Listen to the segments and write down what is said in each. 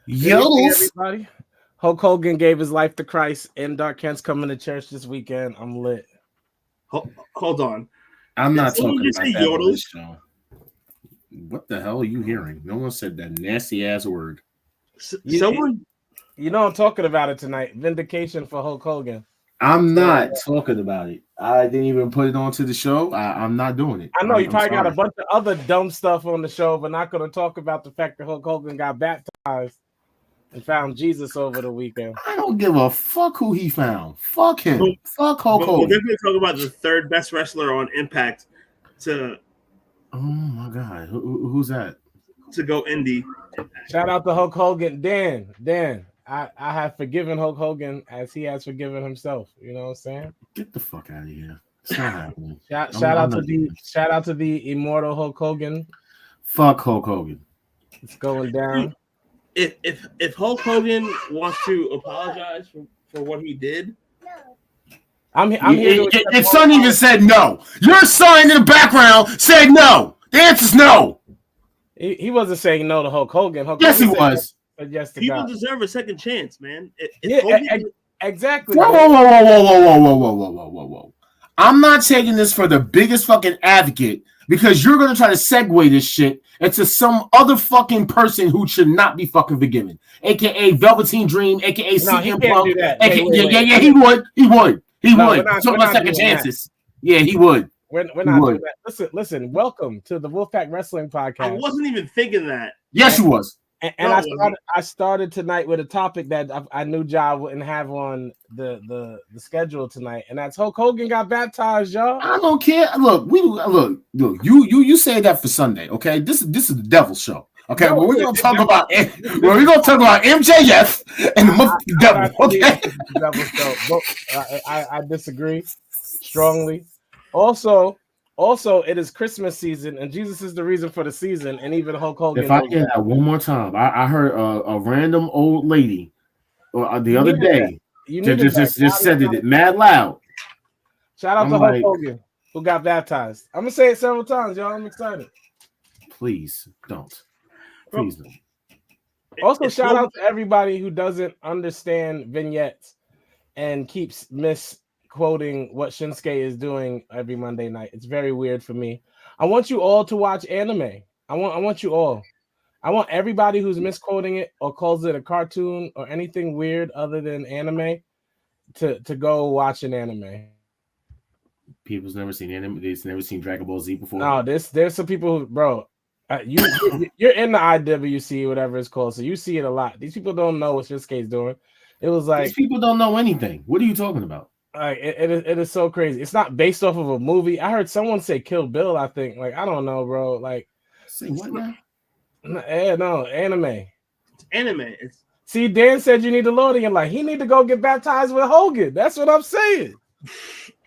Yo, everybody. Hulk Hogan gave his life to Christ, and Dark Kent's coming to church this weekend. I'm lit. Hold on. I'm not Someone talking just about say that on yodels? this show. What the hell are you hearing? No one said that nasty ass word. Someone, You know I'm talking about it tonight. Vindication for Hulk Hogan. I'm not talking about it. I didn't even put it onto the show. I'm not doing it. I know you probably I'm got a bunch of other dumb stuff on the show, but not going to talk about the fact that Hulk Hogan got baptized and found Jesus over the weekend. I don't give a fuck who he found. Fuck him. Fuck Hulk we'll Hogan. definitely talk about the third best wrestler on Impact to. Oh my god, who's that? To go indie. Shout out to Hulk Hogan. Dan, I have forgiven Hulk Hogan as he has forgiven himself. You know what I'm saying? Get the fuck out of here. It's not happening. Shout out to the immortal Hulk Hogan. Fuck Hulk Hogan. It's going down. If Hulk Hogan wants to apologize for what he did, I'm here. Your son even said no. Your son in the background said no. The answer's no. He wasn't saying no to Hulk Hogan. Yes, he was. But yes, people deserve a second chance, man. Exactly. Whoa. I'm not taking this for the biggest fucking advocate because you're going to try to segue this shit into some other fucking person who should not be fucking forgiven, aka Velveteen Dream, aka CM Punk. Yeah, he would. He would. So much second chances. Yeah, he would. We're not doing that. Listen. Welcome to the Wolfpack Wrestling Podcast. I wasn't even thinking that. Yes, you was. And I started tonight with a topic that I knew Ja wouldn't have on the schedule tonight, and that's Hulk Hogan got baptized, y'all. I don't care. Look. You say that for Sunday, okay? This is the devil's show. Okay, no, we're gonna talk about MJF and the devil. Okay, I disagree strongly. Also, it is Christmas season, and Jesus is the reason for the season, and even Hulk Hogan. If I hear that one more time, I heard a random old lady the other day just said it mad loud. Shout out to Hulk Hogan, who got baptized. I'm gonna say it several times, y'all. I'm excited. Please don't. Please don't. Also, shout out to everybody who doesn't understand vignettes and keeps misquoting what Shinsuke is doing every Monday night. It's very weird for me. I want you all to watch anime. I want you all. I want everybody who's misquoting it or calls it a cartoon or anything weird other than anime to go watch an anime. People's never seen anime. They've never seen Dragon Ball Z before. No, there's some people who, bro. You're in the IWC, whatever it's called, so you see it a lot. These people don't know what Shinsuke's doing. It was like these people don't know anything. What are you talking about? Like it is so crazy. It's not based off of a movie. I heard someone say Kill Bill. I think I don't know, bro. Like say what now? No, anime. It's anime. See, Dan said you need to load it. Like he need to go get baptized with Hogan. That's what I'm saying.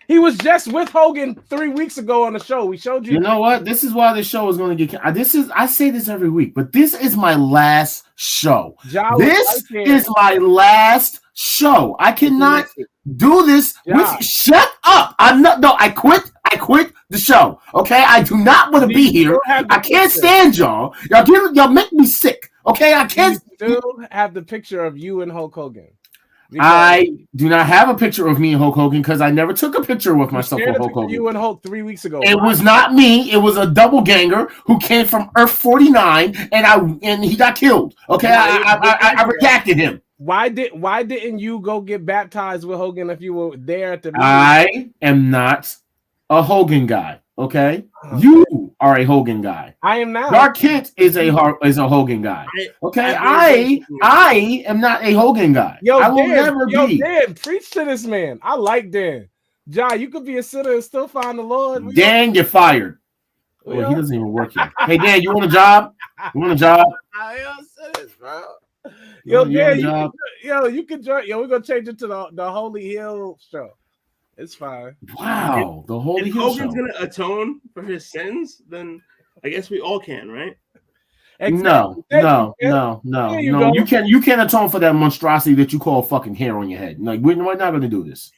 He was just with Hogan 3 weeks ago on the show. We showed you. You know what? This is why the show is going to get. I say this every week, but this is my last show. This is my last show. I cannot do this. Shut up! I'm not. No, I quit. I quit the show. Okay, I do not want to be here. I can't stand y'all. Y'all make me sick. Okay, I can't. You still have the picture of you and Hulk Hogan. I do not have a picture of me and Hulk Hogan because I never took a picture with myself with Hulk Hogan. You and Hulk 3 weeks ago. It was not me. It was a double ganger who came from Earth 49, and he got killed. Okay, I redacted him. Why didn't you go get baptized with Hogan if you were there at the meeting? I am not a Hogan guy. Okay, you are a Hogan guy. I am not. Dark Kent is a Hogan guy. Okay, I am not a Hogan guy. I will never be. Dan, preach to this man. I like Dan. John, you could be a sinner and still find the Lord. Dan, you're fired. Well, he doesn't even work here. Hey, Dan, you want a job? You want a job? I am serious, bro. Yo, Dan, you can join. Yo, we're gonna change it to the Holy Hill show. It's fine. Wow, the Holy Hill Hogan's gonna atone for his sins, then I guess we all can, right? Exactly. No. You can't atone for that monstrosity that you call fucking hair on your head. Like we're not gonna do this.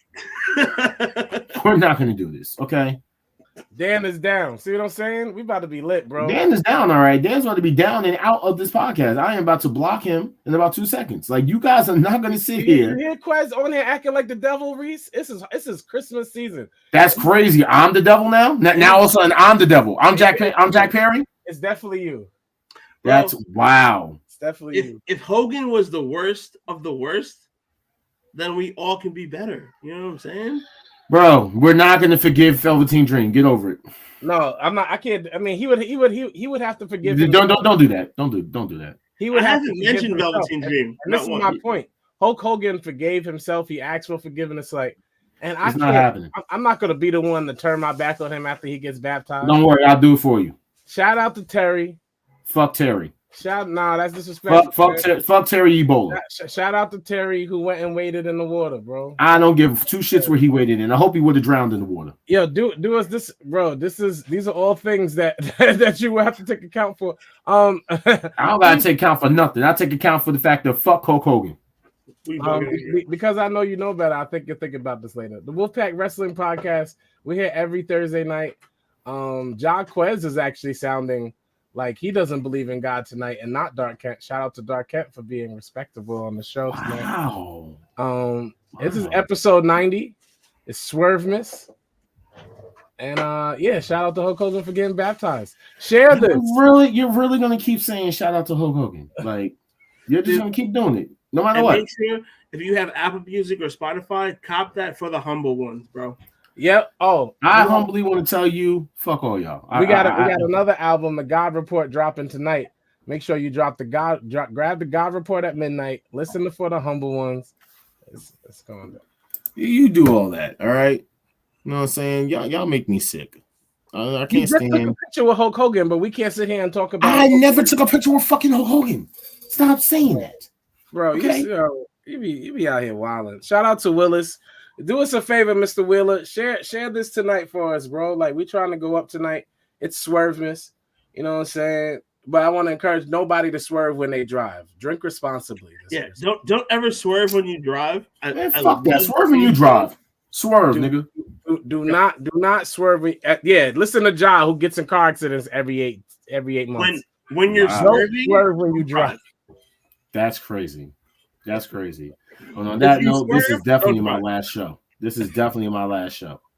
We're not gonna do this, okay? Dan is down. See what I'm saying? We about to be lit, bro. Dan is down, all right. Dan's about to be down and out of this podcast. I am about to block him in about 2 seconds. Like, you guys are not going to sit here. You hear Quez on here acting like the devil, Reese? This is Christmas season. That's crazy. I'm the devil now? Now all of a sudden, I'm the devil. I'm Jack Perry? It's definitely you. That's wow. It's definitely you. If Hogan was the worst of the worst, then we all can be better. You know what I'm saying? Bro, we're not going to forgive Velveteen Dream. Get over it. No, I'm not. I can't. I mean, he would have to forgive. Don't do that. Don't do that. He would have to mention Velveteen Dream. And this is my point. Hulk Hogan forgave himself. He asked for forgiveness. Like, and it's not happening. I'm not going to be the one to turn my back on him after he gets baptized. Don't worry, I'll do it for you. Shout out to Terry. Fuck Terry. That's disrespectful. Fuck Terry Ebola. Shout out to Terry who went and waded in the water, bro. I don't give two shits where he waded in. I hope he would have drowned in the water. Yo, do us this, bro. These are all things that that you will have to take account for. I don't gotta take account for nothing. I take account for the fact that fuck Hulk Hogan. Because I know you know better. I think you'll think about this later. The Wolfpack Wrestling Podcast. We're here every Thursday night. John Quez is actually sounding like he doesn't believe in God tonight, and not Dark Kent. Shout out to Dark Kent for being respectable on the show tonight. Wow. This is episode 90. It's Swervemas. And shout out to Hulk Hogan for getting baptized. Share this. You're really gonna keep saying shout out to Hulk Hogan. Like, you're just gonna keep doing it, no matter what. Make sure if you have Apple Music or Spotify, cop that for the humble ones, bro. Yep. Oh, I humbly want to tell you, fuck all y'all. We got another album, The God Report, dropping tonight. Make sure you grab the God Report at midnight. Listen to For the Humble Ones. It's going down. You do all that, all right? You know what I'm saying? Y'all make me sick. I can't stand. Took a picture with Hulk Hogan, but we can't sit here and talk about. I never took a picture with fucking Hulk Hogan. Stop saying that, bro. Okay? You be out here wilding. Shout out to Willis. Do us a favor, Mr. Wheeler. Share this tonight for us, bro. Like, we trying to go up tonight. It's Swervemas. You know what I'm saying? But I want to encourage nobody to swerve when they drive. Drink responsibly. Don't ever swerve when you drive. Fuck that. Swerve when you drive. Swerve, nigga. Do not swerve. Listen to Ja, who gets in car accidents every eight months. When you're swerving, swerve when you drive. That's crazy. That's crazy. On that note, this is definitely my last show.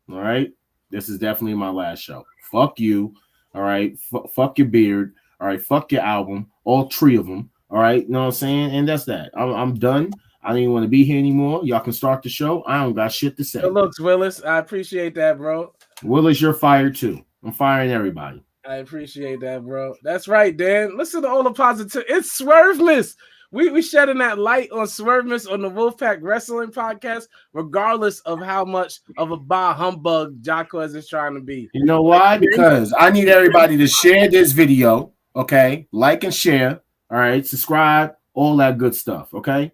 All right? This is definitely my last show. Fuck you. All right? Fuck your beard. All right? Fuck your album. All three of them. All right? You know what I'm saying? And that's that. I'm done. I don't even want to be here anymore. Y'all can start the show. I don't got shit to say. Good looks, Willis. I appreciate that, bro. Willis, you're fired too. I'm firing everybody. I appreciate that, bro. That's right, Dan. Listen to all the positive. It's Swervemas. We shedding that light on Swervemas on the Wolfpack Wrestling Podcast, regardless of how much of a bah humbug Jacquez is trying to be. You know why? Because I need everybody to share this video, okay? Like and share, all right? Subscribe, all that good stuff, okay?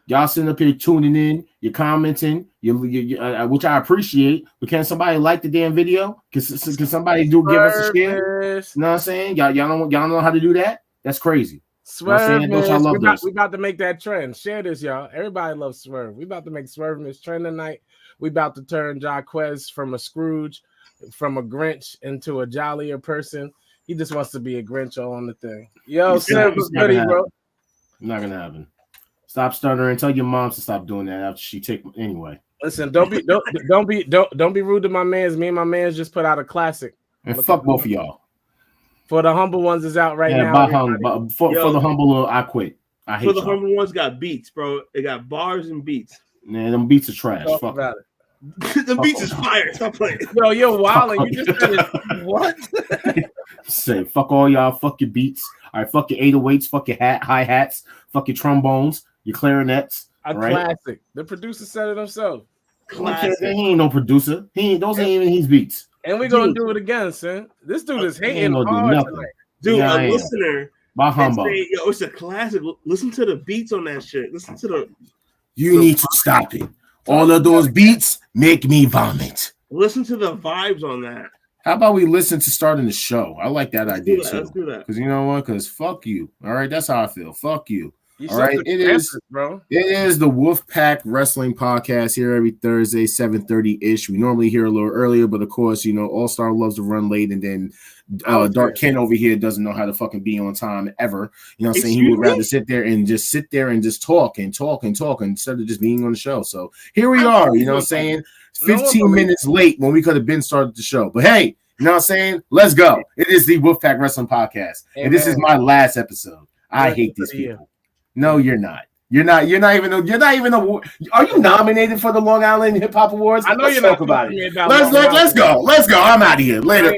Y'all sitting up here tuning in, you're commenting, which I appreciate. But can somebody like the damn video? Can somebody give us a share? You know what I'm saying? Y'all know how to do that? That's crazy. Swerve, we about to make that trend. Share this, y'all. Everybody loves Swerve. We about to make Swervemas trend tonight. We about to turn Jacquez from a Scrooge, from a Grinch into a jollier person. He just wants to be a Grinch all on the thing. Yo, Sam, what's goody, bro? Not gonna happen. Stop stuttering. Tell your mom to stop doing that after she take anyway. Listen, don't be rude to my mans. Me and my mans just put out a classic. And fuck both of y'all. For the Humble Ones is out right now. For the Humble, I quit. I hate For the Humble Ones got beats, bro. It got bars and beats. Man, them beats are trash. Talk about it. The beats is fire. Stop playing. Yo, you're wilding. You just said it. What? Say fuck all y'all. Fuck your beats. All right, fuck your 808s. Fuck your hi-hats. Fuck your trombones. Your clarinets. Classic. The producer said it himself. Classic. He ain't no producer. Those ain't even his beats. And we're gonna do it again, son. This dude is hating hard tonight. Dude, a listener. By humbug. Yo, it's a classic. Listen to the beats on that shit. Listen to the. You need to stop it. All of those beats make me vomit. Listen to the vibes on that. How about we listen to starting the show? I like that idea too. Let's do that. Because you know what? Because fuck you. All right, that's how I feel. Fuck you. All right, it is, bro. It is the Wolfpack Wrestling Podcast here every Thursday, 7:30-ish. We normally hear a little earlier, but of course, you know, All-Star loves to run late, and then Dark Ken over here doesn't know how to fucking be on time ever. You know what I'm saying? He would rather sit there and just talk instead of just being on the show. So here we are, you know what I'm saying? 15 minutes late when we could have been started the show. But hey, you know what I'm saying? Let's go. It is the Wolfpack Wrestling Podcast. And this is my last episode. I hate these people. No, you're not. You're not even. Are you nominated for the Long Island Hip Hop Awards? I know you're not about it. Let's go. I'm out of here. Later.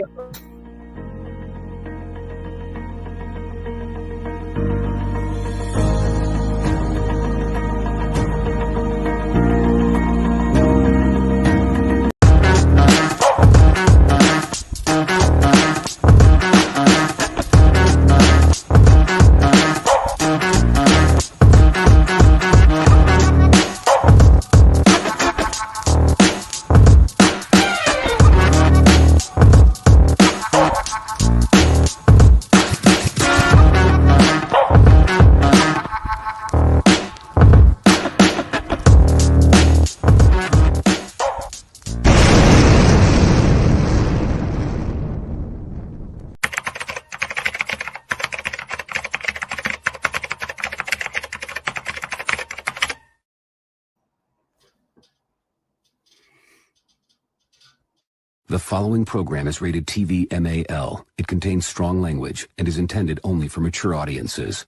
The following program is rated TV MAL. It contains strong language and is intended only for mature audiences.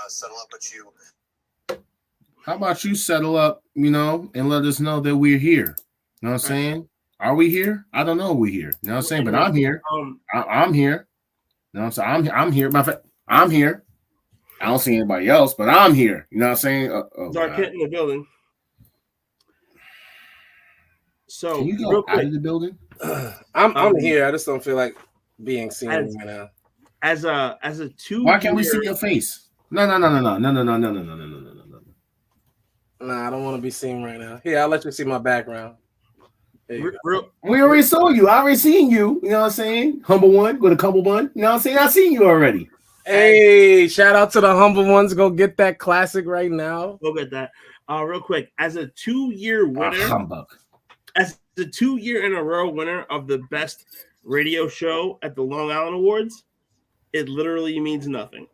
Settle up with you. How about you settle up, you know, and let us know that we're here? You know what I'm saying? Are we here? I don't know if we're here. You know what I'm saying? But I'm here. I'm here. You know what I'm saying? I'm here. My fact, I'm here. I don't see anybody else, but I'm here. You know what I'm saying? Dark Kent in the building. So can you go out of the building? I'm here. I just don't feel like being seen right now. As a 2 Why can't we see your face? No. Nah, I don't want to be seen right now. Here, I'll let you see my background. We already saw you. I already seen you. You know what I'm saying? Humble one with a couple bun. You know what I'm saying? I seen you already. Hey, shout out to the humble ones. Go get that classic right now. Go get that. Real quick. As a 2-year winner, humbug. As the 2 year in a row winner of the best radio show at the Long Island Awards, it literally means nothing.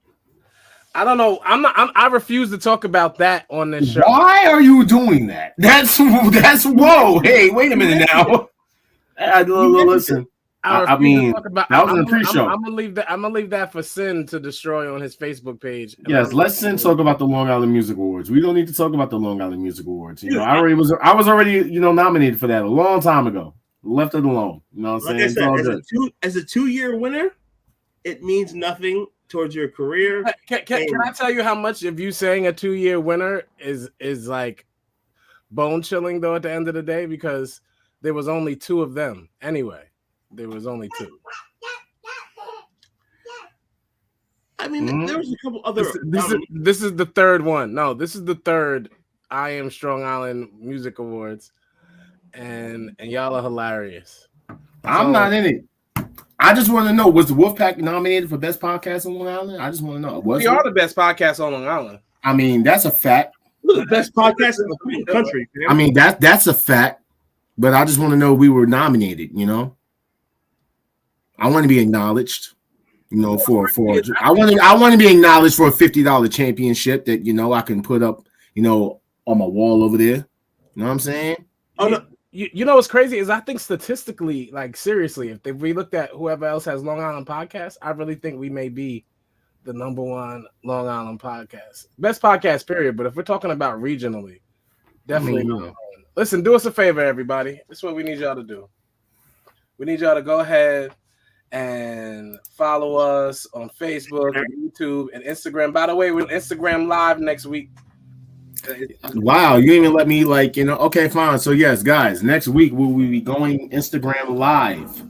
I don't know. I refuse to talk about that on this show. Why are you doing that? That's whoa. Hey, wait a minute now. Listen. I mean, that was a pre-show. I'm gonna leave that for Sin to destroy on his Facebook page. Yes, let Sin talk about the Long Island Music Awards. We don't need to talk about the Long Island Music Awards. You know, I was already nominated for that a long time ago. Left it alone. You know what I'm saying? Like I said, as a 2-year winner, it means nothing towards your career. Can I tell you how much of you saying a 2-year winner is like bone chilling though at the end of the day, because there was only 2 of them anyway. There was only 2. I mean, there was a couple other. This is the third one. No, this is the third I Am Strong Island Music Awards, and y'all are hilarious. I'm not in it. I just want to know, was the Wolfpack nominated for Best Podcast on Long Island? I just want to know. We are the best podcast on Long Island. I mean, that's a fact. We're the best podcast in the country. Man. I mean, that's a fact. But I just want to know we were nominated, you know? I want to be acknowledged, you know, I want to be acknowledged for a $50 championship that, you know, I can put up, you know, on my wall over there. You know what I'm saying? Oh no. You know what's crazy is I think statistically, like seriously, if we looked at whoever else has Long Island podcasts, I really think we may be the number one Long Island podcast, best podcast period. But if we're talking about regionally, definitely. Listen, do us a favor, everybody. This is what we need y'all to do. We need y'all to go ahead and follow us on Facebook, and YouTube, and Instagram. By the way, we're on Instagram Live next week. Wow, you didn't even let me okay, fine. So yes, guys, next week we will be going Instagram Live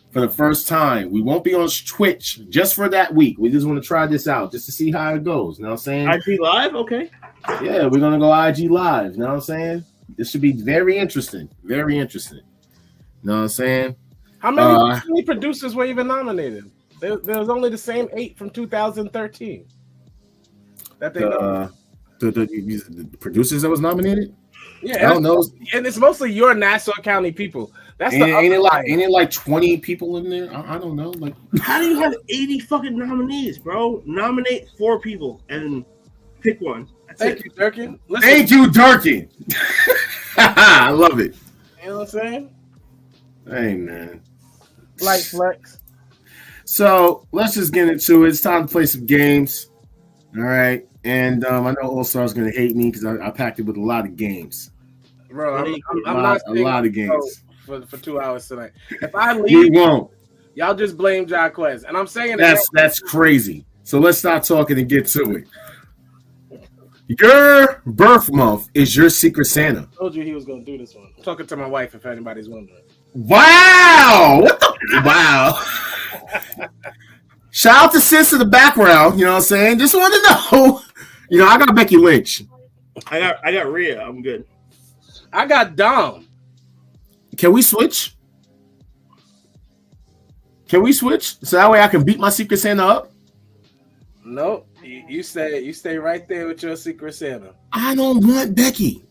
for the first time. We won't be on Twitch just for that week. We just want to try this out just to see how it goes. You know what I'm saying? IG Live, okay. Yeah, we're gonna go IG Live. You know what I'm saying? This should be very interesting. Very interesting. You know what I'm saying? How many producers were even nominated? There was only the same 8 from 2013 that they know. The producers that was nominated? Yeah, I don't know. And it's mostly your Nassau County people. That's ain't it like 20 people in there? I don't know. Like, how do you have 80 fucking nominees, bro? Nominate 4 people and pick one. Thank you, Durkin. Thank you, Durkin. I love it. You know what I'm saying? Hey, man. Light flex. So let's just get into it. It's time to play some games. All right. And I know All Star's going to hate me because I packed it with a lot of games. Bro, I'm not a lot of games for 2 hours tonight. If I leave, we won't. Y'all just blame Jaquez. And I'm saying that's crazy. So let's stop talking and get to it. Your birth month is your Secret Santa. I told you he was going to do this one. I'm talking to my wife, if anybody's wondering. Wow! Wow! Shout out to Sis in the background. You know what I'm saying? Just want to know. I got Becky Lynch. I got Rhea. I'm good. I got Dom. Can we switch? So that way I can beat my Secret Santa up? Nope. You stay right there with your Secret Santa. I don't want Becky.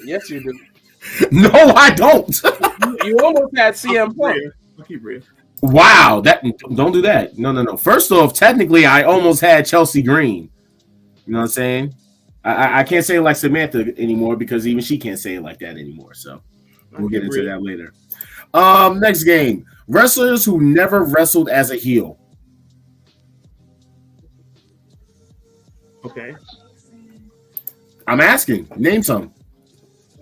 Yes, you do. No, I don't. You almost had CM Punk. I'll keep Rhea. Wow, don't do that. No. First off, technically, I almost had Chelsea Green. You know what I'm saying? I can't say it like Samantha anymore because even she can't say it like that anymore. So we'll get into that later. Next game: wrestlers who never wrestled as a heel. Okay. I'm asking. Name some.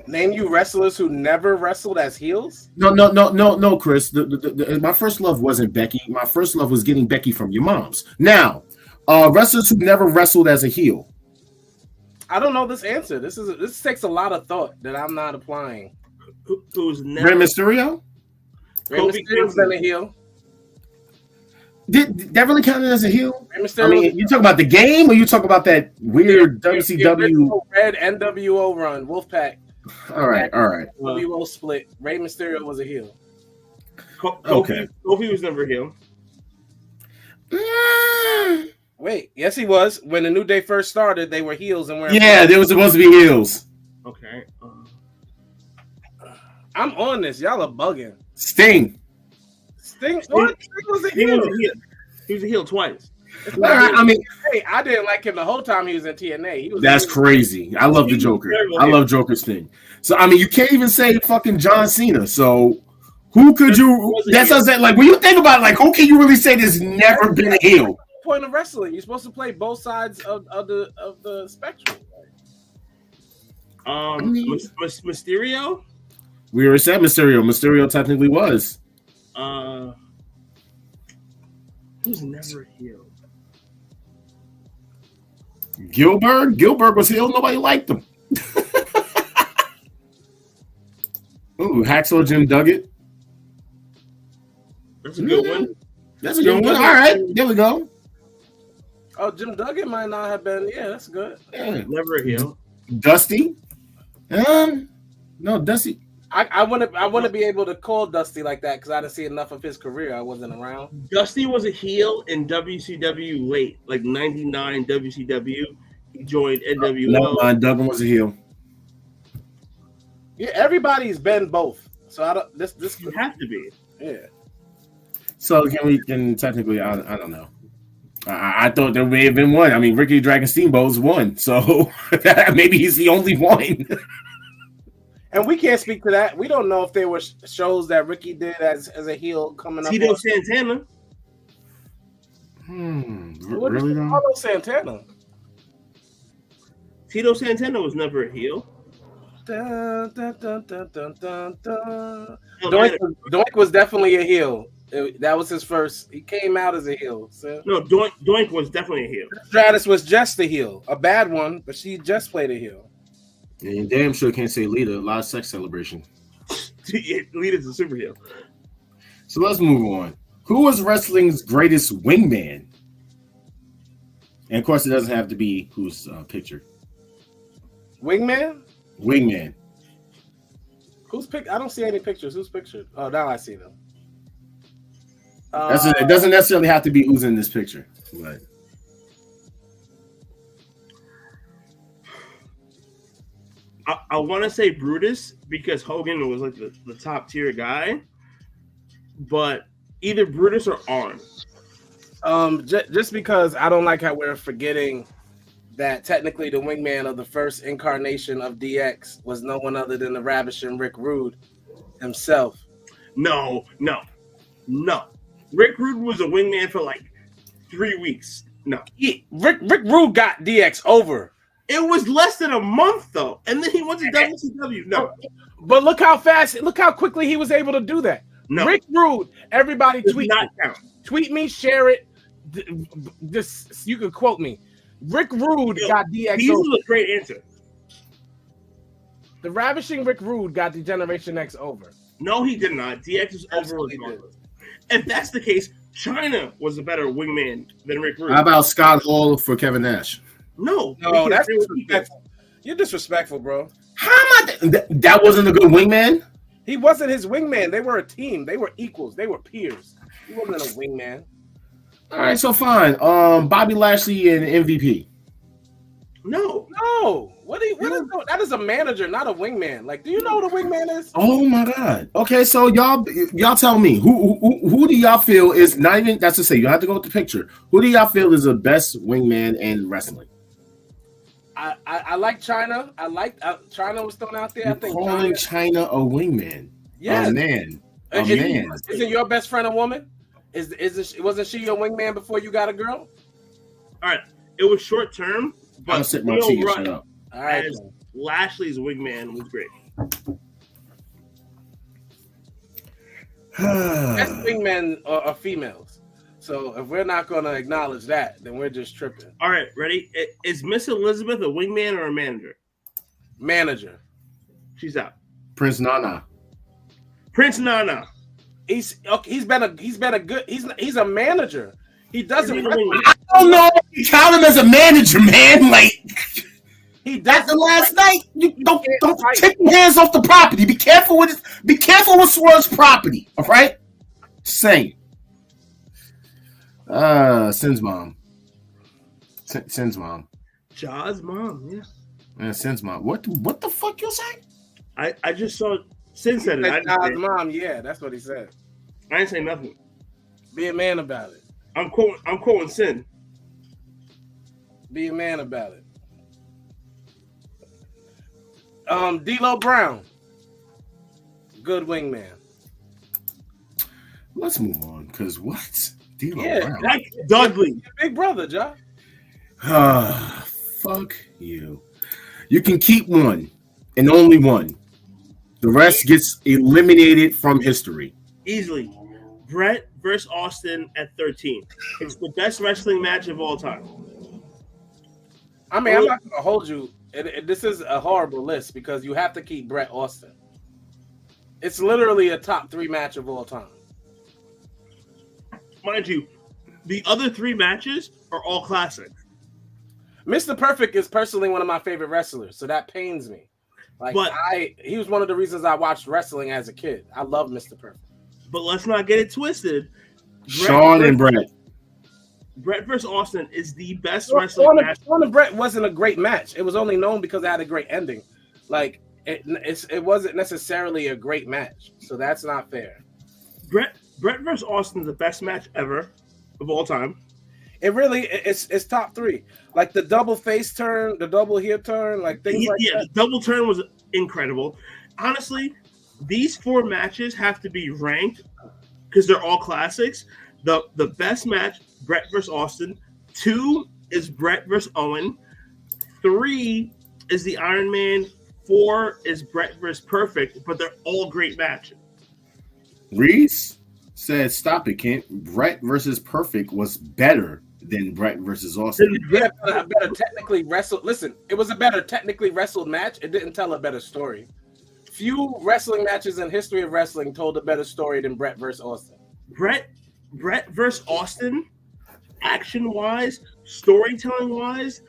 Name you wrestlers who never wrestled as heels? No, Chris. My first love wasn't Becky. My first love was getting Becky from your mom's. Now, wrestlers who never wrestled as a heel. I don't know this answer. This takes a lot of thought that I'm not applying. Who's never? Rey Mysterio? Rey Mysterio's been a heel. Did that really count as a heel? I mean, you talk about the game, or you talk about that weird WCW red NWO run, Wolfpack. All right. NWO split. Rey Mysterio was a heel. Okay. Kofi was never a heel. Wait, yes, he was. When the New Day first started, they were heels and wearing. Yeah, they were supposed to be heels. Okay. I'm on this. Y'all are bugging. Sting was a heel. He was a heel twice. All right, I mean, hey, I didn't like him the whole time he was in TNA. That's crazy. I love the Joker. I love Joker's thing. So I mean, you can't even say fucking John Cena. So who could you? That's what I'm saying. Like when you think about it, like who can you really say there's never been a heel? Point of wrestling, you're supposed to play both sides of the spectrum. Mysterio. We already said Mysterio. Mysterio technically was. Who's never a heel? Gilbert was heel. Nobody liked him. Ooh, Hacksaw Jim Duggan. That's a good one. That's a good one. All right, there we go. Oh, Jim Duggan might not have been. Yeah, that's good. Yeah. Never a heel. Dusty. No, Dusty. I want to be able to call Dusty like that because I didn't see enough of his career. I wasn't around. Dusty was a heel in WCW late, like '99 WCW. He joined NWO. Never mind, Duggan was a heel. Yeah, everybody's been both. So I don't. This you have to be. Yeah. So can technically I don't know. I thought there may have been one. I mean, Ricky the Dragon Steamboat's one, so maybe he's the only one. And we can't speak to that. We don't know if there were shows that Ricky did as a heel coming up. Tito Santana. Really though? Carlos Santana. Tito Santana was never a heel. Dun, dun, dun, dun, dun, dun, dun. Doink was definitely a heel. That was his first. He came out as a heel. So. No, Doink was definitely a heel. Stratus was just a heel, a bad one, but she just played a heel. And you damn sure can't say Lita. A lot of sex celebration. Lita's a super heel. So let's move on. Who was wrestling's greatest wingman? And of course, it doesn't have to be who's pictured. Wingman? Wingman. Who's picked? I don't see any pictures. Who's pictured? Oh, now I see them. It doesn't necessarily have to be who's in this picture. But I want to say Brutus because Hogan was like the top tier guy, but either Brutus or Arn. Just because I don't like how we're forgetting that technically the wingman of the first incarnation of DX was no one other than the ravishing Rick Rude himself. No. Rick Rude was a wingman for like 3 weeks. No. Rick Rude got DX over. It was less than a month though, and then he went to WCW. No, but look how quickly he was able to do that. No, Rick Rude. Everybody tweet me, share it. Just you could quote me. Rick Rude got DX. He was a great answer. The ravishing Rick Rude got the Generation X over. No, he did not. DX was over. If that's the case, China was a better wingman than Rick Rude. How about Scott Hall for Kevin Nash? No, that's disrespectful. You're disrespectful, bro. How am I? That wasn't a good wingman? He wasn't his wingman. They were a team. They were equals. They were peers. He wasn't a wingman. All right, so fine. Bobby Lashley and MVP. No. What is that? Is a manager, not a wingman. Like, do you know what a wingman is? Oh my god. Okay, so y'all tell me who do y'all feel is not even that's to say you have to go with the picture. Who do y'all feel is the best wingman in wrestling? I like China. China was thrown out there. You're calling China a wingman. Yeah, a man. Isn't your best friend a woman? Wasn't she your wingman before you got a girl? All right, it was short term, but I'll sit my tea and shut up. All right, as Lashley's wingman was great. Best wingmen are females. So if we're not going to acknowledge that, then we're just tripping. All right, ready? Is Miss Elizabeth a wingman or a manager? Manager. She's out. Prince Nana. He's a manager. He doesn't. I don't know. You count him as a manager, man. Like he does the last night. You don't take your hands off the property. Be careful with it. Be careful with Swerve's property. All right. Same. Sin's mom. Sin's mom. Jaws' mom. Yeah. Sin's mom. What the fuck you say? I just saw Sin said it. Jaws' mom. Yeah, that's what he said. I didn't say nothing. Be a man about it. I'm quoting Sin. Be a man about it. D'Lo Brown. Good wingman. Let's move on, because what? D'Lo Brown. Like Dudley. Big brother, John. Fuck you. You can keep one and only one. The rest gets eliminated from history. Easily. Brett versus Austin at 13. It's the best wrestling match of all time. I mean, I'm not going to hold you. This is a horrible list because you have to keep Brett Austin. It's literally a top 3 match of all time. Mind you, the other 3 matches are all classic. Mr. Perfect is personally one of my favorite wrestlers, so that pains me. He was one of the reasons I watched wrestling as a kid. I love Mr. Perfect. But let's not get it twisted. Sean and Brett. Brett versus Austin is the best wrestling match. Sean and Brett wasn't a great match. It was only known because it had a great ending. Like it wasn't necessarily a great match, so that's not fair. Brett versus Austin is the best match ever of all time. It really it's top 3. Like the double face turn, the double heel turn, like things like that. The double turn was incredible. honestly, these 4 matches have to be ranked because they're all classics. The best match, Brett versus Austin. 2 is Brett versus Owen. 3 is the Iron Man. 4 is Brett versus Perfect, but they're all great matches. Reese said, "Stop it, Kent. Brett versus Perfect was better than Brett versus Austin." Brett better technically wrestled. Listen, it was a better technically wrestled match. It didn't tell a better story. Few wrestling matches in history of wrestling told a better story than Brett versus Austin. Brett versus Austin, action-wise, storytelling-wise,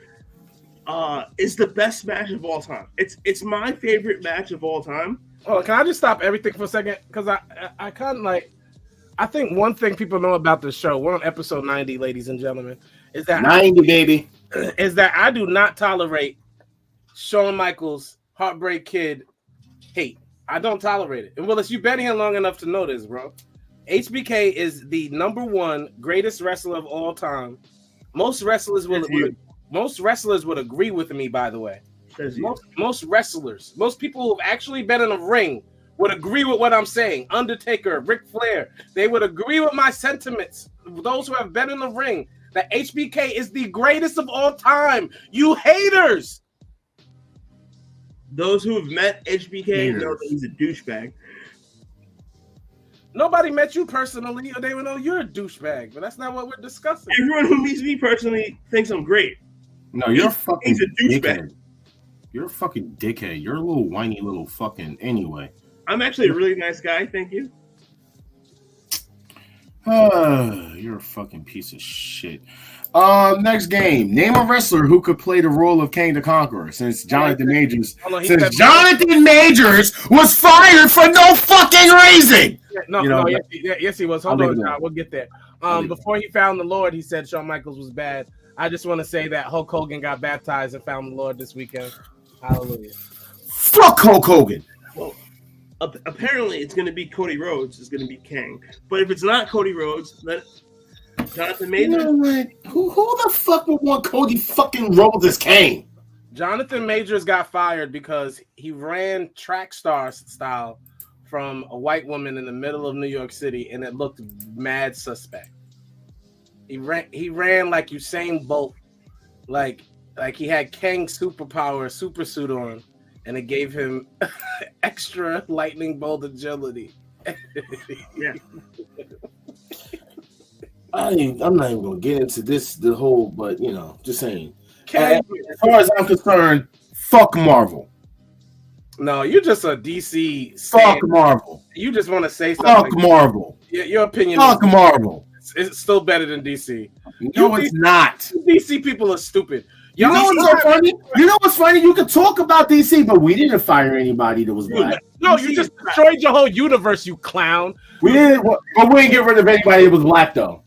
is the best match of all time. It's my favorite match of all time. Oh, can I just stop everything for a second? Because I kind of like, I think one thing people know about the show, we're on episode 90, ladies and gentlemen, is that 90, baby. Is that I do not tolerate Shawn Michaels, Heartbreak Kid hate. I don't tolerate it. And Willis, you've been here long enough to know this, bro. HBK is the #1 greatest wrestler of all time. Most wrestlers would agree with me, by the way. Most wrestlers, most people who've actually been in a ring would agree with what I'm saying. Undertaker, Ric Flair, they would agree with my sentiments. Those who have been in the ring, that HBK is the greatest of all time. You haters. Those who have met HBK know that he's a douchebag. Nobody met you personally, or they would know you're a douchebag, but that's not what we're discussing. Everyone who meets me personally thinks I'm great. No, you're he's a douchebag. You're a fucking dickhead. You're a little whiny little fucking anyway. I'm actually a really nice guy, thank you. You're a fucking piece of shit. Next game. Name a wrestler who could play the role of Kang the Conqueror since Jonathan Majors. Jonathan Majors was fired for no fucking reason. Yes, he was. Hold on, John. We'll get there. Before he found the Lord, he said Shawn Michaels was bad. I just want to say that Hulk Hogan got baptized and found the Lord this weekend. Hallelujah. Fuck Hulk Hogan. Well, apparently it's going to be Cody Rhodes is going to be Kang. But if it's not Cody Rhodes, then Jonathan Majors. You know what? Who the fuck would want Cody fucking Rhodes as Kang? Jonathan Majors got fired because he ran track star style from a white woman in the middle of New York City, and it looked mad suspect. He ran like Usain Bolt, like he had Kang's superpower super suit on, and it gave him extra lightning bolt agility. Yeah. I'm not even gonna get into the whole, but just saying. As far as I'm concerned, fuck Marvel. No, you're just a DC. Fuck Marvel. You just want to say something. Fuck Marvel. Your opinion. Fuck Marvel. It's still better than DC. No, it's not. DC people are stupid. You know what's so funny? You know what's funny? You can talk about DC, but we didn't fire anybody that was black. No, you just destroyed your whole universe, you clown. We didn't, but we didn't get rid of anybody that was black, though.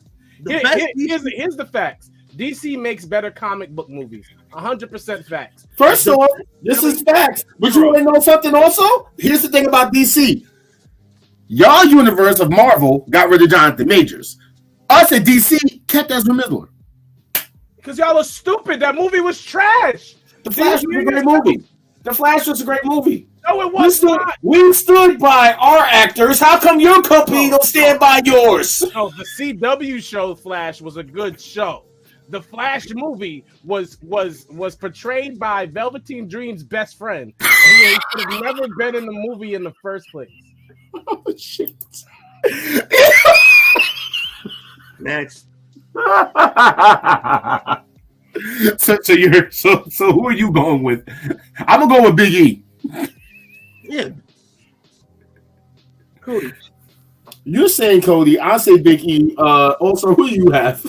Here's the facts. DC makes better comic book movies. 100% facts. First off, this is facts. But you want to know something also? Here's the thing about DC. Y'all universe of Marvel got rid of Jonathan Majors. Us at DC kept Ezra Miller. Because y'all are stupid. That movie was trash. The Flash was a great movie. The Flash was a great movie. No, it was not. We stood by our actors. How come your company don't stand by yours? No, the CW show Flash was a good show. The Flash movie was portrayed by Velveteen Dream's best friend. He should have never been in the movie in the first place. Oh shit! Next. So who are you going with? I'm gonna go with Big E. Yeah. Cody. You're saying Cody. I say Big E. Also, who do you have?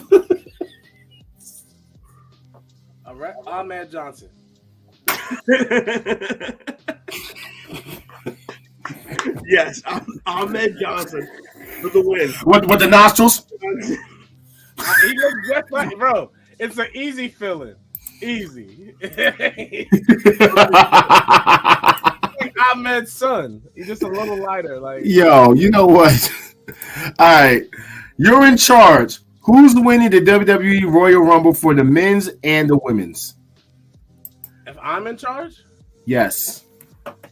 Ahmed Johnson. Yes, Ahmed Johnson for the win. With the nostrils? He looks just like, bro. It's an easy feeling. Easy. Like Ahmed's son. He's just a little lighter. Like, yo, you know what? All right, you're in charge. Who's winning the WWE Royal Rumble for the men's and the women's? If I'm in charge? Yes.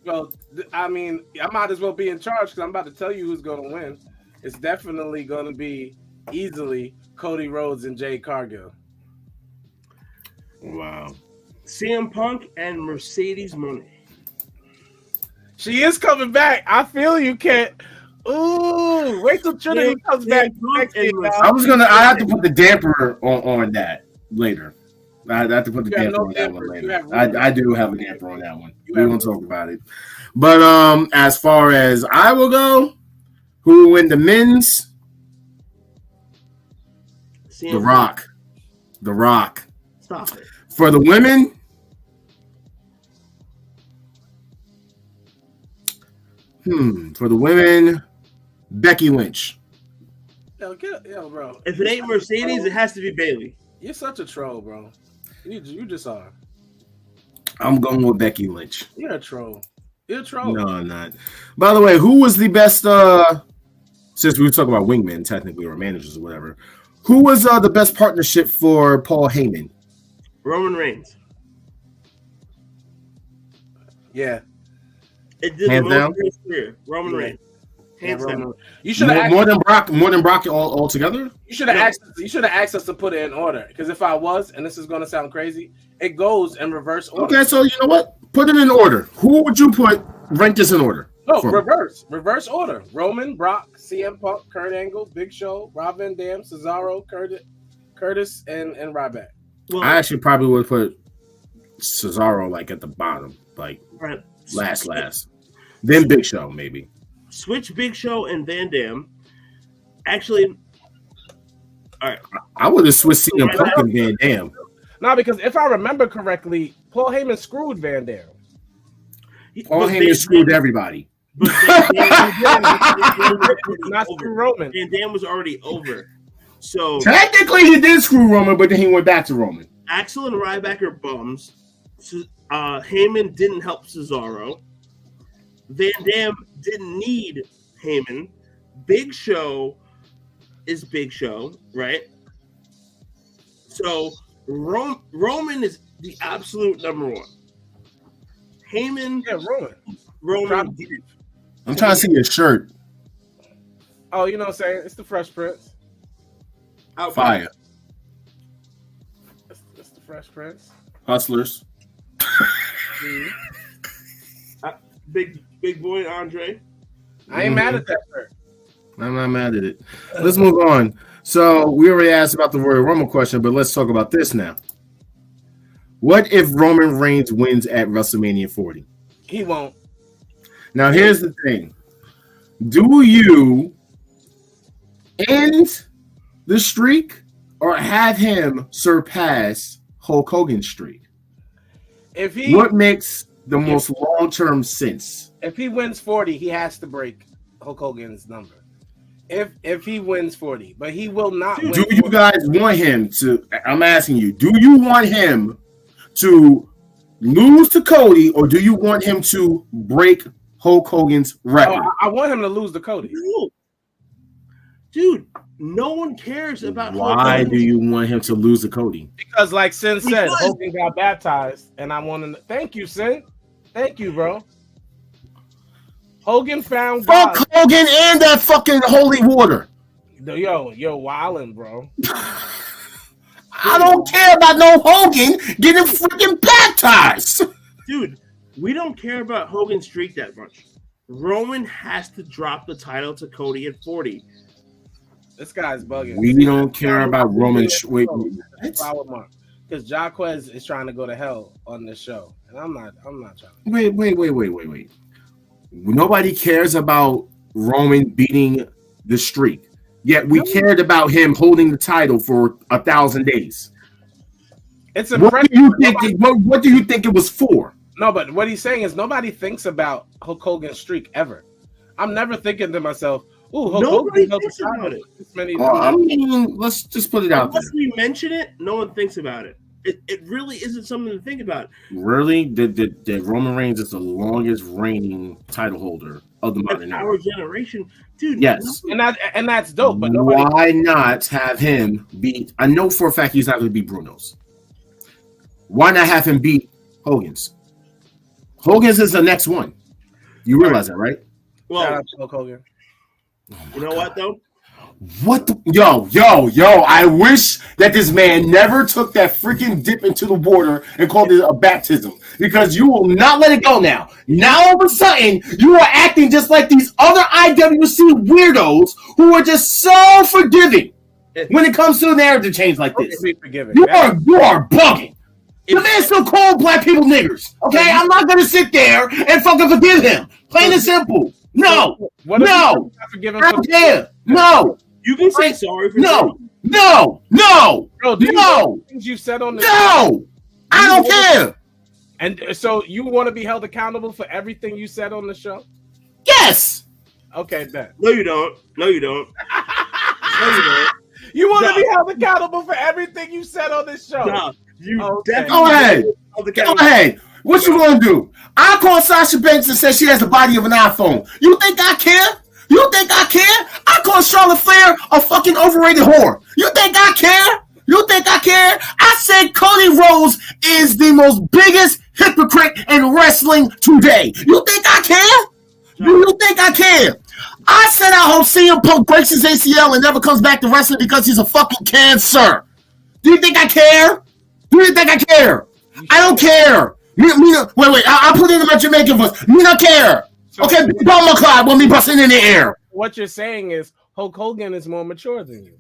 Well, I mean, I might as well be in charge because I'm about to tell you who's going to win. It's definitely going to be easily Cody Rhodes and Jade Cargill. Wow. CM Punk and Mercedes Moné. She is coming back. I feel you, Kent. Ooh, wait till Trinity comes back next year. I have to put the damper on that later. I have to put the damper on that one later. I do have a damper on that one. We won't talk about it. But as far as I will go, who will win the men's? The Rock. The Rock. Stop it. For the women, Becky Lynch. Yo, bro. If it ain't Mercedes, it has to be Bayley. You're such a troll, bro. You just are. I'm going with Becky Lynch. You're a troll. You're a troll. No, I'm not. By the way, who was the best, since we were talking about wingmen, technically, or managers or whatever, who was the best partnership for Paul Heyman? Roman Reigns. Yeah. It did hands down. Roman Reigns. Hands down. You should have more than Brock all together. You should have asked. You should have asked us to put it in order. Because if I was, and this is going to sound crazy, it goes in reverse order. Okay, so you know what? Put it in order. Who would you rank this in order? No, reverse order. Roman, Brock, CM Punk, Kurt Angle, Big Show, Rob Van Dam, Cesaro, Curtis, and Ryback. Well, I actually probably would put Cesaro like at the bottom, like last. Then Big Show, maybe. Switch Big Show and Van Dam. Actually, all right. I would have switched CM Punk and Van Dam. No, because if I remember correctly, Paul Heyman screwed Van Dam. Paul Heyman screwed everybody. But not screw Roman. Van Dam was already over. So technically, he did screw Roman, but then he went back to Roman. Axel and Ryback are bums. Heyman didn't help Cesaro. Van Dam didn't need Heyman. Big Show is Big Show, right? So Roman is the absolute number one. Heyman, Roman. I'm trying to see your shirt. Oh, you know what I'm saying? It's the Fresh Prince. Fire. It's the Fresh Prince. Hustlers. Big boy Andre. I ain't mad at that shirt. I'm not mad at it. Let's move on. So we already asked about the Royal Rumble question, but let's talk about this now. What if Roman Reigns wins at WrestleMania 40? He won't. Now here's the thing. Do you end the streak or have him surpass Hulk Hogan's streak? What makes the most long-term sense? If he wins 40, he has to break Hulk Hogan's number. If he wins 40, but he will not win. Do you guys want him to? I'm asking you. Do you want him to lose to Cody, or do you want him to break Hulk Hogan's record? I want him to lose to Cody. Dude, no one cares about Why do you want him to lose to Cody? Because like Sin said, Hogan got baptized, and I want to thank you, Sin. Thank you, bro. Hogan found God. Fuck Hogan and that fucking holy water. Yo, wildin', bro. I don't care about no Hogan getting freaking baptized. Dude, we don't care about Hogan's streak that much. Roman has to drop the title to Cody at 40. This guy's bugging. We don't care about Roman. Wait, because Jaquez is trying to go to hell on this show, and I'm not trying. Wait. Nobody cares about Roman beating the streak. Yet we cared about him holding the title for 1,000 days. It's impressive. What do you think it was for? No, but what he's saying is nobody thinks about Hulk Hogan's streak ever. I'm never thinking to myself, "Ooh, Hulk Hogan thinks about it." I mean, let's just put it out there. Unless we mention it, no one thinks about it. It really isn't something to think about. Really? That Roman Reigns is the longest reigning title holder of the modern era. Our generation, dude. Yes, and that's dope. But why not have him beat? I know for a fact he's not going to beat Bruno's. Why not have him beat Hogan's? Hogan's is the next one. You realize that, right? Well, shout out to Hulk Hogan. You know what though? What the yo? I wish that this man never took that freaking dip into the water and called it a baptism, because you will not let it go now. Now all of a sudden you are acting just like these other IWC weirdos who are just so forgiving when it comes to a narrative change like this. You are bugging. The man still called black people niggers. Okay, I'm not gonna sit there and fucking forgive him. Plain and simple. No. How dare? No. You can say sorry for no. Bro, things you said on the no. I don't care. And so you want to be held accountable for everything you said on the show? Yes. Okay, then. No, you don't. You want to be held accountable for everything you said on this show? No. Go ahead. What you gonna do? I call Sasha Banks and say she has the body of an iPhone. You think I care? I call Charlotte Flair a fucking overrated whore. You think I care? I said Cody Rhodes is the most biggest hypocrite in wrestling today. You think I care? You think I care? I said I hope CM Punk breaks his ACL and never comes back to wrestling because he's a fucking cancer. Do you think I care? I don't care. Wait. I'll put it in my Jamaican voice. Me not care. Okay, Paul McCloud won't be busting in the air. What you're saying is Hulk Hogan is more mature than you.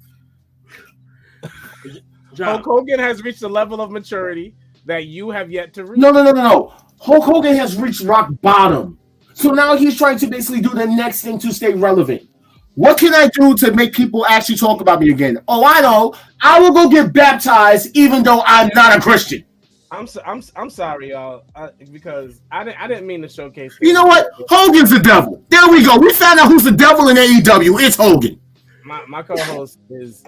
Hulk Hogan has reached a level of maturity that you have yet to reach. No. Hulk Hogan has reached rock bottom. So now he's trying to basically do the next thing to stay relevant. What can I do to make people actually talk about me again? Oh, I know. I will go get baptized even though I'm not a Christian. I'm sorry, y'all, because I didn't mean to showcase. You know what? Hogan's the devil. There we go. We found out who's the devil in AEW. It's Hogan. My co-host is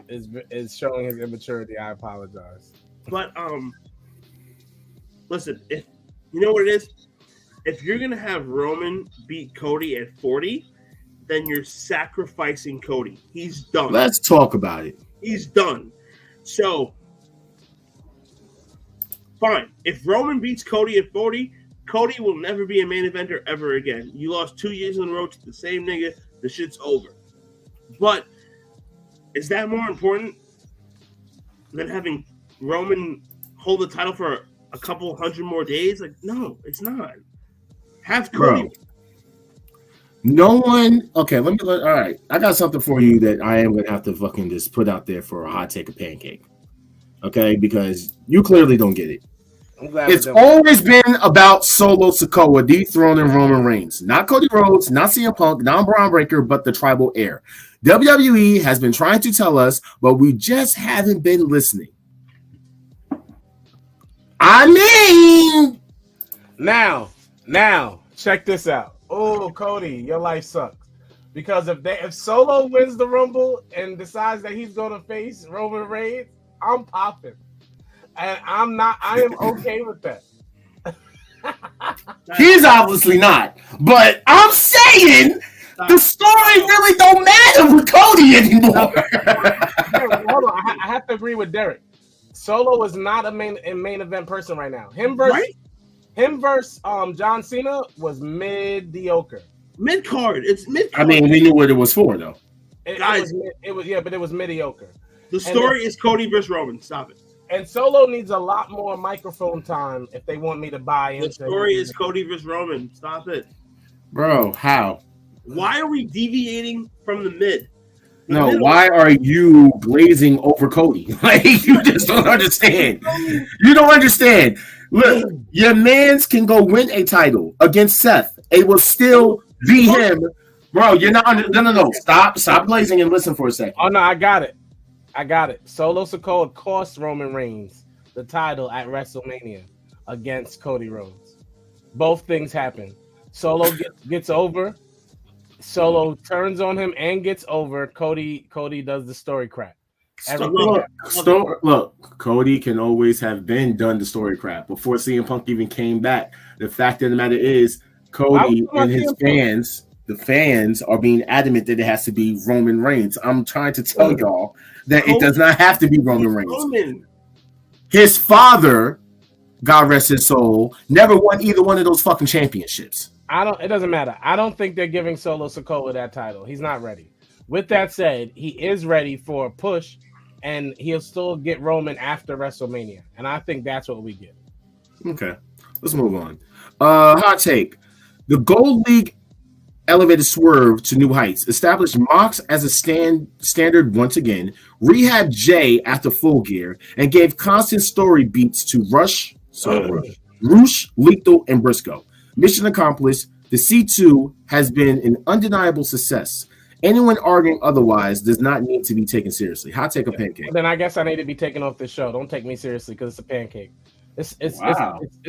showing his immaturity. I apologize. But listen, if you know what it is, if you're gonna have Roman beat Cody at 40, then you're sacrificing Cody. He's done. Let's talk about it. He's done. So. Fine. If Roman beats Cody at 40, Cody will never be a main eventer ever again. You lost 2 years in a row to the same nigga. The shit's over. But is that more important than having Roman hold the title for a couple hundred more days? Like, no, it's not. Have Cody. Bro. No one. Okay, all right. I got something for you that I am gonna have to fucking just put out there for a hot take of pancake. Okay, because you clearly don't get it. It's always been about Solo Sikoa dethroning Roman Reigns. Not Cody Rhodes, not CM Punk, not Braun Breaker, but the tribal heir. WWE has been trying to tell us, but we just haven't been listening. I mean... Now, check this out. Oh, Cody, your life sucks. Because if Solo wins the Rumble and decides that he's going to face Roman Reigns, I'm popping, and I am okay with that. He's obviously not, but I'm saying the story really don't matter with Cody anymore. Hold on, I have to agree with Derek. Solo is not a main event person right now. Him versus John Cena was mediocre. Mid card, it's mid. I mean, we knew what it was for though. It was mediocre. The story is Cody versus Roman. Stop it. And Solo needs a lot more microphone time if they want me to buy into. The story is Cody versus Roman. Stop it. Bro, how? Why are we deviating from the mid? Why are you glazing over Cody? Like, you just don't understand. You don't understand. Look, your mans can go win a title against Seth. It will still be him. Bro, you're not no. Stop glazing and listen for a second. Oh no, I got it. Solo Sikoa cost Roman Reigns the title at WrestleMania against Cody Rhodes. Both things happen. Solo gets over. Solo turns on him and gets over. Cody does the story crap. Look, Cody can always have been done the story crap before CM Punk even came back. The fact of the matter is, Cody and his fans, the fans are being adamant that it has to be Roman Reigns. I'm trying to tell y'all that it does not have to be Roman Reigns. His father, God rest his soul, never won either one of those fucking championships. It doesn't matter. I don't think they're giving Solo Sikoa that title. He's not ready. With that said, he is ready for a push, and he'll still get Roman after WrestleMania. And I think that's what we get. Okay, let's move on. Hot take: the Gold League elevated Swerve to new heights, established Mox as a standard once again, rehabbed Jay after Full Gear, and gave constant story beats to Roosh, Lethal, and Briscoe. Mission accomplished. The C2 has been an undeniable success. Anyone arguing otherwise does not need to be taken seriously. Hot take or pancake? Then I guess I need to be taken off this show. Don't take me seriously because it's a pancake. It's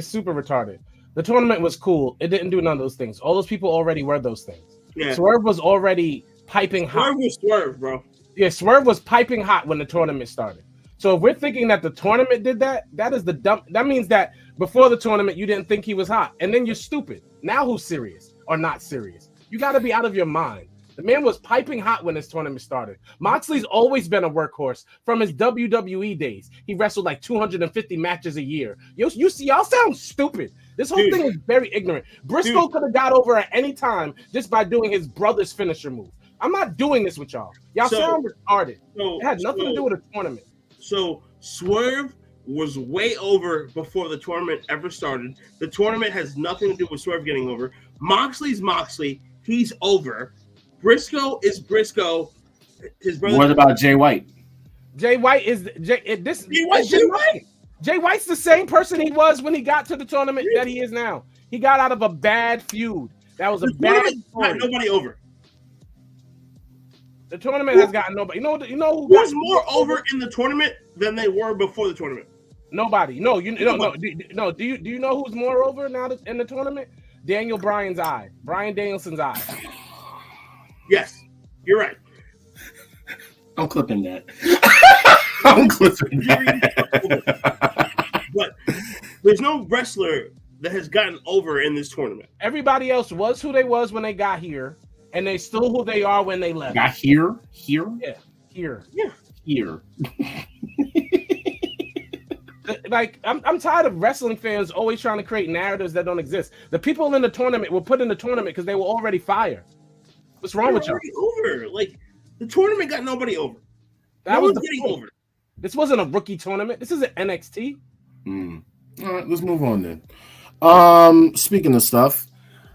super retarded. The tournament was cool. It didn't do none of those things. All those people already were those things. Yeah. Swerve was already piping hot. Swerve was Swerve, bro. Yeah, Swerve was piping hot when the tournament started. So if we're thinking that the tournament did that, that is the dumb. That means that before the tournament, you didn't think he was hot. And then you're stupid. Now who's serious or not serious? You got to be out of your mind. The man was piping hot when this tournament started. Moxley's always been a workhorse from his WWE days. He wrestled like 250 matches a year. You see, y'all sound stupid. This whole thing is very ignorant. Briscoe could have got over at any time just by doing his brother's finisher move. I'm not doing this with y'all. Y'all sound retarded. It had nothing to do with a tournament. So Swerve was way over before the tournament ever started. The tournament has nothing to do with Swerve getting over. Moxley's Moxley. He's over. Briscoe is Briscoe. His brother. What about Jay White? Jay White is Jay White. Jay White's the same person he was when he got to the tournament that he is now. He got out of a bad feud. That was a bad tournament. Nobody over. The tournament has gotten nobody. You know who's more over in the tournament than they were before the tournament? Nobody. No, you don't know. No, do you know who's more over now in the tournament? Daniel Bryan's eye. Bryan Danielson's eye. Yes, you're right. I'm clipping that. I'm clipping that. But there's no wrestler that has gotten over in this tournament. Everybody else was who they was when they got here, and they still who they are when they left. Got here? Yeah, here. Yeah, here. Like I'm tired of wrestling fans always trying to create narratives that don't exist. The people in the tournament were put in the tournament because they were already fired. What's wrong with y'all? Over. Like the tournament got nobody over. That was getting over. This wasn't a rookie tournament. This is an NXT. All right, let's move on then. Speaking of stuff,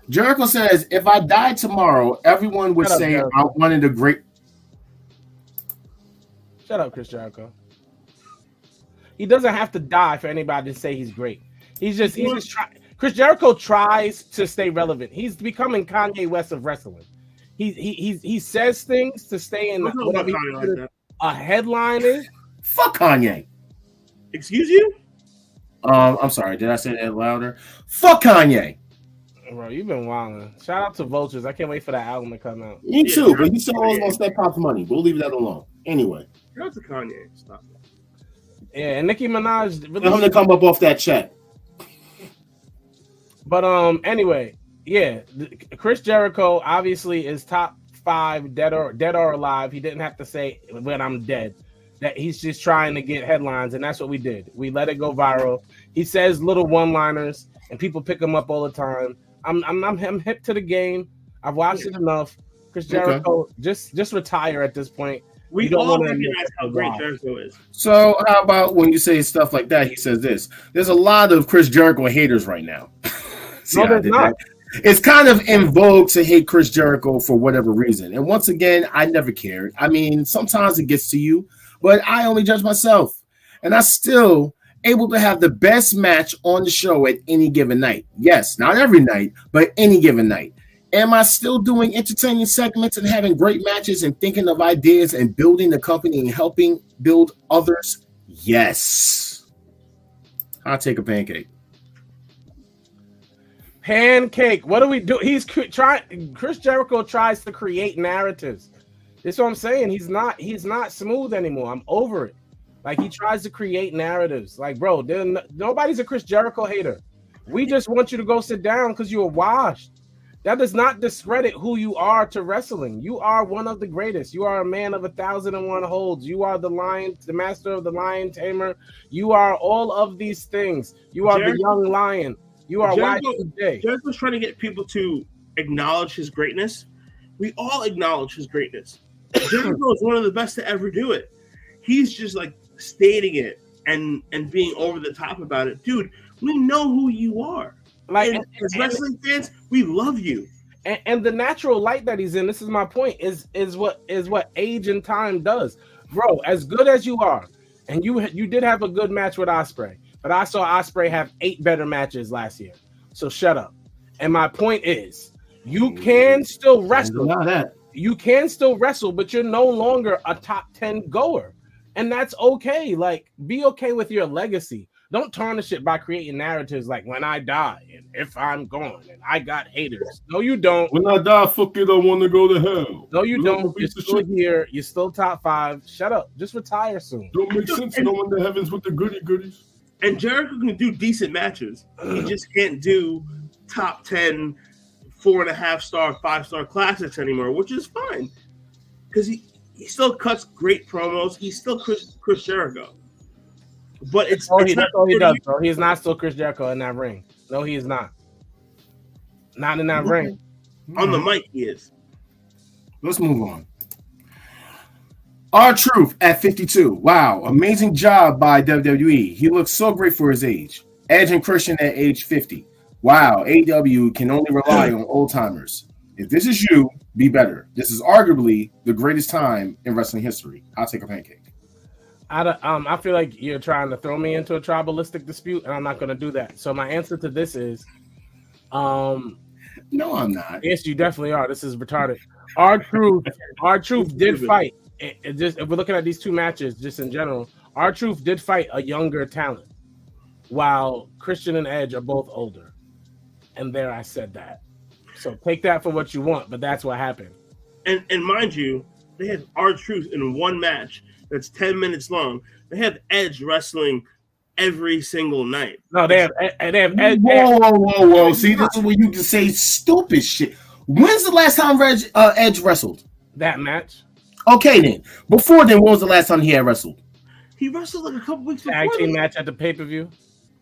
Jericho says, if I died tomorrow, everyone would say I wanted a great. Shut up, Chris Jericho. He doesn't have to die for anybody to say he's great. He's just trying. Chris Jericho tries to stay relevant. He's becoming Kanye West of wrestling. He says things to stay in a headline is. Fuck Kanye. Excuse you? I'm sorry. Did I say that louder? Fuck Kanye. Bro, you've been wilding. Shout out to Vultures. I can't wait for that album to come out. Me too, but you still always gonna step Pop's money. We'll leave that alone. Anyway. Shout out to Kanye. Stop. Yeah, and Nicki Minaj. Tell him to come up off that check. But anyway, yeah, Chris Jericho obviously is top 5 dead or alive. He didn't have to say when I'm dead. That he's just trying to get headlines, and that's what we did. We let it go viral. He says little one-liners, and people pick him up all the time. I'm hip to the game. I've watched it enough. Chris Jericho, just retire at this point. We don't all recognize how great Jericho is. So how about when you say stuff like that, he says this. There's a lot of Chris Jericho haters right now. No, there's not. It's kind of in vogue to hate Chris Jericho for whatever reason. And once again, I never cared. I mean, sometimes it gets to you, but I only judge myself. And I'm still able to have the best match on the show at any given night. Yes, not every night, but any given night. Am I still doing entertaining segments and having great matches and thinking of ideas and building the company and helping build others? Yes. I'll take a pancake. Pancake. What do we do? Chris Jericho tries to create narratives. That's what I'm saying. He's not smooth anymore. I'm over it. Like, he tries to create narratives. Like, bro, nobody's a Chris Jericho hater. We just want you to go sit down because you were washed. That does not discredit who you are to wrestling. You are one of the greatest. You are a man of 1,001 holds. You are the master of the lion tamer. You are all of these things. You are the young lion. You are Y2J. Jericho's trying to get people to acknowledge his greatness. We all acknowledge his greatness. Jericho is one of the best to ever do it. He's just like stating it and being over the top about it. Dude, we know who you are. Like, as wrestling fans, we love you. And the natural light that he's in, this is my point, is what age and time does. Bro, as good as you are, and you did have a good match with Ospreay, but I saw Ospreay have 8 better matches last year. So shut up. And my point is, you can still wrestle. You can still wrestle, but you're no longer a top 10 goer. And that's okay. Like, be okay with your legacy. Don't tarnish it by creating narratives like when I die and if I'm gone and I got haters. No, you don't. When I die, fuck it, I want to go to hell. No, you don't. You're still here. You're still top 5. Shut up. Just retire soon. Don't make sense. You know, in the heavens with the goodies. And Jericho can do decent matches. He just can't do top 10, 4.5-star, 5-star classics anymore, which is fine. Because he still cuts great promos. He's still Chris Jericho. But that's all he does, bro. He's not still Chris Jericho in that ring. No, he is not. Not in that ring. On the mic, he is. Let's move on. R-Truth at 52. Wow, amazing job by WWE. He looks so great for his age. Edge and Christian at age 50. Wow, AEW can only rely on old timers. If this is you, be better. This is arguably the greatest time in wrestling history. I'll take a pancake. I feel like you're trying to throw me into a tribalistic dispute, and I'm not going to do that. So my answer to this is, no, I'm not. Yes, you definitely are. This is retarded. R-Truth did fight. If we're looking at these 2 matches, just in general, R-Truth did fight a younger talent, while Christian and Edge are both older. And there, I said that. So take that for what you want, but that's what happened. And mind you, they had R-Truth in one match that's 10 minutes long. They have Edge wrestling every single night. No, they have Edge. Whoa. See, this is where you can say stupid shit. When's the last time Edge wrestled? That match. Okay, then. Before then, when was the last time he had wrestled? He wrestled like a couple weeks before. Tag team match at the pay-per-view.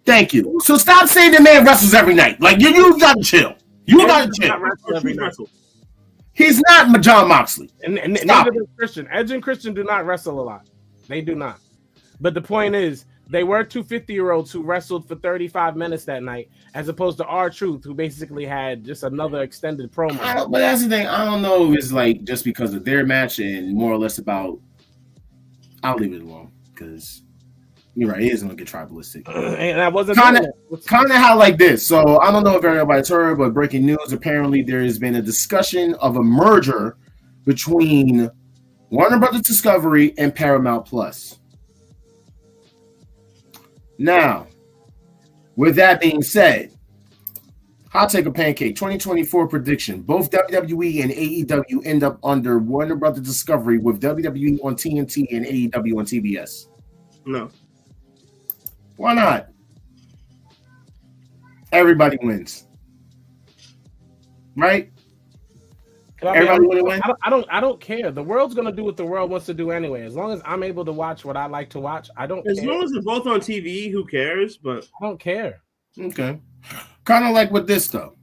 Thank you. So stop saying the man wrestles every night. Like, you got to chill. You got to chill. He's not John Moxley. And neither does Christian. Edge and Christian do not wrestle a lot. They do not. But the point is, they were 2 50-year-olds who wrestled for 35 minutes that night, as opposed to R-Truth, who basically had just another extended promo. But that's the thing. I don't know if it's like just because of their match and more or less about. I'll leave it alone because you're right. It is going to get tribalistic. And I wasn't kind of how like this. So I don't know if everybody's heard, but breaking news. Apparently, there has been a discussion of a merger between Warner Brothers Discovery and Paramount Plus. Now, with that being said, I'll take a pancake. 2024 prediction. Both WWE and AEW end up under Warner Brothers Discovery with WWE on TNT and AEW on TBS. No. Why not? Everybody wins. Right? Everybody want to win? I don't care. The world's going to do what the world wants to do anyway. As long as I'm able to watch what I like to watch, I don't care. As long as they're both on TV, who cares? But I don't care. Okay. Kind of like with this, though.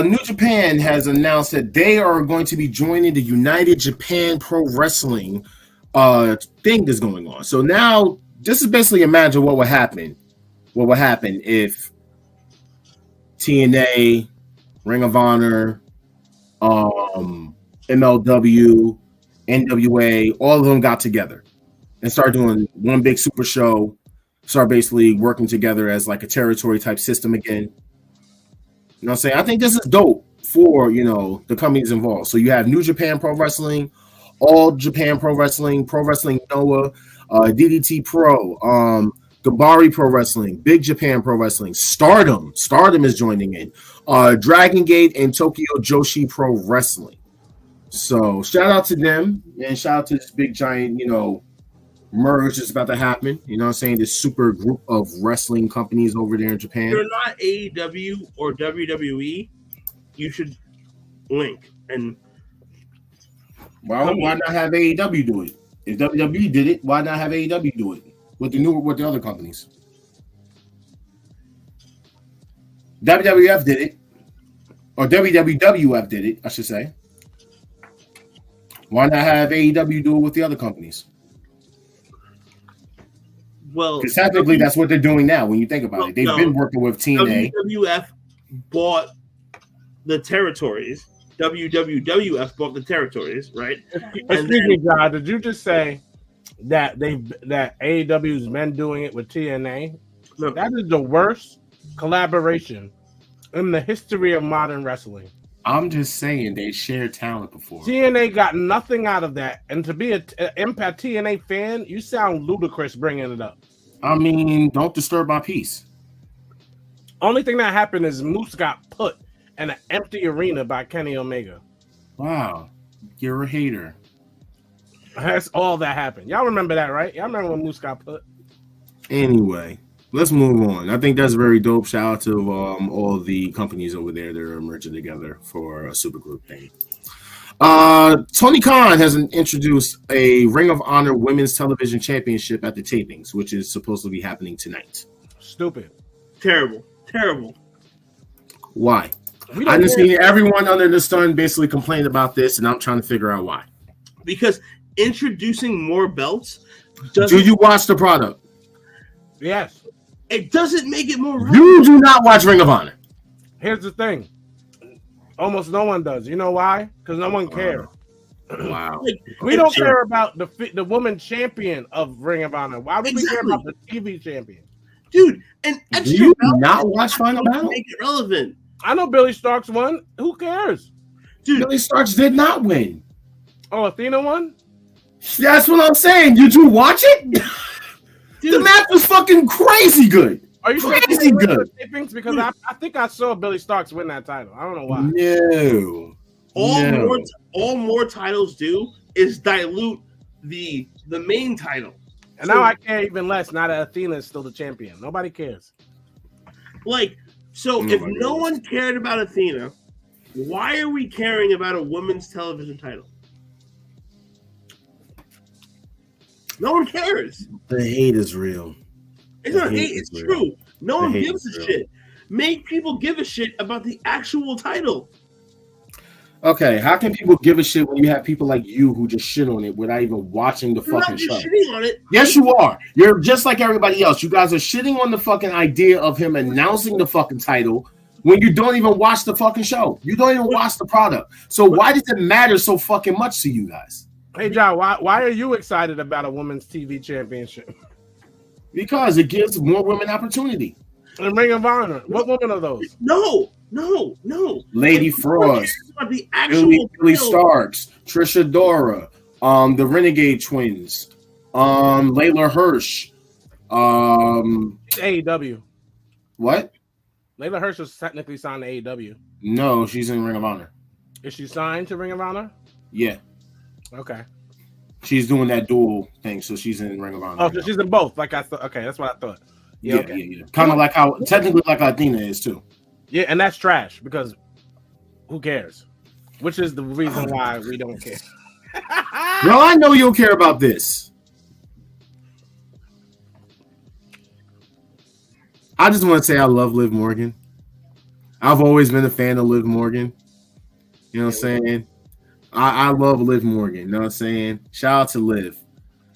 New Japan has announced that they are going to be joining the United Japan Pro Wrestling thing that's going on. So now, this is basically imagine what would happen. What would happen if TNA, Ring of Honor, MLW, NWA, all of them got together and started doing one big super show, start basically working together as like a territory type system again. You know what I'm saying? I think this is dope for, the companies involved. So you have New Japan Pro Wrestling, All Japan Pro Wrestling Noah, DDT Pro, Gabari Pro Wrestling, Big Japan Pro Wrestling, Stardom is joining in, Dragon Gate and Tokyo Joshi Pro Wrestling. So shout out to them and shout out to this big giant, merge that's about to happen. You know what I'm saying? This super group of wrestling companies over there in Japan. If you're not AEW or WWE, you should link. And why not have AEW do it? If WWE did it, why not have AEW do it with the other companies? WWF did it, or WWF did it, I should say. Why not have AEW do it with the other companies? Well, because technically that's what they're doing now. When you think about it, they've been working with TNA. WWF bought the territories. WWF bought the territories, right? Excuse me, God. Did you just say that AEW's been doing it with TNA? No. That is the worst collaboration in the history of modern wrestling. I'm just saying they shared talent before. TNA got nothing out of that, and to be an Impact TNA fan, you sound ludicrous bringing it up. I mean, don't disturb my peace. Only thing that happened is Moose got put in an empty arena by Kenny Omega. Wow, you're a hater. That's all that happened. Y'all remember that, right? Y'all remember when Moose got put? Anyway, let's move on. I think that's very dope. Shout out to all the companies over there that are merging together for a super group thing. Tony Khan has introduced a Ring of Honor Women's Television Championship at the tapings, which is supposed to be happening tonight. Stupid. Terrible. Why? I just seen everyone under the sun basically complain about this, and I'm trying to figure out why. Because introducing more belts do you watch the product? Yes. It doesn't make it more. You do not watch Ring of Honor. Here's the thing. Almost no one does. You know why? Because no one cares. Wow. We don't care about the woman champion of Ring of Honor. Why would we care about the TV champion? Dude, and extra do you not watch Final Battle? Make it relevant. I know Billy Starks won. Who cares? Dude, Billy Starks did not win. Oh, Athena won? That's what I'm saying. Did you watch it? Dude, the match was fucking crazy good. Are you crazy good? Because I think I saw Billy Starks win that title. I don't know why. No. All more titles do is dilute the main title. And now I care even less now that Athena is still the champion. Nobody cares. If no one cared about Athena, why are we caring about a women's television title? No one cares. The hate is real. It's not hate, it's true. No one gives a shit. Make people give a shit about the actual title. Okay, how can people give a shit when you have people like you who just shit on it without even watching the fucking show? Shitting on it. Yes, you are. You're just like everybody else. You guys are shitting on the fucking idea of him announcing the fucking title when you don't even watch the fucking show. You don't even watch the product. So why does it matter so fucking much to you guys? Hey, John, why are you excited about a women's TV championship? Because it gives more women opportunity. And Ring of Honor. What women are those? No. Lady Frost, Billy Starks, Trisha Dora, the Renegade Twins, Layla Hirsch, AEW. What? Layla Hirsch was technically signed to AEW. No, she's in Ring of Honor. Is she signed to Ring of Honor? Yeah. Okay. She's doing that dual thing, so she's in Ring of Honor. Oh, so she's in both. Like I thought. Okay, that's what I thought. Yeah. Kind of like how technically like Athena is too. Yeah, and that's trash because who cares? Which is the reason why we don't care. No, I know you don't care about this. I just want to say I love Liv Morgan. I've always been a fan of Liv Morgan. You know what I'm saying? I love Liv Morgan. You know what I'm saying? Shout out to Liv,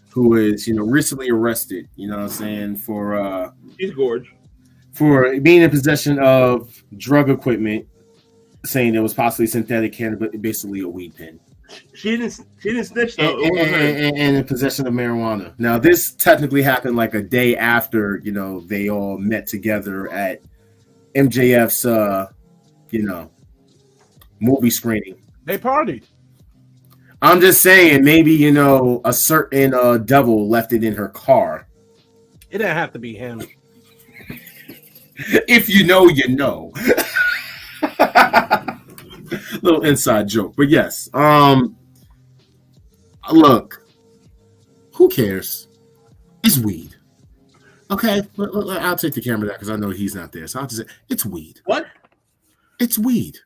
who is, recently arrested, you know what I'm saying, for she's gorge. For being in possession of drug equipment, saying it was possibly synthetic cannabis, basically a weed pen. She didn't snitch though. And in possession of marijuana. Now, this technically happened like a day after, they all met together at MJF's, movie screening. They partied. I'm just saying, maybe, a certain devil left it in her car. It didn't have to be him. If you know, you know. Little inside joke, but yes. Look, who cares? It's weed. Okay, I'll take the camera down because I know he's not there. So I'll just say it's weed. What? It's weed.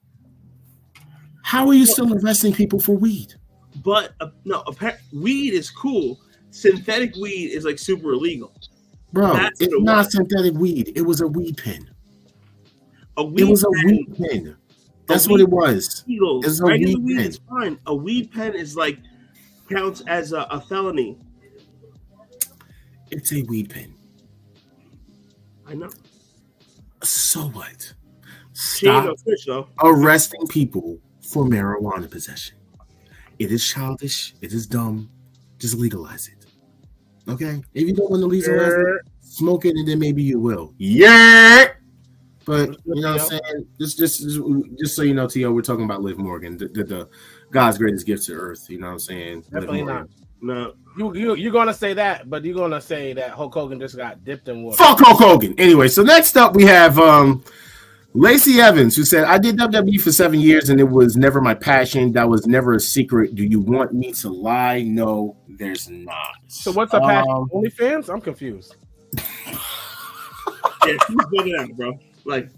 How are you still arresting people for weed? But no, weed is cool. Synthetic weed is like super illegal. Bro, it's not synthetic weed. It was a weed pen. It was a weed pen. That's what it was. It's a regular weed pen. Is fine. A weed pen is like counts as a felony. It's a weed pen. I know. So what? Stop arresting people for marijuana possession. It is childish. It is dumb. Just legalize it. Okay? If you don't want to legalize it, smoke it and then maybe you will. Yeah! But, you know what I'm saying? Just so you know, T.O., we're talking about Liv Morgan, the God's greatest gift to earth. You know what I'm saying? Definitely not. No. You're going to say that, but you're going to say that Hulk Hogan just got dipped in water. Fuck Hulk Hogan. Anyway, so next up we have Lacey Evans, who said, I did WWE for 7 years and it was never my passion. That was never a secret. Do you want me to lie? No, there's not. So what's a passion? OnlyFans? I'm confused. Yeah, she's good at that, bro. Like,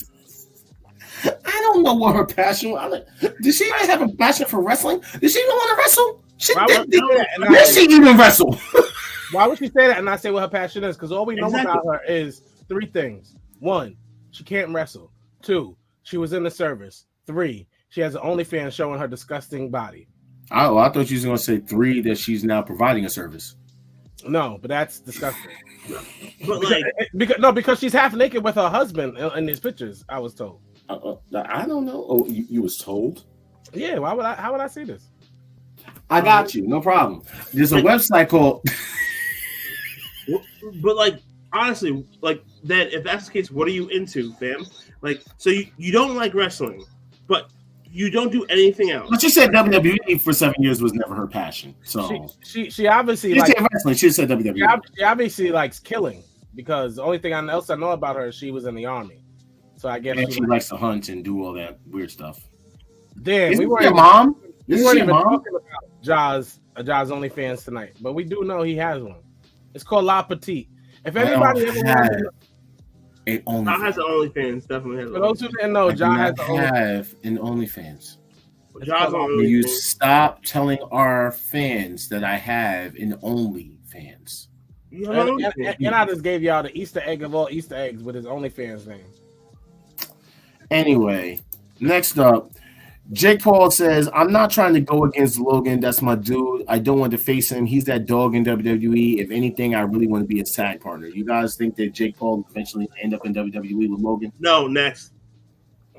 I don't know what her passion was. Did she even have a passion for wrestling? Did she even want to wrestle? Did she even wrestle? Why would she say that and not say what her passion is? Because all we know about her is 3 things. 1, she can't wrestle. 2, she was in the service. 3, she has an OnlyFans showing her disgusting body. Oh, I thought you was going to say 3, that she's now providing a service. No, but that's disgusting. But because she's half naked with her husband in these pictures. I was told. I don't know. Oh, you was told? Yeah. Why would I? How would I see this? I got you. No problem. There's a website called. But like, honestly, like that. If that's the case, what are you into, fam? Like, so you don't like wrestling, but you don't do anything else. But she said WWE for 7 years was never her passion. So she obviously she said wrestling. She said WWE. She obviously likes killing because the only thing else I know about her is she was in the army. So I guess she likes to hunt and do all that weird stuff. Damn, we weren't even talking about Jaws OnlyFans tonight, but we do know he has one. It's called La Petite. If anybody ever wants John has an OnlyFans, definitely has. For those who didn't know, John has an OnlyFans. Will you stop telling our fans that I have an OnlyFans? And I just gave y'all the Easter egg of all Easter eggs with his OnlyFans name. Anyway, next up, Jake Paul says, I'm not trying to go against Logan. That's my dude. I don't want to face him. He's that dog in WWE. If anything, I really want to be a tag partner. You guys think that Jake Paul will eventually end up in WWE with Logan? No, next.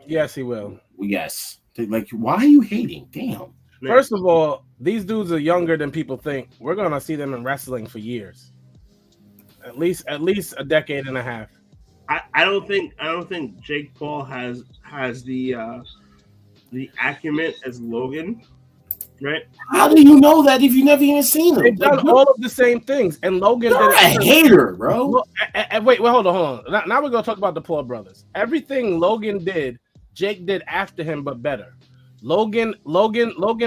Yes, he will. Yes. Like, why are you hating? Damn. First of all, these dudes are younger than people think. We're going to see them in wrestling for years. At least a decade and a half. I don't think Jake Paul has the acumen as Logan, right? How do you know that if you never even seen him? They've done all of the same things, and Logan. You're a hater, bro. Wait, hold on. Now we're gonna talk about the Paul brothers. Everything Logan did, Jake did after him, but better. Logan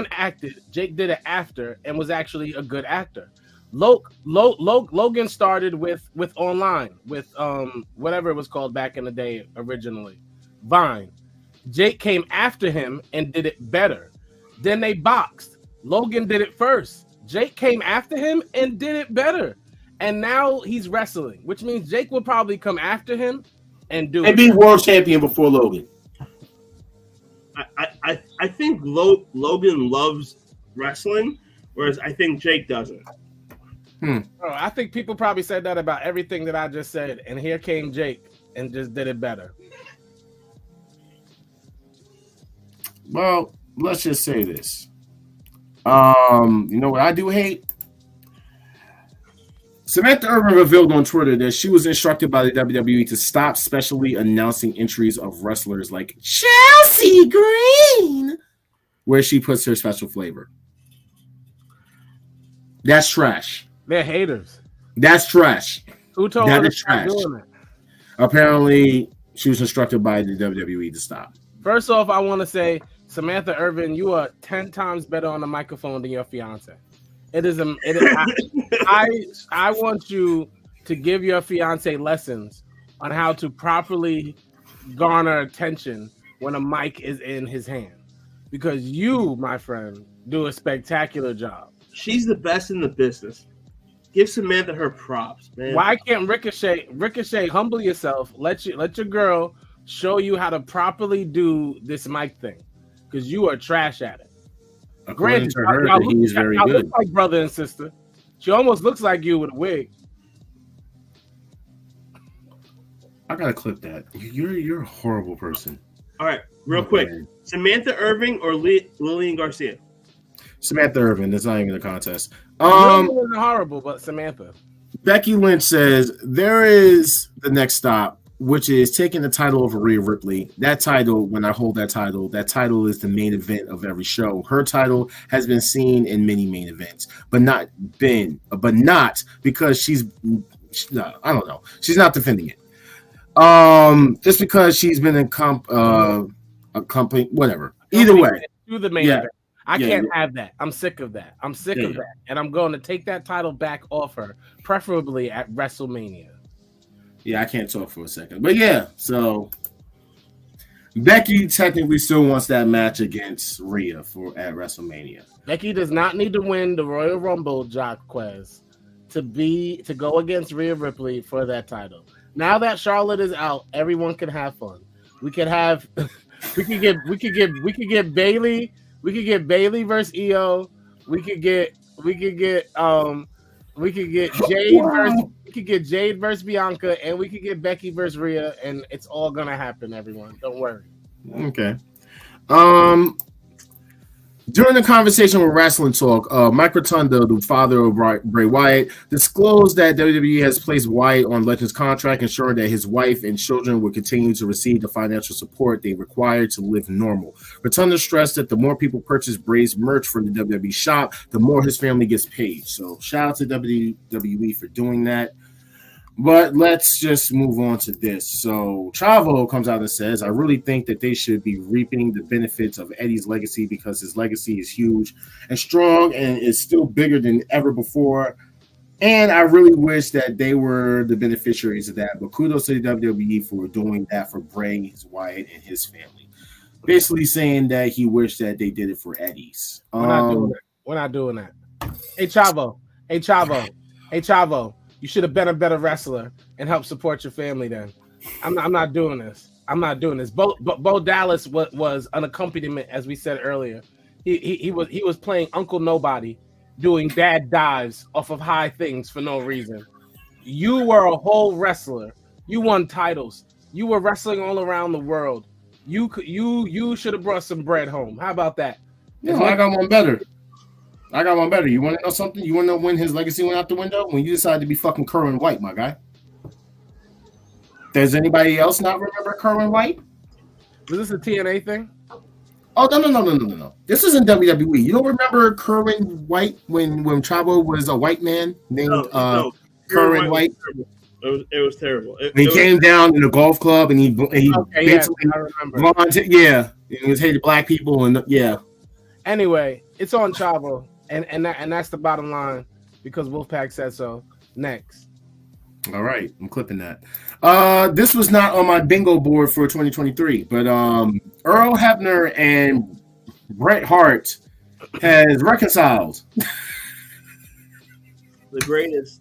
acted. Jake did it after, and was actually a good actor. Logan started with online, with whatever it was called back in the day originally, Vine. Jake came after him and did it better. Then they boxed. Logan did it first. Jake came after him and did it better. And now he's wrestling, which means Jake will probably come after him and do it. And be world champion before Logan. I think Logan loves wrestling, whereas I think Jake doesn't. I think people probably said that about everything that I just said, and here came Jake and just did it better. Well, let's just say this. You know what I do hate? Samantha Irvin revealed on Twitter that she was instructed by the WWE to stop specially announcing entries of wrestlers like Chelsea Green, where she puts her special flavor. That's trash. They're haters. That's trash. Who told her to stop doing that? Apparently, she was instructed by the WWE to stop. First off, I want to say, Samantha Irvin, you are 10 times better on the microphone than your fiance. I want you to give your fiance lessons on how to properly garner attention when a mic is in his hand. Because you, my friend, do a spectacular job. She's the best in the business. Give Samantha her props, man. Why can't Ricochet humble yourself? Let your girl show you how to properly do this mic thing, because you are trash at it. Granted, to her, he's very good. Look like brother and sister. She almost looks like you with a wig. I gotta clip that. You're a horrible person. All right, real quick. Samantha Irving or Lillian Garcia? Samantha Irving. That's not even a contest. Lillian is horrible, but Samantha. Becky Lynch says there is the next stop, which is taking the title over Rhea Ripley. That title, when I hold that title is the main event of every show. Her title has been seen in many main events, but not because she's no, I don't know. She's not defending it. Just because she's been in a company, whatever. Either way, do the main event. I can't have that. I'm sick of that. I'm sick of that, and I'm going to take that title back off her, preferably at WrestleMania. Yeah, I can't talk for a second, but yeah. So Becky technically still wants that match against Rhea at WrestleMania. Becky does not need to win the Royal Rumble, Jacquez, to go against Rhea Ripley for that title. Now that Charlotte is out, everyone can have fun. We could get Bayley. We could get Bayley versus Io. We could get Jade versus Bianca, and we could get Becky versus Rhea, and it's all gonna happen. Everyone, don't worry. Okay. During the conversation with Wrestling Talk, Mike Rotunda, the father of Bray Wyatt, disclosed that WWE has placed Wyatt on Legend's contract, ensuring that his wife and children will continue to receive the financial support they require to live normal. Rotunda stressed that the more people purchase Bray's merch from the WWE shop, the more his family gets paid. So shout out to WWE for doing that. But let's just move on to this. So Chavo comes out and says, I really think that they should be reaping the benefits of Eddie's legacy because his legacy is huge and strong and is still bigger than ever before. And I really wish that they were the beneficiaries of that. But kudos to the WWE for doing that for Bray, Wyatt, and his family. Basically saying that he wished that they did it for Eddie's. We're not doing that. Hey, Chavo. You should have been a better wrestler and help support your family then. I'm not doing this. Bo Dallas was an accompaniment, as we said earlier. He was playing Uncle Nobody, doing bad dives off of high things for no reason. You were a whole wrestler. You won titles. You were wrestling all around the world. You should have brought some bread home. How about that? Yeah, I got one better. You want to know something? You want to know when his legacy went out the window? When you decided to be fucking Kerwin White, my guy. Does anybody else not remember Kerwin White? Was this a TNA thing? Oh, no. This is in WWE. You don't remember Kerwin White when Chavo was a white man named Kerwin White? It was terrible. He came down in a golf club and he basically I remember. He was hated black people and Anyway, it's on Chavo. And that's the bottom line because Wolfpack said so. Next. All right, I'm clipping that. This was not on my bingo board for 2023, but Earl Hebner and Bret Hart has reconciled. The greatest.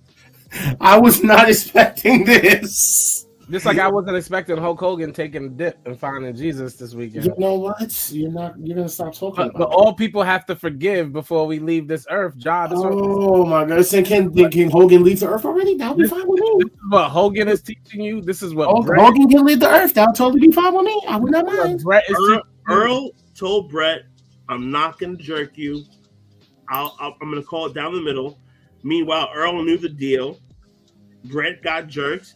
I was not expecting this. Just like I wasn't expecting Hulk Hogan taking a dip and finding Jesus this weekend. You know what? You're gonna stop talking about but all people have to forgive before we leave this earth. John. Oh my God! Can Hogan leave the earth already? That'll be fine with me. This is what Hogan is teaching you. This is what Hogan can leave the earth. That'll totally be fine with me. I would not mind. Earl told Bret, "I'm not gonna jerk you. I'm gonna call it down the middle." Meanwhile, Earl knew the deal. Bret got jerked.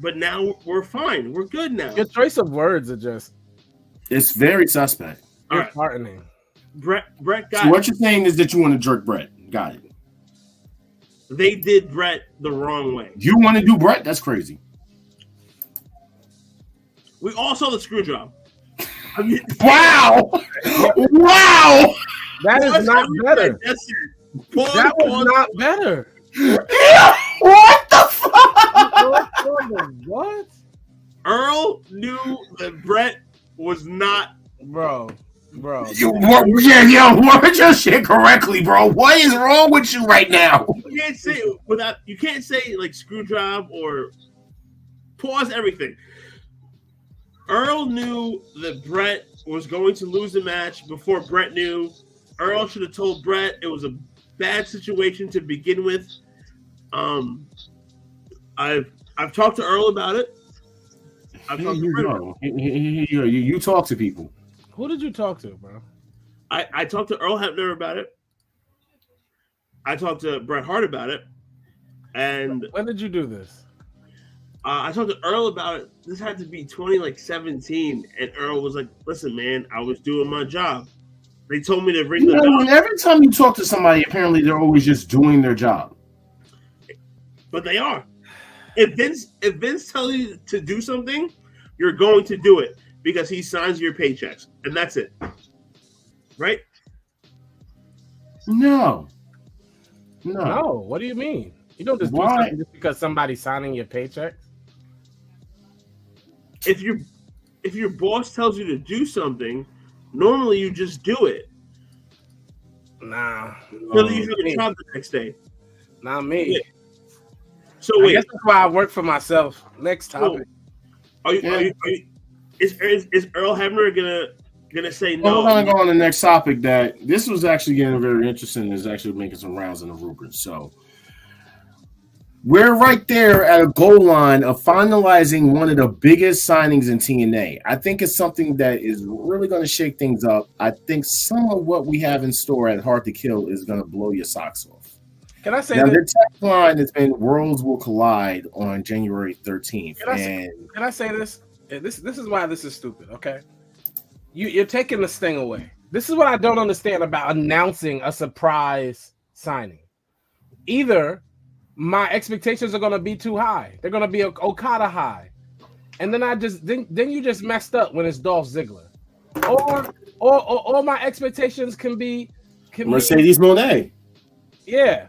But now we're fine. We're good now. Your choice of words are just—it's very suspect. Disheartening. Bret got. So what you're saying is that you want to jerk Bret. Got it. They did Bret the wrong way. You want to do Bret? That's crazy. We all saw the screw job. Wow! Wow! That is not better. That was not better. What the fuck? What? Earl knew that Bret was not, bro. Word your shit correctly, bro. What is wrong with you right now? You can't say like screw job or pause everything. Earl knew that Brett was going to lose the match before Brett knew. Earl should have told Brett it was a bad situation to begin with. I've talked to Earl about it. You talk to people. Who did you talk to, bro? I talked to Earl Hebner about it. I talked to Bret Hart about it. And when did you do this? I talked to Earl about it. This had to be 2017, and Earl was like, "Listen, man, I was doing my job. They told me to ring the bell." Every time you talk to somebody, apparently they're always just doing their job. But they are. If Vince tells you to do something, you're going to do it because he signs your paychecks, and that's it. Right? No. What do you mean? You don't just do something just because somebody's signing your paychecks. If your boss tells you to do something, normally you just do it. Nah. Whether you have a job the next day. Not me. Yeah. So wait. I guess that's why I work for myself. Next topic. Is Earl Hebner gonna say no? We're gonna go on the next topic. That this was actually getting very interesting. Is actually making some rounds in the Ruger. So we're right there at a goal line of finalizing one of the biggest signings in TNA. I think it's something that is really going to shake things up. I think some of what we have in store at Hard to Kill is going to blow your socks off. Can I say now, that? The tagline has been "Worlds will collide" on January 13th. Can I say this? This is why this is stupid. Okay, you're taking this thing away. This is what I don't understand about announcing a surprise signing. Either my expectations are going to be too high. They're going to be Okada high. And then then you just messed up when it's Dolph Ziggler. Or my expectations can be Mercedes Moné. Yeah.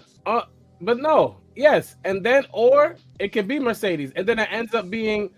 But no. Yes. And then or it could be Mercedes. And then it ends up being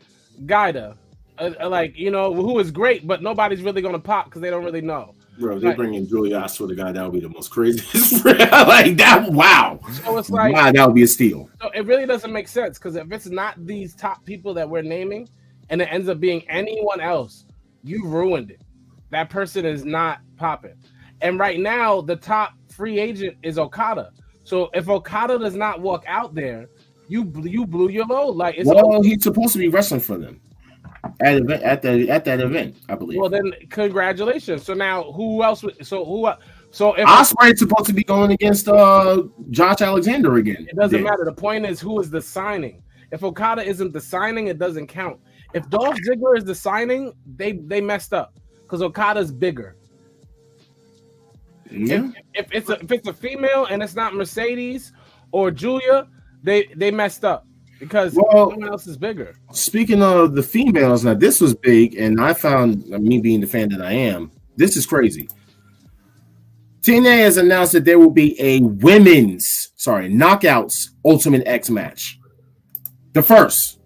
Gaida. Who is great, but nobody's really going to pop because they don't really know. Bro, they bring in Julia. I swear to God, that would be the most craziest. Like that, wow. So it's like, wow, that would be a steal. So it really doesn't make sense because if it's not these top people that we're naming, and it ends up being anyone else, you ruined it. That person is not popping. And right now, the top free agent is Okada. So if Okada does not walk out there, you blew your load. Like he's supposed to be wrestling for them. At that event, I believe. Well, then congratulations. So now, who else? So if Ospreay's supposed to be going against Josh Alexander again. It doesn't matter. The point is, who is the signing? If Okada isn't the signing, it doesn't count. If Dolph Ziggler is the signing, they messed up because Okada's bigger. Yeah. If it's a female and it's not Mercedes or Julia, they messed up. Because someone else is bigger. Speaking of the females, now this was big, and I found, me being the fan that I am, this is crazy. TNA has announced that there will be a Knockouts Ultimate X match. The first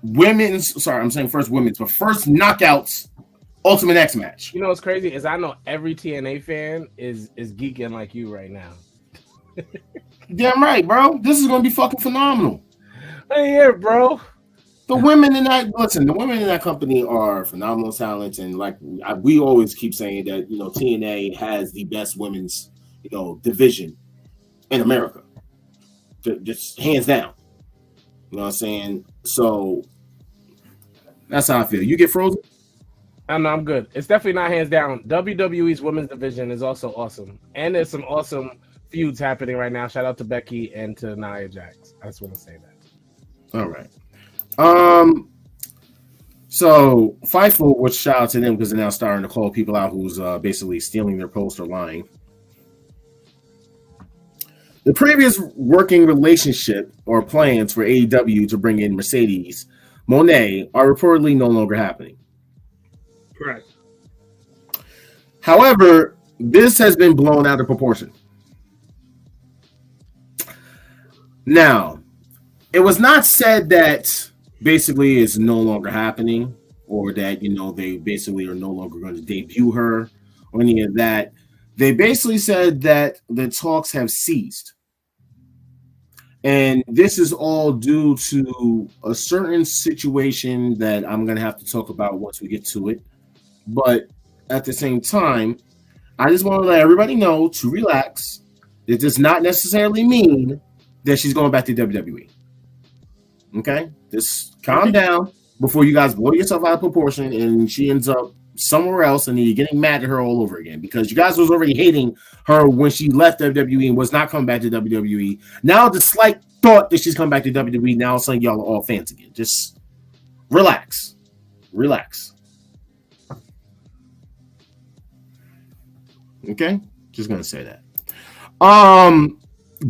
women's, I'm saying first women's, but first Knockouts Ultimate X match. You know what's crazy is I know every TNA fan is geeking like you right now. Damn right, bro. This is going to be fucking phenomenal. Yeah, bro. The women in that company are phenomenal talents, and we always keep saying that TNA has the best women's division in America, just hands down. You know what I'm saying? So that's how I feel. You get frozen? No, I'm good. It's definitely not hands down. WWE's women's division is also awesome, and there's some awesome feuds happening right now. Shout out to Becky and to Nia Jax. I just want to say that. All right. So Fightful, which shout out to them because they're now starting to call people out who's basically stealing their post or lying. The previous working relationship or plans for AEW to bring in Mercedes Moné are reportedly no longer happening. Correct. However, this has been blown out of proportion. Now, it was not said that basically it's no longer happening or that, they basically are no longer going to debut her or any of that. They basically said that the talks have ceased. And this is all due to a certain situation that I'm going to have to talk about once we get to it. But at the same time, I just want to let everybody know to relax. It does not necessarily mean that she's going back to WWE. Okay? Just calm down before you guys blow yourself out of proportion and she ends up somewhere else and then you're getting mad at her all over again because you guys was already hating her when she left WWE and was not coming back to WWE. Now the slight thought that she's coming back to WWE, now all of a sudden y'all are all fans again. Just relax. Relax. Okay? Just gonna say that.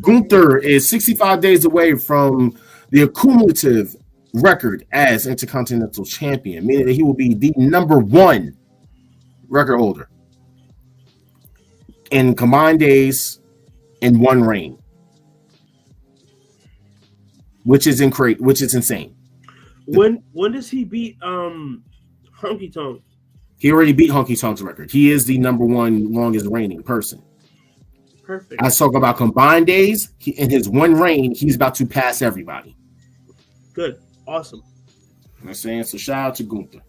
Gunther is 65 days away from the cumulative record as Intercontinental Champion, meaning that he will be the #1 record holder in combined days in one reign, which is insane. When does he beat Honky Tonk? He already beat Honky Tonk's record. He is the #1 longest reigning person. Perfect. I talk about combined days. In his one reign, he's about to pass everybody. Good. Awesome. I'm saying, so shout out to Gunther.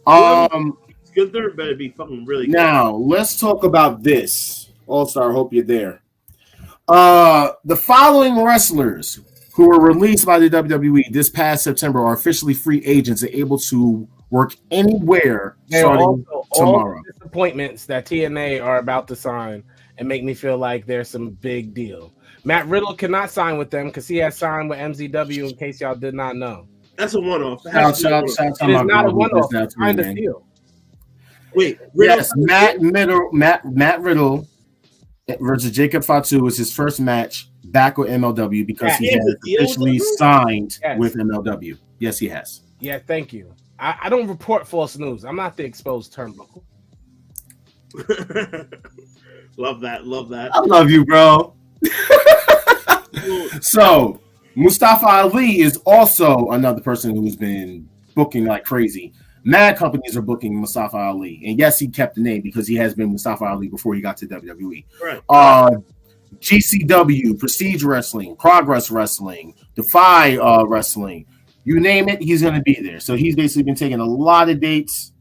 Gunther better be fucking really good. Now, let's talk about this. All-Star, hope you're there. The following wrestlers who were released by the WWE this past September are officially free agents and able to work anywhere starting tomorrow. All disappointments that TNA are about to sign and make me feel like there's some big deal. Matt Riddle cannot sign with them because he has signed with MZW, in case y'all did not know. That's a one-off. It is not a one-off. It's kind of deal. Wait, yes, Matt Riddle versus Jacob Fatu was his first match back with MLW because he has officially signed with MLW. Yes, he has. Yeah, thank you. I don't report false news. I'm not the exposed turnbuckle. Love that. Love that. I love you, bro. So, Mustafa Ali is also another person who's been booking like crazy. Mad companies are booking Mustafa Ali. And yes, he kept the name because he has been Mustafa Ali before he got to WWE. Right. GCW, Prestige Wrestling, Progress Wrestling, Defy Wrestling. You name it, he's going to be there. So he's basically been taking a lot of dates.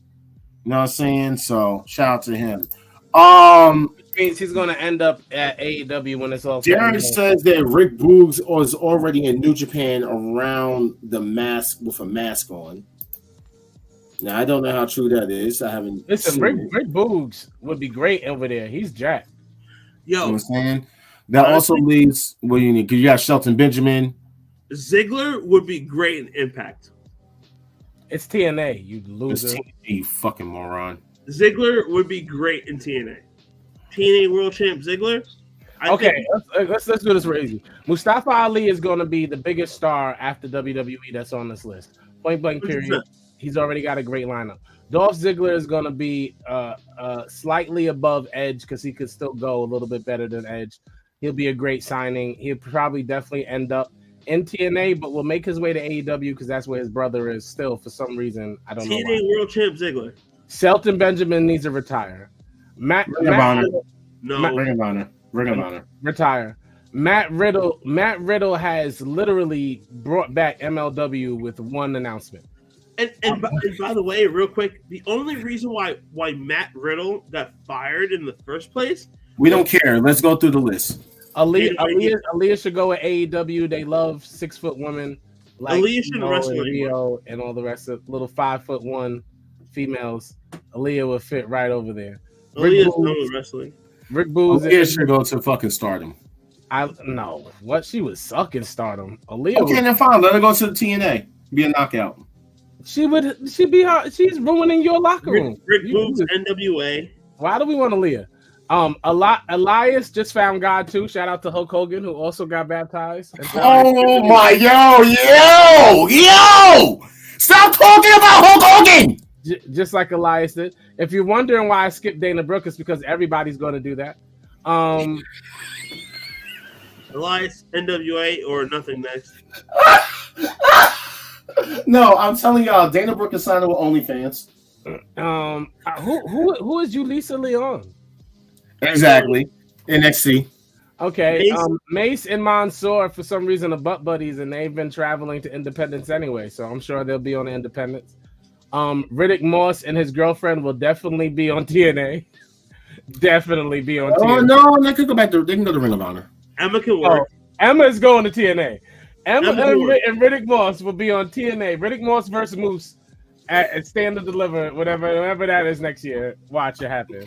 You know what I'm saying? So shout out to him. Which means he's going to end up at AEW when it's all. Darren says that Rick Boogs was already in New Japan around the mask with a mask on. Now I don't know how true that is. I haven't. Listen, Rick Boogs would be great over there. He's jacked. Yo, you know what I'm saying? That also leaves what you need because you got Shelton Benjamin. Ziggler would be great in Impact. It's TNA, you loser. TNA, you fucking moron. Ziggler would be great in TNA. TNA World Champ Ziggler. Let's do this real easy. Mustafa Ali is going to be the biggest star after WWE that's on this list. Point blank period. 100%. He's already got a great lineup. Dolph Ziggler is going to be slightly above Edge because he could still go a little bit better than Edge. He'll be a great signing. He'll probably definitely end up in TNA, but will make his way to AEW because that's where his brother is still for some reason. I don't know. TNA World Champ Ziggler. Shelton Benjamin needs to retire. Ring of Honor. Retire. Matt Riddle has literally brought back MLW with one announcement. And by the way, real quick, the only reason why Matt Riddle got fired in the first place. We don't care. Let's go through the list. Aaliyah should go at AEW. They love 6-foot women. Like Aaliyah should wrestle Rio and all the rest of little 5'1" females. Aaliyah would fit right over there. Aaliyah's known with wrestling. Rick Boogs. Aaliyah should go to fucking Stardom. She was sucking Stardom. Aaliyah. Then fine. Let her go to the TNA. Be a knockout. She's ruining your locker room. Rick Boogs, NWA. Why do we want Aaliyah? Elias just found God too. Shout out to Hulk Hogan, who also got baptized. Oh my, yo! Stop talking about Hulk Hogan. Just like Elias did. If you're wondering why I skipped Dana Brooke, it's because everybody's going to do that. Elias, NWA, or nothing next. No, I'm telling y'all, Dana Brooke is signing with OnlyFans. Who is Julissa Leon? Exactly. NXT. Okay, Mace and Mansoor for some reason are butt buddies, and they've been traveling to Independence anyway, so I'm sure they'll be on the Independence. Riddick Moss and his girlfriend will definitely be on TNA. Definitely be on TNA. Oh no, they could go back to Ring of Honor. Emma can work. Emma is going to TNA. Emma and Riddick Moss will be on TNA. Riddick Moss versus Moose at Stand and Deliver, whatever that is next year. Watch it happen.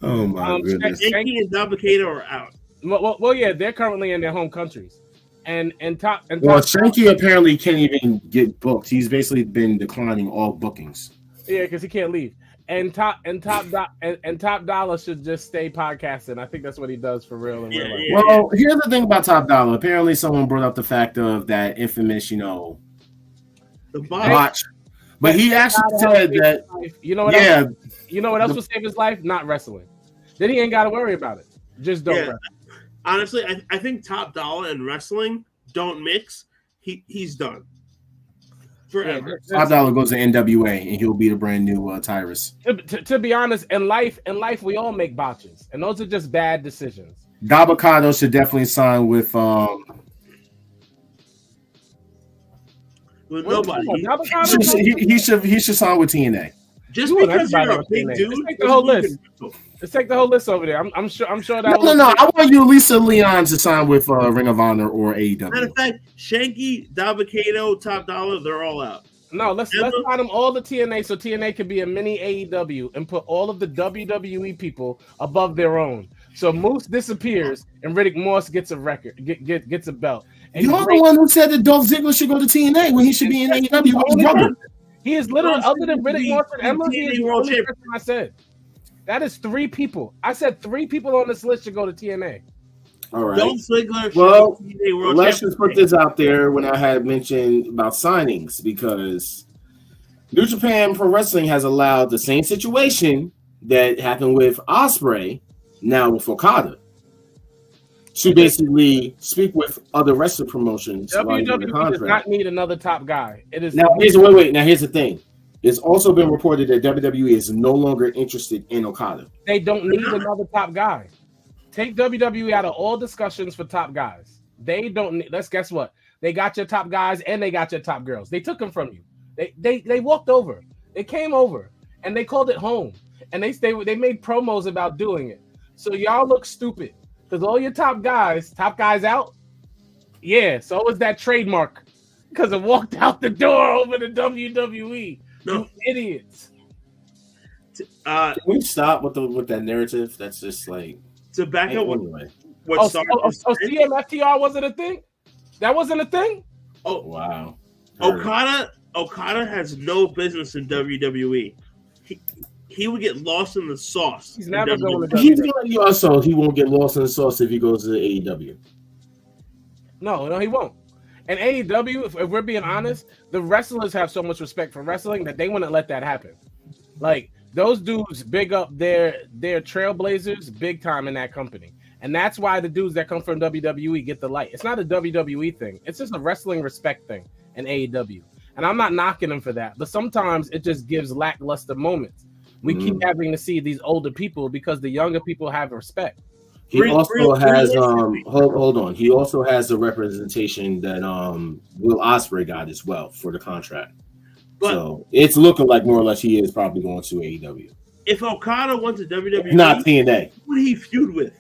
Oh my goodness. Shanky and Dabba-Kato are out. Well, yeah, they're currently in their home countries, and Shanky apparently can't even get booked. He's basically been declining all bookings. Yeah, because he can't leave. And Top Dollar should just stay podcasting. I think that's what he does for real. Well, here's the thing about Top Dollar. Apparently, someone brought up the fact of that infamous, the botch. But he actually said that. You know what? Yeah. You know what else will save his life? Not wrestling. Then he ain't got to worry about it. Just don't. Yeah. Honestly, I think Top Dollar and wrestling don't mix. He's done forever. Top Dollar goes to NWA and he'll be the brand new Tyrus. To be honest, in life we all make botches, and those are just bad decisions. Dabba-Kato should definitely sign with nobody. He should sign with TNA. Just because you're a big dude, take the whole list. Let's take the whole list over there. I'm sure that. No. I want you, Lisa Leon, to sign with Ring of Honor or AEW. Matter of fact, Shanky, Dabba-Kato, Top Dollar, they're all out. No, let's sign them all to TNA so TNA could be a mini AEW and put all of the WWE people above their own. So Moose disappears and Riddick Moss gets a record, gets a belt. And you're the one who said that Dolph Ziggler should go to TNA when he should be in AEW with his brother. He is literally, other than Riddick Moss and Emma, he is the only person I said. That is 3 people. I said 3 people on this list should go to TNA. All right. Dolph Ziggler. Well, let's just put this out there when I had mentioned about signings, because New Japan Pro Wrestling has allowed the same situation that happened with Ospreay, now with Okada, to basically speak with other wrestling promotions. WWE does not need another top guy. It is now. Here's the thing. It's also been reported that WWE is no longer interested in Okada. They don't need another top guy. Take WWE out of all discussions for top guys. They don't need. Let's guess what? They got your top guys and they got your top girls. They took them from you. They walked over. They came over and they called it home. And they made promos about doing it. So y'all look stupid because all your top guys out. Yeah, so was that trademark because it walked out the door over to WWE. No. You idiots. Can we stop with that narrative? That's just like to back up anyway. What started. CMFTR wasn't a thing? That wasn't a thing? Oh wow. Okada has no business in WWE. He would get lost in the sauce. He's never going to WWE. Also, he won't get lost in the sauce if he goes to AEW. No, he won't. And AEW, if we're being honest, the wrestlers have so much respect for wrestling that they wouldn't let that happen. Like, those dudes big up their trailblazers big time in that company. And that's why the dudes that come from WWE get the light. It's not a WWE thing. It's just a wrestling respect thing in AEW. And I'm not knocking them for that. But sometimes it just gives lackluster moments. We keep having to see these older people because the younger people have respect. He also has hold on. He also has the representation that Will Ospreay got as well for the contract. But so it's looking like more or less he is probably going to AEW. If Okada went to WWE, not TNA, who would he feud with?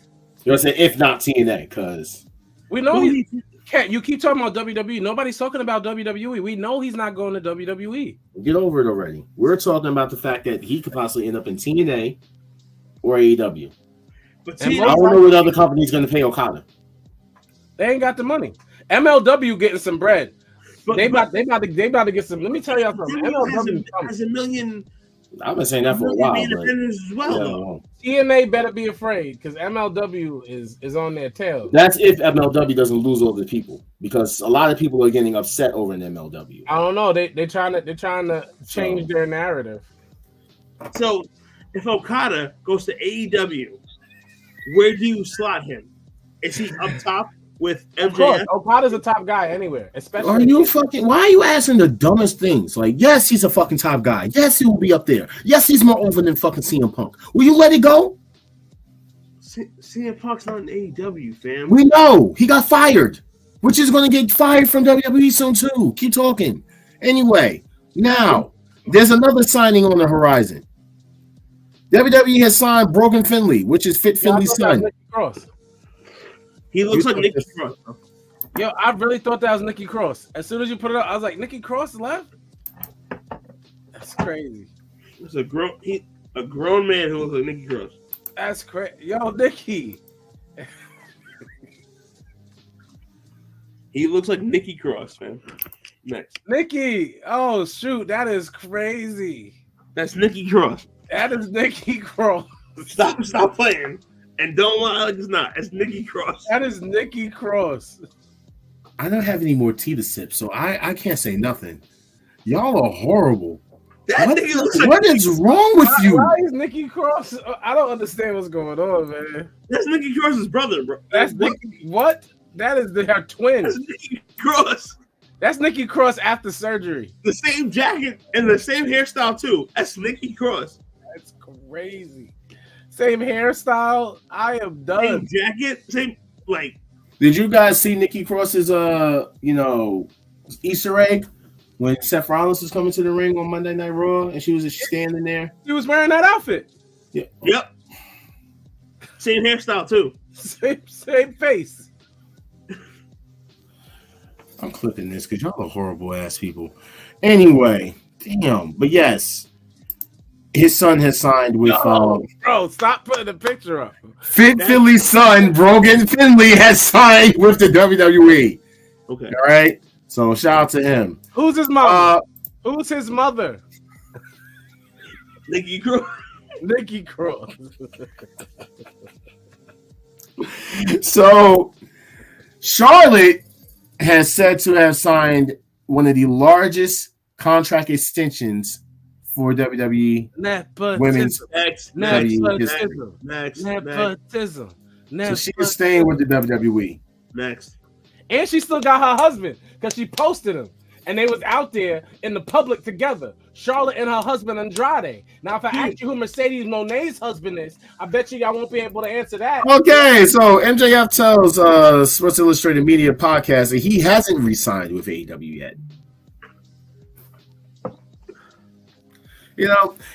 You know what I'm saying? If not TNA, because we know he can't. You keep talking about WWE. Nobody's talking about WWE. We know he's not going to WWE. Get over it already. We're talking about the fact that he could possibly end up in TNA or AEW. But I don't know what other company is going to pay Okada. They ain't got the money. MLW getting some bread. They about to get some. Let me tell y'all something. MLW has a million. I've been saying that for a while. As well, TNA better be afraid because MLW is on their tail. That's if MLW doesn't lose all the people, because a lot of people are getting upset over an MLW. I don't know. They're trying to change their narrative. So if Okada goes to AEW, where do you slot him? Is he up top with MJF? Of course, Okada's a top guy anywhere. Especially. Are you fucking? Why are you asking the dumbest things? Like, yes, he's a fucking top guy. Yes, he will be up there. Yes, he's more over than fucking CM Punk. Will you let it go? CM Punk's not in AEW, fam. We know he got fired, which is going to get fired from WWE soon too. Keep talking. Anyway, now there's another signing on the horizon. WWE has signed Brogan Finley, which is Fit Finley's son. He looks like Nikki Cross. Yo, I really thought that was Nikki Cross. As soon as you put it up, I was like, Nikki Cross left? That's crazy. It's a grown man who looks like Nikki Cross. That's crazy. Yo, Nikki. He looks like Nikki Cross, man. Next. Nikki. Oh, shoot. That is crazy. That's Nikki Cross. That is Nikki Cross. Stop playing. And don't lie like it's not. It's Nikki Cross. That is Nikki Cross. I don't have any more tea to sip, so I can't say nothing. Y'all are horrible. What is wrong with you? Why is Nikki Cross? I don't understand what's going on, man. That's Nikki Cross's brother, bro. That's Nikki. What? That is their twin. That's Nikki Cross. That's Nikki Cross after surgery. The same jacket and the same hairstyle too. That's Nikki Cross. That's crazy. Same hairstyle. I am done. Same jacket. Same like. Did you guys see Nikki Cross's Easter egg when Seth Rollins was coming to the ring on Monday Night Raw and she was just standing there? She was wearing that outfit. Yeah. Yep. Same hairstyle too. Same face. I'm clipping this because y'all are horrible ass people. Anyway, damn. But yes, his son has signed with. Bro, stop putting the picture up. Finley's son, Brogan Finley, has signed with the WWE. Okay. All right. So shout out to him. Who's his mother? Who's his mother? Nikki Cross. Nikki Cross. So Charlotte has said to have signed one of the largest contract extensions for WWE women's. Nepotism. So she is staying with the WWE. Next. And she still got her husband because she posted him. And they was out there in the public together. Charlotte and her husband Andrade. Now, if I ask you who Mercedes Moné's husband is, I bet you y'all won't be able to answer that. Okay, so MJF tells Sports Illustrated Media podcast that he hasn't re-signed with AEW yet.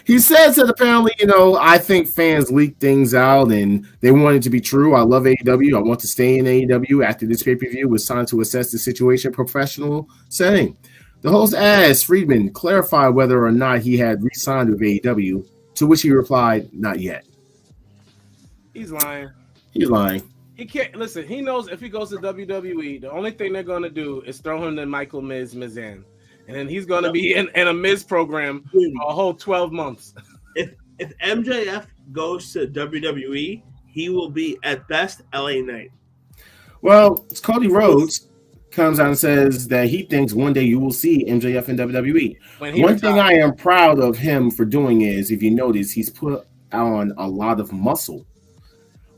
He says that apparently, I think fans leak things out and they want it to be true. I love AEW. I want to stay in AEW. After this pay-per-view was signed to assess the situation professional setting. The host asked Friedman clarify whether or not he had re-signed with AEW, to which he replied, not yet. He's lying. He's lying. He can't listen. He knows if he goes to WWE, the only thing they're going to do is throw him to Michael Mizan. And then he's going to be in a Miz program for a whole 12 months. If MJF goes to WWE, he will be at best LA Knight. Well, Cody Rhodes comes out and says that he thinks one day you will see MJF in WWE. One thing I am proud of him for doing is, if you notice, he's put on a lot of muscle.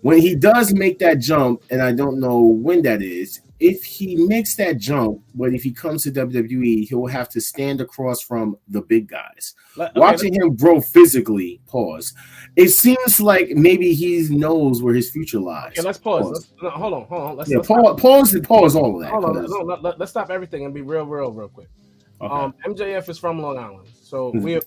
When he does make that jump, and I don't know when that is, if he makes that jump, but if he comes to WWE, he'll have to stand across from the big guys. Watching him grow physically, it seems like maybe he knows where his future lies. Okay, let's pause. Hold on. Let's pause all of that. Hold on. Let's stop everything and be real quick. Okay. MJF is from Long Island, so we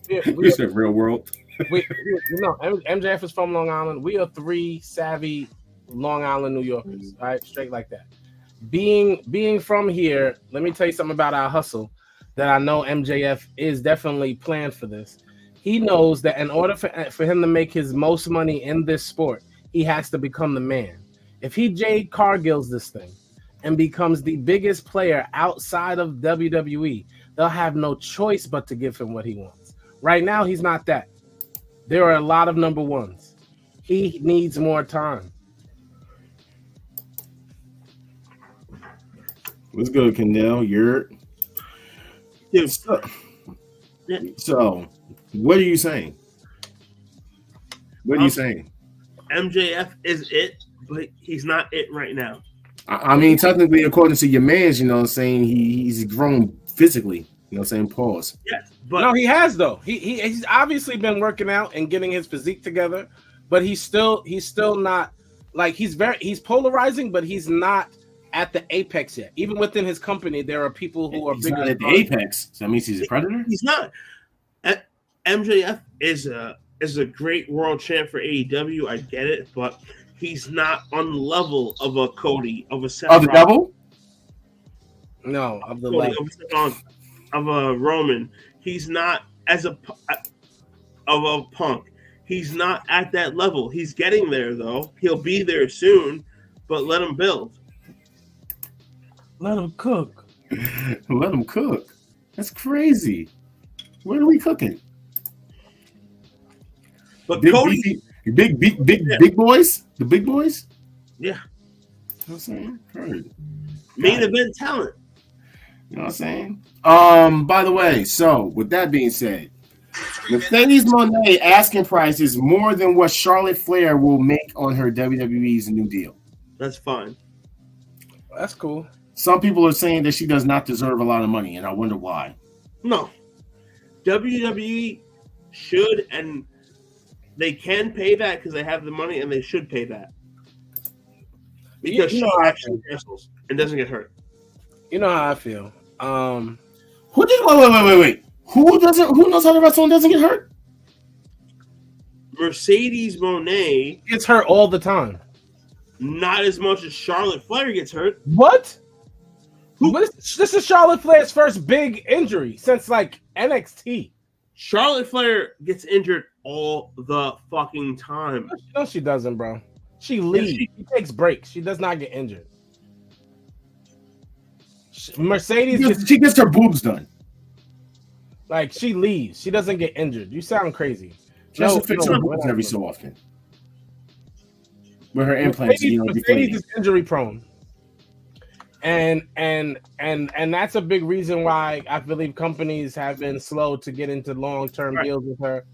said real world. MJF is from Long Island. We are three savvy Long Island New Yorkers, all right, straight like that. Being from here, let me tell you something about our hustle that I know MJF is definitely planned for this. He knows that in order for him to make his most money in this sport, he has to become the man. If he Jade Cargills this thing and becomes the biggest player outside of WWE, they'll have no choice but to give him what he wants. Right now, he's not that. There are a lot of number ones. He needs more time. What's good, Kendall? So, what are you saying? What are you saying? MJF is it, but he's not it right now. I mean, technically, according to your man's, saying he's grown physically. Pause. Yes, but no, he has though. He's obviously been working out and getting his physique together, but he's still not like he's polarizing, but he's not at the apex yet. Even within his company, there are people who are bigger not at the apex. So that means he's a predator. He's not. MJF is a great world champ for AEW. I get it, but he's not on the level of a Cody, of a Seth. Of the devil? No, of the Cody, of a Roman. He's not of a Punk. He's not at that level. He's getting there though. He'll be there soon, but let him build. Let him cook. Let him cook. That's crazy. Where are we cooking? But big, Cody, big boys? The big boys? Yeah. You know what I'm saying? Heard. Main event talent. You know what I'm saying? By the way, so with that being said, Mercedes Moné asking price is more than what Charlotte Flair will make on her WWE's new deal. That's fine. That's cool. Some people are saying that she does not deserve a lot of money, and I wonder why. No. WWE should, and they can pay that because they have the money, and they should pay that. Because she actually wrestles and doesn't get hurt. You know how I feel. Wait. Who knows how to wrestle and doesn't get hurt? Mercedes Moné gets hurt all the time. Not as much as Charlotte Flair gets hurt. What? This is Charlotte Flair's first big injury since like NXT. Charlotte Flair gets injured all the fucking time. No, she doesn't, bro. She leaves. She takes breaks. She does not get injured. Mercedes she gets her boobs done. Like she leaves. She doesn't get injured. You sound crazy. She has to fix her boobs every so often. With her implants, Mercedes is injury prone. And that's a big reason why I believe companies have been slow to get into long-term deals with her.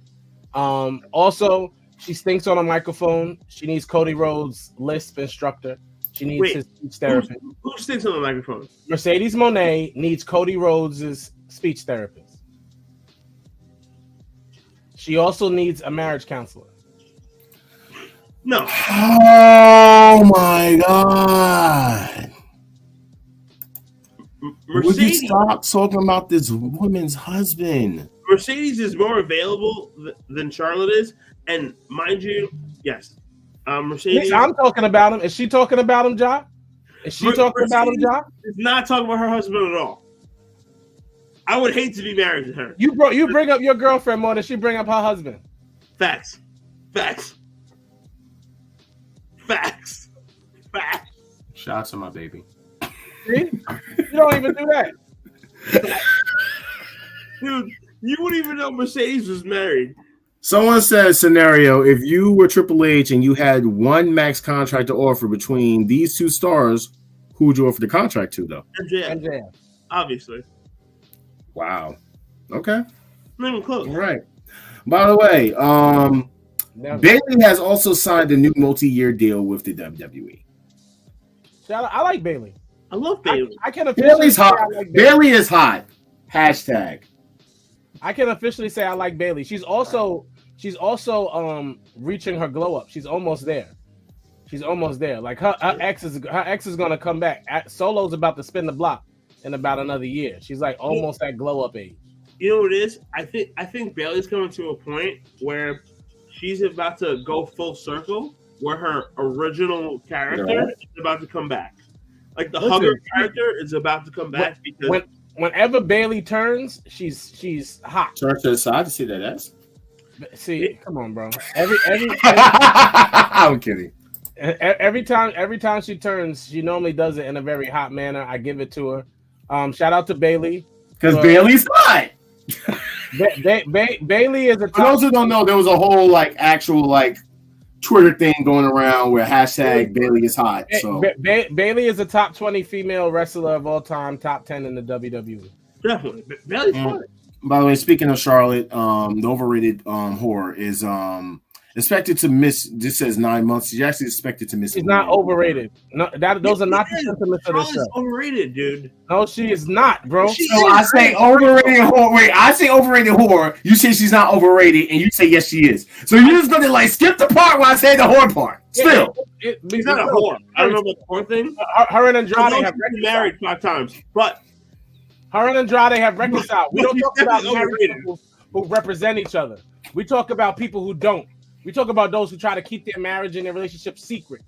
Also, she stinks on a microphone. She needs Cody Rhodes' lisp instructor. She needs his speech therapist. Who stinks on the microphone? Mercedes Moné needs Cody Rhodes' speech therapist. She also needs a marriage counselor. No. Oh my God. Would you stop talking about this woman's husband? Mercedes is more available than Charlotte is. And mind you, yes. Mercedes. I'm talking about him. Is she talking about him, Ja? Is she talking about him, Ja? Is not talking about her husband at all. I would hate to be married to her. You bring up your girlfriend more than she bring up her husband. Facts. Shout out to my baby. See? You don't even do that. Dude, you wouldn't even know Mercedes was married. Someone says, scenario, if you were Triple H and you had one max contract to offer between these two stars, who would you offer the contract to, though? MJF. Obviously. Wow. Okay. Not even close. All right. By the way, Bayley has also signed a new multi-year deal with the WWE. I like Bayley. I love Bayley. I can officially Bayley's hot. Like Bayley is hot. Hashtag. I can officially say I like Bayley. She's also reaching her glow up. She's almost there. Like her ex is gonna come back. Solo's about to spin the block in about another year. She's like almost at glow up age. You know what it is? I think Bayley's coming to a point where she's about to go full circle, where her original character is about to come back. Like the hugger character is about to come back because whenever Bayley turns, she's hot. Turn to the side to see that ass. See, come on, bro. I'm kidding. Every time she turns, she normally does it in a very hot manner. I give it to her. Shout out to Bayley because Bayley's hot. Bayley is a. For those who don't know, there was a whole actual Twitter thing going around where hashtag Bayley is hot. So Bayley is a top 20 female wrestler of all time, top 10 in the WWE. Definitely, Bayley's fun. By the way, speaking of Charlotte, the overrated whore is Expected to miss. This says 9 months. She's actually expected to miss. She's not overrated. No, those are not the sentiments of the show. Overrated, dude. No, she is not, bro. I say overrated whore. Wait, I say overrated whore. You say she's not overrated, and you say yes, she is. So you're just gonna like skip the part where I say the whore part. Still, she's not a whore. I don't know about the whore thing. Her and Andrade have been married 5 times, but her and Andrade have reconciled. We don't talk about married people who represent each other. We talk about people who don't. We talk about those who try to keep their marriage and their relationship secret.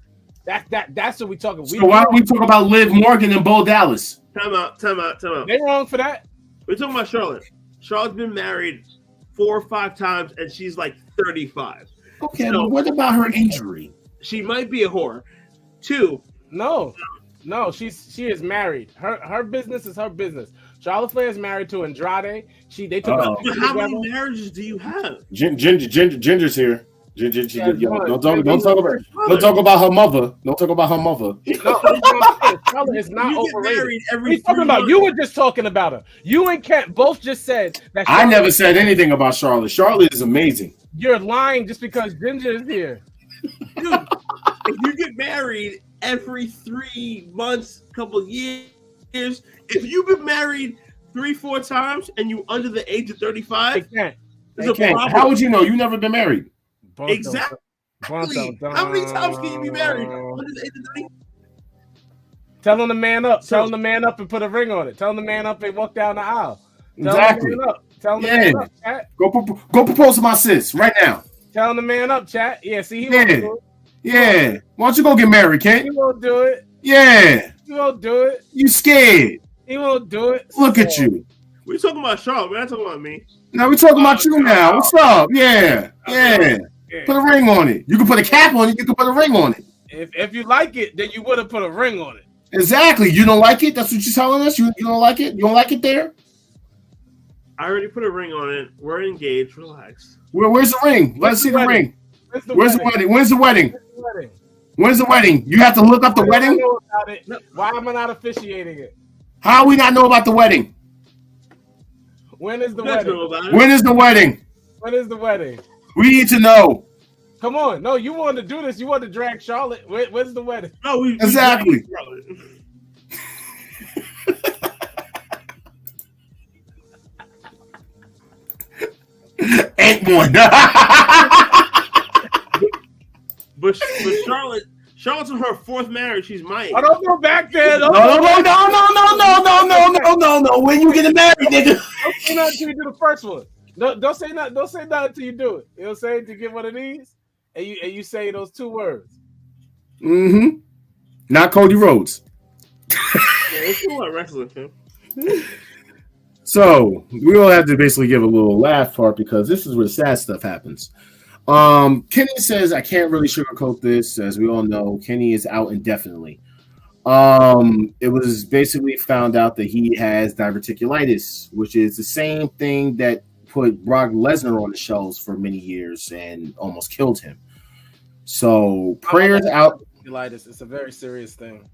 That's what we talk about. So why don't we talk about Liv Morgan and Bo Dallas? Time out. They wrong for that. We're talking about Charlotte. Charlotte's been married 4 or 5 times, and she's like 35. Okay, but what about her injury? She might be a whore. 2. No, she is married. Her business is her business. Charlotte Flair is married to Andrade. They took. How many marriages do you have? Ginger's here. Don't talk about her mother. Don't talk about her mother. Charlotte is not overrated. We're talking about. You were just talking about her. You and Kent both just said that. I never said anything about Charlotte. Charlotte is amazing. You're lying just because Ginger is here. Dude, if you get married every 3 months, couple years, if you've been married 3-4 times and you under the age of 35, how would you know? You never been married. Exactly. How many times can you be married under the age of 30? Tell him to man up. Tell him to man up and put a ring on it. Tell him to man up and walk down the aisle. Exactly. Tell him to man up, chat. Go propose to my sis right now. Tell him to man up, chat. Yeah, see, he won't do it. Yeah. Why don't you go get married, Kent? He won't do it. Yeah. He won't do it. You scared. He won't do it. Look at you. We're talking about Charlotte. We're not talking about me. No, we're talking about you now. What's up? Yeah. Put a ring on it. You can put a cap on it. You can put a ring on it. If you like it, then you would have put a ring on it. Exactly. You don't like it? That's what you're telling us? You don't like it? You don't like it there? I already put a ring on it. We're engaged. Relax. Where's the ring? Let's see the ring. Where's the wedding? When's the wedding? When's the wedding? You have to look up the wedding? Why am I not officiating it? How we not know about the wedding? When is the wedding? When is the wedding? When is the wedding? We need to know. Come on. No, you wanted to do this. You wanted to drag Charlotte. When's the wedding? No, exactly. Ain't one. But Charlotte's on her 4th marriage. She's mine. I don't go back there. No. When you get married, nigga. Don't say nothing until you do the first one. Don't say nothing. Don't say nothing until you do it. You know what I'm saying? To get one of these, and you say those 2 words. Mm-hmm. Not Cody Rhodes. It's all wrestling, man. So we all have to basically give a little laugh part because this is where the sad stuff happens. Kenny says, I can't really sugarcoat this. As we all know, Kenny is out indefinitely. It was basically found out that he has diverticulitis, which is the same thing that put Brock Lesnar on the shelves for many years and almost killed him. So prayers out. It's a very serious thing.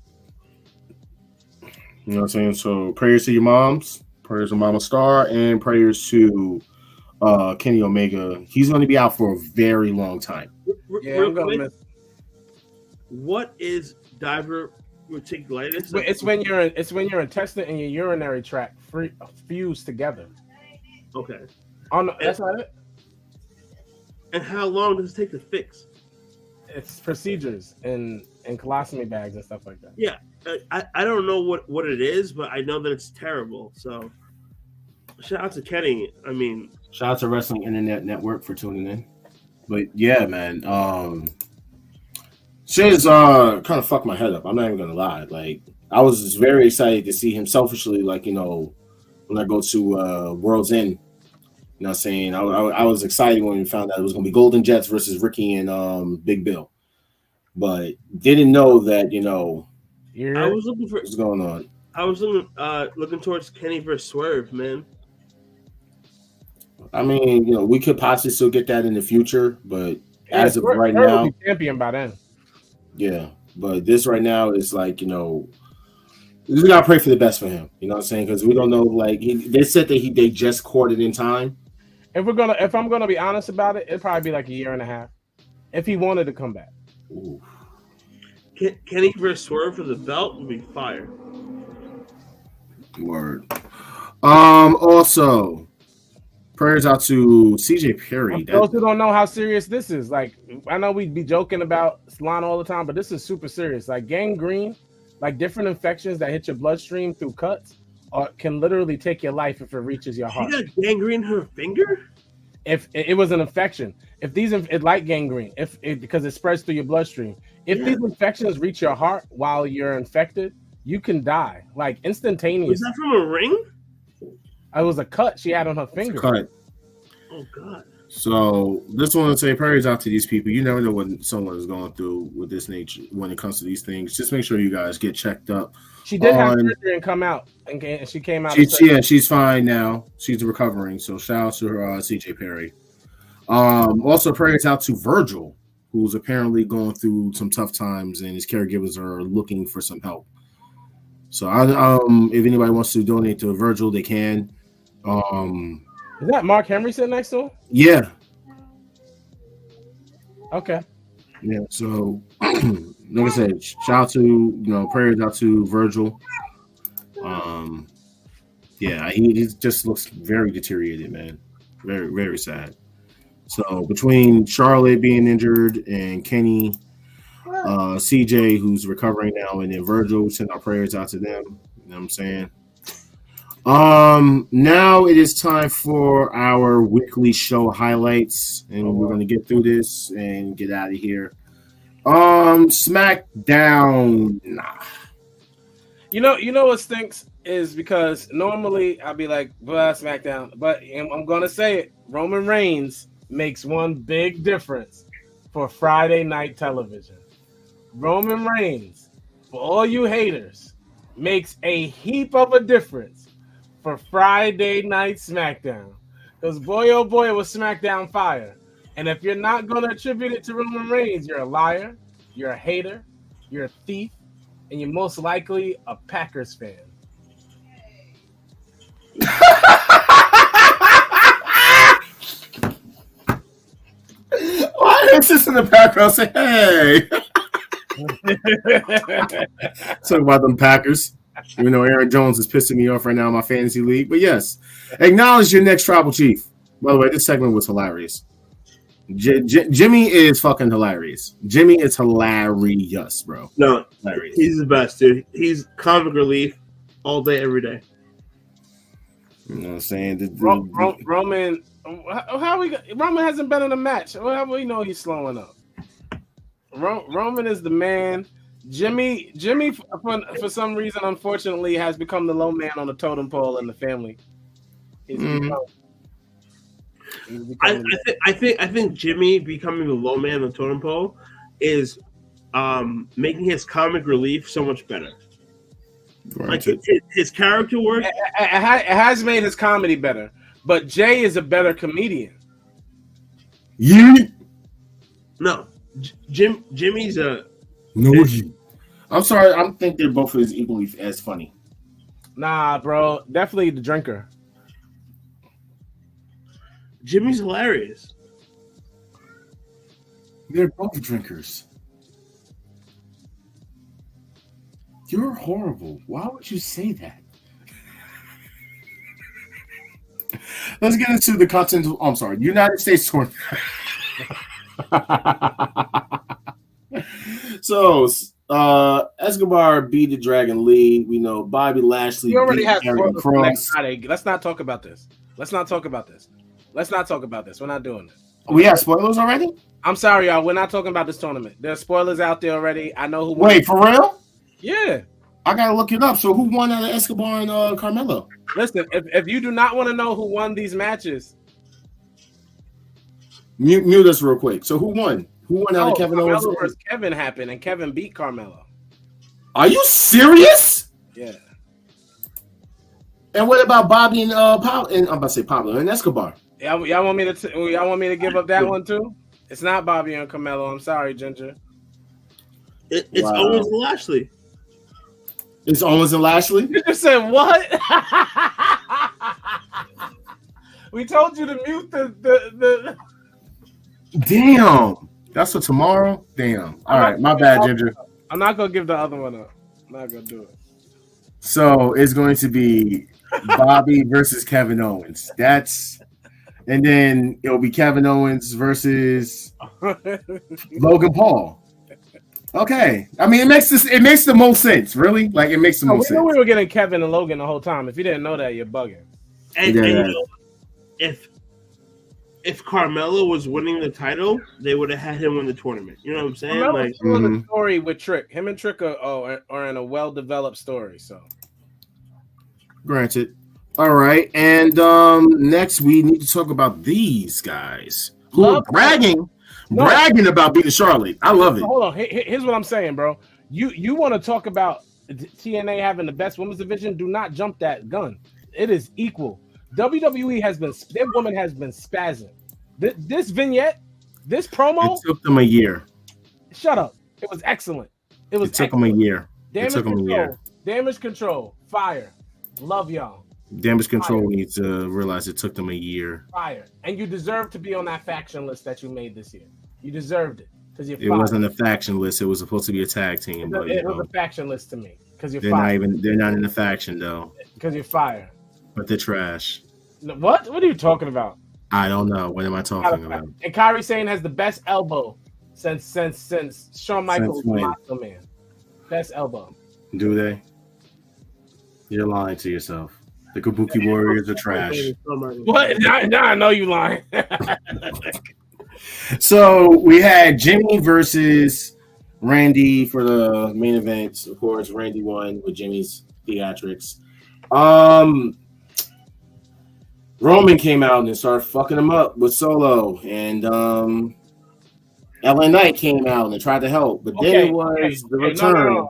You know what I'm saying? So prayers to your moms, prayers to Mama Star, and prayers to Kenny Omega. He's going to be out for a very long time. Yeah, I'm gonna miss. What is diverticulitis? It's when your intestine and your urinary tract fuse together. Okay. Oh no, that's not it. And how long does it take to fix? It's procedures and colostomy bags and stuff like that. Yeah, I don't know what it is, but I know that it's terrible. So shout out to Kenny. I mean, shout out to Wrestling Internet Network for tuning in. But yeah, man, shit is kind of fucked my head up. I'm not even gonna lie. Like, I was just very excited to see him selfishly, like, you know, when I go to World's End. You know what I'm saying? I was excited when we found out it was going to be Golden Jets versus Ricky and Big Bill. But didn't know that, you know, I was looking for what's going on. I was looking towards Kenny versus Swerve, man. I mean, you know, we could possibly still get that in the future, but as of right now, will be champion by then. Yeah, but this right now is like, you know, we gotta pray for the best for him. You know what I'm saying? Because we don't know. Like, they said that they just courted in time. If I'm gonna be honest about it, it'd probably be like a year and a half. if he wanted to come back. Ooh. Kenny versus Swerve for the belt would be fire. Word. Also, prayers out to CJ Perry. Those who don't know how serious this is, like, I know we'd be joking about Lana all the time, but this is super serious. Like gangrene, like different infections that hit your bloodstream through cuts, can literally take your life if it reaches your heart. She got gangrene in her finger? If it was an infection, if these it like gangrene, because it spreads through your bloodstream. If these infections reach your heart while you're infected, you can die like instantaneously. Was that from a ring? It was a cut she had on her finger. Cut. Oh God. So this one to say prayers out to these people. You never know what someone is going through with this nature when it comes to these things. Just make sure you guys get checked up. She did have surgery and come out, and she came out. She's fine now. She's recovering. So shout out to her, CJ Perry. Also prayers out to Virgil, who's apparently going through some tough times, and his caregivers are looking for some help. So if anybody wants to donate to Virgil, they can. Is that Mark Henry sitting next to him? Yeah. Okay. Yeah. So, like I said, shout out to prayers out to Virgil. Yeah, he just looks very deteriorated, man. Very, very sad. So between Charlotte being injured and Kenny, CJ who's recovering now, and then Virgil, send our prayers out to them. You know what I'm saying? Now it is time for our weekly show highlights, and we're gonna get through this and get out of here. SmackDown. You know what stinks is because normally I'd be like, blah, SmackDown, but I'm gonna say it. Roman Reigns makes one big difference for Friday night television. Roman Reigns, for all you haters, makes a heap of a difference for Friday night SmackDown. Because boy, oh boy, it was SmackDown fire. And if you're not going to attribute it to Roman Reigns, you're a liar, you're a hater, you're a thief, and you're most likely a Packers fan. Why is this in the background? Say, hey. Talk about them Packers. Aaron Jones is pissing me off right now in my fantasy league. But yes, acknowledge your next tribal chief. By the way, this segment was hilarious. Jimmy is fucking hilarious. Jimmy is hilarious, bro. No, hilarious. He's the best, dude. He's comic relief all day, every day. You know what I'm saying? Roman, Roman hasn't been in a match. How do we know he's slowing up? Roman is the man. Jimmy, for some reason, unfortunately, has become the low man on the totem pole in the family. I think Jimmy becoming the low man on the totem pole is making his comic relief so much better. Right. Like his character work. It has made his comedy better, but Jay is a better comedian. No, Jimmy's a no. I'm sorry. I think they're both as equally as funny. Nah, bro. Definitely the drinker. Jimmy's hilarious. They're both drinkers. You're horrible. Why would you say that? Let's get into the continental. I'm sorry, United States tournament. So, Escobar beat the Dragon Lee. We know Bobby Lashley. We already have Cross. Let's not talk about this. We're not doing this. We have spoilers already? I'm sorry, y'all. We're not talking about this tournament. There's spoilers out there already. I know who won. Wait, for real? Yeah. I gotta look it up. So who won out of Escobar and Carmelo? Listen, if you do not want to know who won these matches, mute us real quick. So who won? Who won out of Kevin Owens? Carmelo versus Kevin happened, and Kevin beat Carmelo. Are you serious? Yeah. And what about Bobby and Pablo? And I'm about to say Pablo and Escobar. Y'all want me to give up that one too? It's not Bobby and Carmelo. I'm sorry, Ginger. It's Owens and Lashley. It's Owens and Lashley? You just said what? We told you to mute the. Damn. That's for tomorrow? Damn. All right, my bad, Ginger. I'm not going to give the other one up. I'm not going to do it. So it's going to be Bobby versus Kevin Owens. And then it'll be Kevin Owens versus Logan Paul. Okay. I mean, it makes the most sense, really. Like, it makes the most sense. We were getting Kevin and Logan the whole time. If you didn't know that, you're bugging. And you know, if Carmelo was winning the title, they would have had him win the tournament. You know what I'm saying? Carmelo's telling the story with Trick. Him and Trick are in a well-developed story. So, granted. All right, and next we need to talk about these guys who are bragging about beating Charlotte. I love it. Hold on. Here's what I'm saying, bro. You want to talk about TNA having the best women's division? Do not jump that gun. It is equal. WWE their woman has been spazzing. This vignette, this promo, it took them a year. Shut up. It was excellent. It took them a year. Damage control. Fire. Love y'all. Damage Control needs to realize it took them a year. Fire. And you deserve to be on that faction list that you made this year. You deserved it. Because you're fired. It wasn't a faction list. It was supposed to be a tag team. It was a faction list to me. Because you're fired. They're not in the faction, though. Because you're fired. But they're trash. What? What are you talking about? I don't know. What am I talking about? And Kairi Sane has the best elbow since Shawn Michaels was Macho Man. Best elbow. Do they? You're lying to yourself. The Kabuki Warriors are trash. What? Now I know you lying. So we had Jimmy versus Randy for the main event. Of course, Randy won with Jimmy's theatrics. Roman came out and started fucking him up with Solo, and LA Knight came out and tried to help, but then it was the return. No.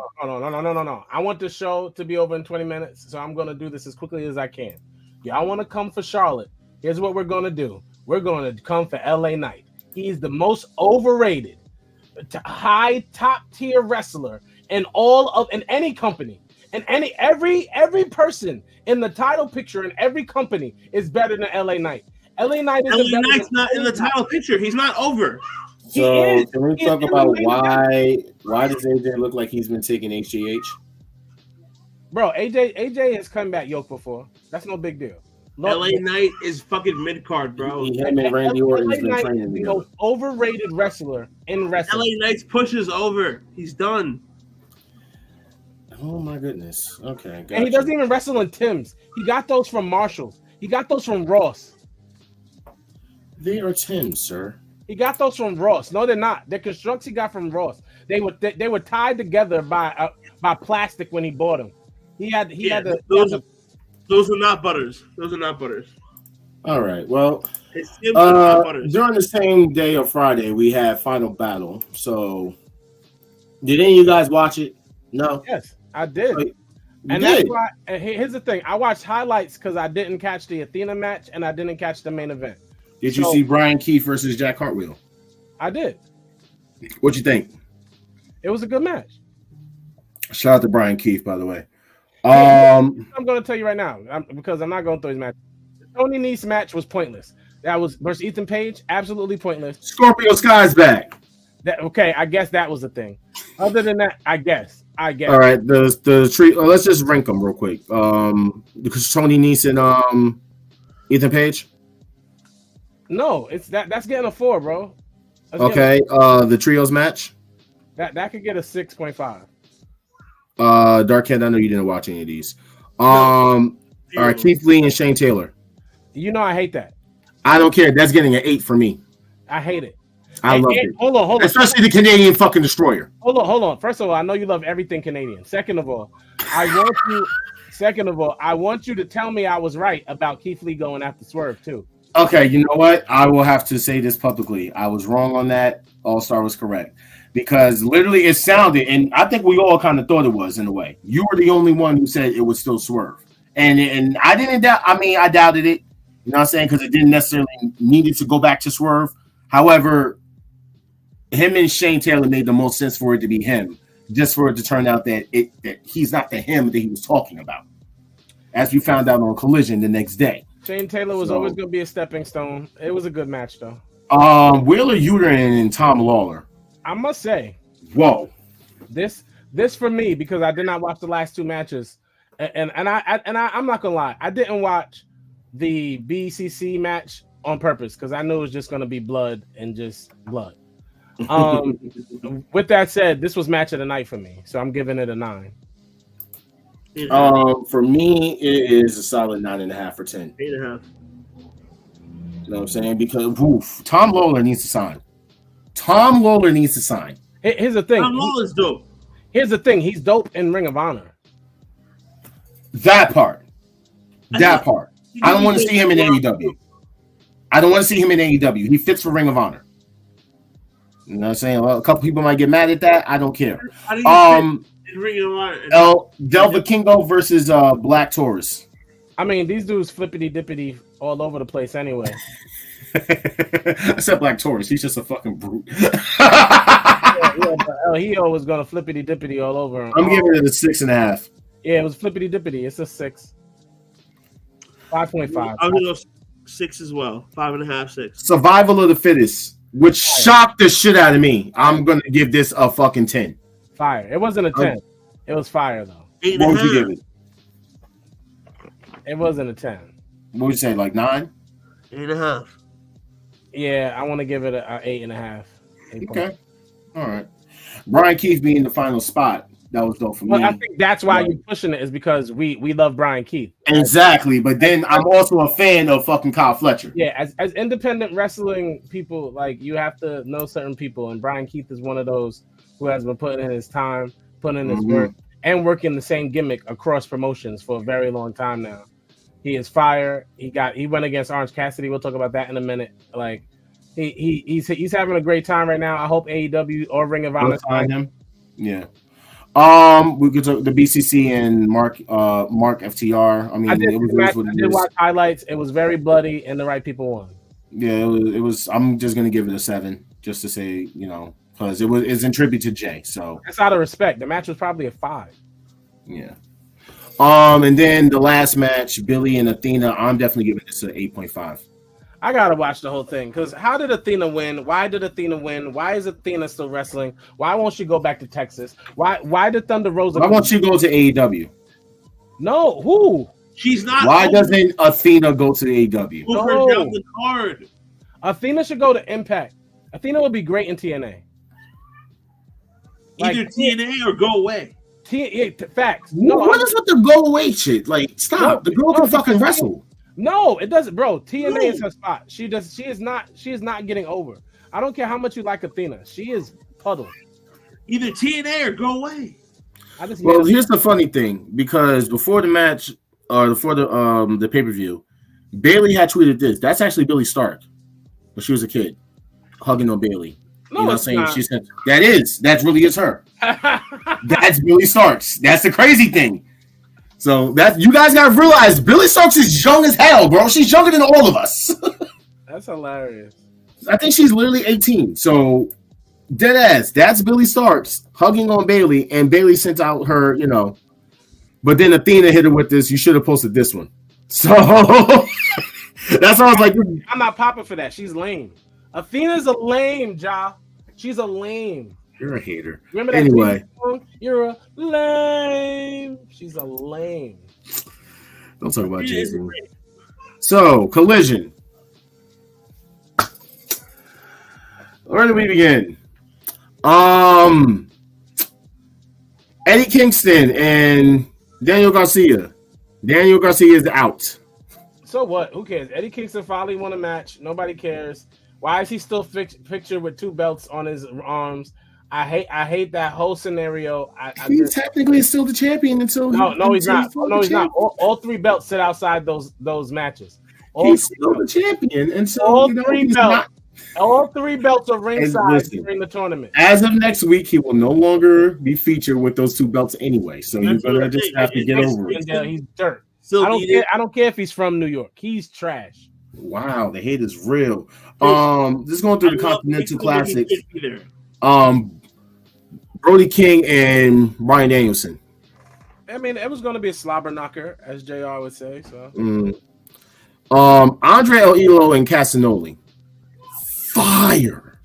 I want the show to be over in 20 minutes, so I'm going to do this as quickly as I can. Y'all want to come for Charlotte? Here's what we're going to do. We're going to come for LA Knight. He's the most overrated, high top tier wrestler in any company, and every person in the title picture in every company is better than LA Knight. LA Knight's not in the title picture. He's not over. So can we talk about why does AJ look like he's been taking HGH? Bro, AJ has come back yoke before. That's no big deal. LA Knight is fucking mid card, bro. Him and Randy Orton's been training the most overrated wrestler in wrestling. LA Knight's push is over. He's done. Oh my goodness. Okay. And he doesn't even wrestle in Tim's. He got those from Marshalls. He got those from Ross. They are Tim's, sir. He got those from Ross. No, they're not. They're constructs he got from Ross. They were tied together by plastic when he bought them. Those are not butters. Those are not butters. All right. Well, during the same day of Friday, we had Final Battle. So, did any of you guys watch it? No. Yes, I did. That's why. And here's the thing: I watched highlights because I didn't catch the Athena match and I didn't catch the main event. Did you see Brian Keefe versus Jack Hartwell? I did. What'd you think? It was a good match. Shout out to Brian Keefe, by the way. I'm going to tell you right now because I'm not going through his match. The Tony Nese match was pointless. That was versus Ethan Page, absolutely pointless. Scorpio Sky's back. Okay, I guess that was the thing. Other than that, I guess. All right, the tree. Let's just rank them real quick. Because Tony Nese and Ethan Page. No, that's getting a 4, bro. Okay, the trios match. That could get a 6.5. Darkhead, I know you didn't watch any of these. All right, Keith Lee and Shane Taylor. You know I hate that. I don't care. That's getting an 8 for me. I hate it. I love it. Hold on. Especially the Canadian fucking destroyer. Hold on. First of all, I know you love everything Canadian. Second of all, I want you to tell me I was right about Keith Lee going after Swerve too. Okay, you know what? I will have to say this publicly. I was wrong on that. All-Star was correct. Because literally it sounded, and I think we all kind of thought it was in a way. You were the only one who said it was still Swerve. And I didn't doubt, I doubted it. You know what I'm saying? Because it didn't necessarily needed to go back to Swerve. However, him and Shane Taylor made the most sense for it to be him. Just for it to turn out that he's not the him that he was talking about. As you found out on Collision the next day. Shane Taylor was always going to be a stepping stone. It was a good match, though. Wheeler Yuta and Tom Lawler. I must say, whoa, this for me, because I did not watch the last two matches, and I'm not gonna lie, I didn't watch the BCC match on purpose because I knew it was just gonna be blood and just blood. With that said, this was match of the night for me, so I'm giving it a 9. For me, it is a solid 9.5 or 10. 8.5. You know what I'm saying? Because Tom Lawler needs to sign. Here's the thing. Tom Lawler's dope. Here's the thing. He's dope in Ring of Honor. That part. I don't want to see him in AEW. He fits for Ring of Honor. You know what I'm saying? Well, a couple people might get mad at that. I don't care. How do you fit in Ring of Honor? Del Vikingo versus Black Taurus. I mean, these dudes flippity dippity all over the place anyway. I said Black Taurus. He's just a fucking brute. But he always gonna flippity dippity all over him. I'm giving it a 6.5. Yeah, it was flippity dippity. It's a 6. 5.5. I'll give it 6 as well. 5.5, 6. Survival of the Fittest, which shocked the shit out of me. I'm gonna give this a fucking 10. Fire. It wasn't a 10. It was fire though. 8.5. What would you give it? It wasn't a 10. What would you say, like 9? 8.5. Yeah, I want to give it a 8.5. Okay. All right. Brian Keith being the final spot. That was dope for me. Well, I think that's why you're pushing it, is because we love Brian Keith. Exactly. But then I'm also a fan of fucking Kyle Fletcher. Yeah, as independent wrestling people, like, you have to know certain people, and Brian Keith is one of those who has been putting in his time, putting in his work, and working the same gimmick across promotions for a very long time now. He is fire. He went against Orange Cassidy. We'll talk about that in a minute. Like, he's having a great time right now. I hope AEW or Ring of Honor sign him. Yeah. We could talk the BCC and Mark FTR. I mean, I did watch highlights. It was very bloody, and the right people won. Yeah, it was. I'm just gonna give it a 7, just to say, because it's in tribute to Jay. So that's out of respect. The match was probably a 5. Yeah. And then the last match, Billy and Athena. I'm definitely giving this an 8.5. I gotta watch the whole thing, because how did Athena win? Why did Athena win? Why is Athena still wrestling? Why won't she go back to Texas? Why did Thunder Rosa? Why won't she go to AEW? No, who? She's not. Why doesn't Athena go to AEW? Put her down the card. Athena should go to Impact. Athena would be great in TNA. Either TNA or go away. Facts. What is with the go away shit? Like, stop. The girl can fucking wrestle. No, it doesn't, bro. TNA is her spot. She is not getting over. I don't care how much you like Athena. She is puddle. Either TNA or go away. Here's the funny thing, because before the match or before the pay-per-view, Bayley had tweeted this. That's actually Billy Stark when she was a kid, hugging on Bayley. No, it's not. She said that really is her. That's Billy Starks. That's the crazy thing. So you guys gotta realize Billy Starks is young as hell, bro. She's younger than all of us. That's hilarious. I think she's literally 18. So dead ass. That's Billy Starks hugging on Bayley, and Bayley sent out her, But then Athena hit her with this. You should have posted this one. So that's why I was like, I'm not popping for that. She's lame. Athena's a lame, Ja. She's a lame. You're a hater. Remember that anyway? Song? You're a lame. She's a lame. Don't talk about Jason. So, Collision. Where do we begin? Eddie Kingston and Daniel Garcia. Daniel Garcia is out. So what? Who cares? Eddie Kingston finally won a match. Nobody cares. Why is he still pictured with 2 belts on his arms? I hate that whole scenario. He's technically still the champion until no, he's not. No, he's not. All 3 belts sit outside those matches. He's still the champion until all 3 belts. All 3 belts are ringside during the tournament. As of next week, he will no longer be featured with those 2 belts anyway. So you're gonna just have to get over it. He's dirt. I don't care if he's from New York. He's trash. Wow, the hate is real. Just going through the Continental Classics. Brody King and Bryan Danielson. I mean, it was going to be a slobber knocker, as JR would say. So, Andre El Ilo and Casanoli. fire.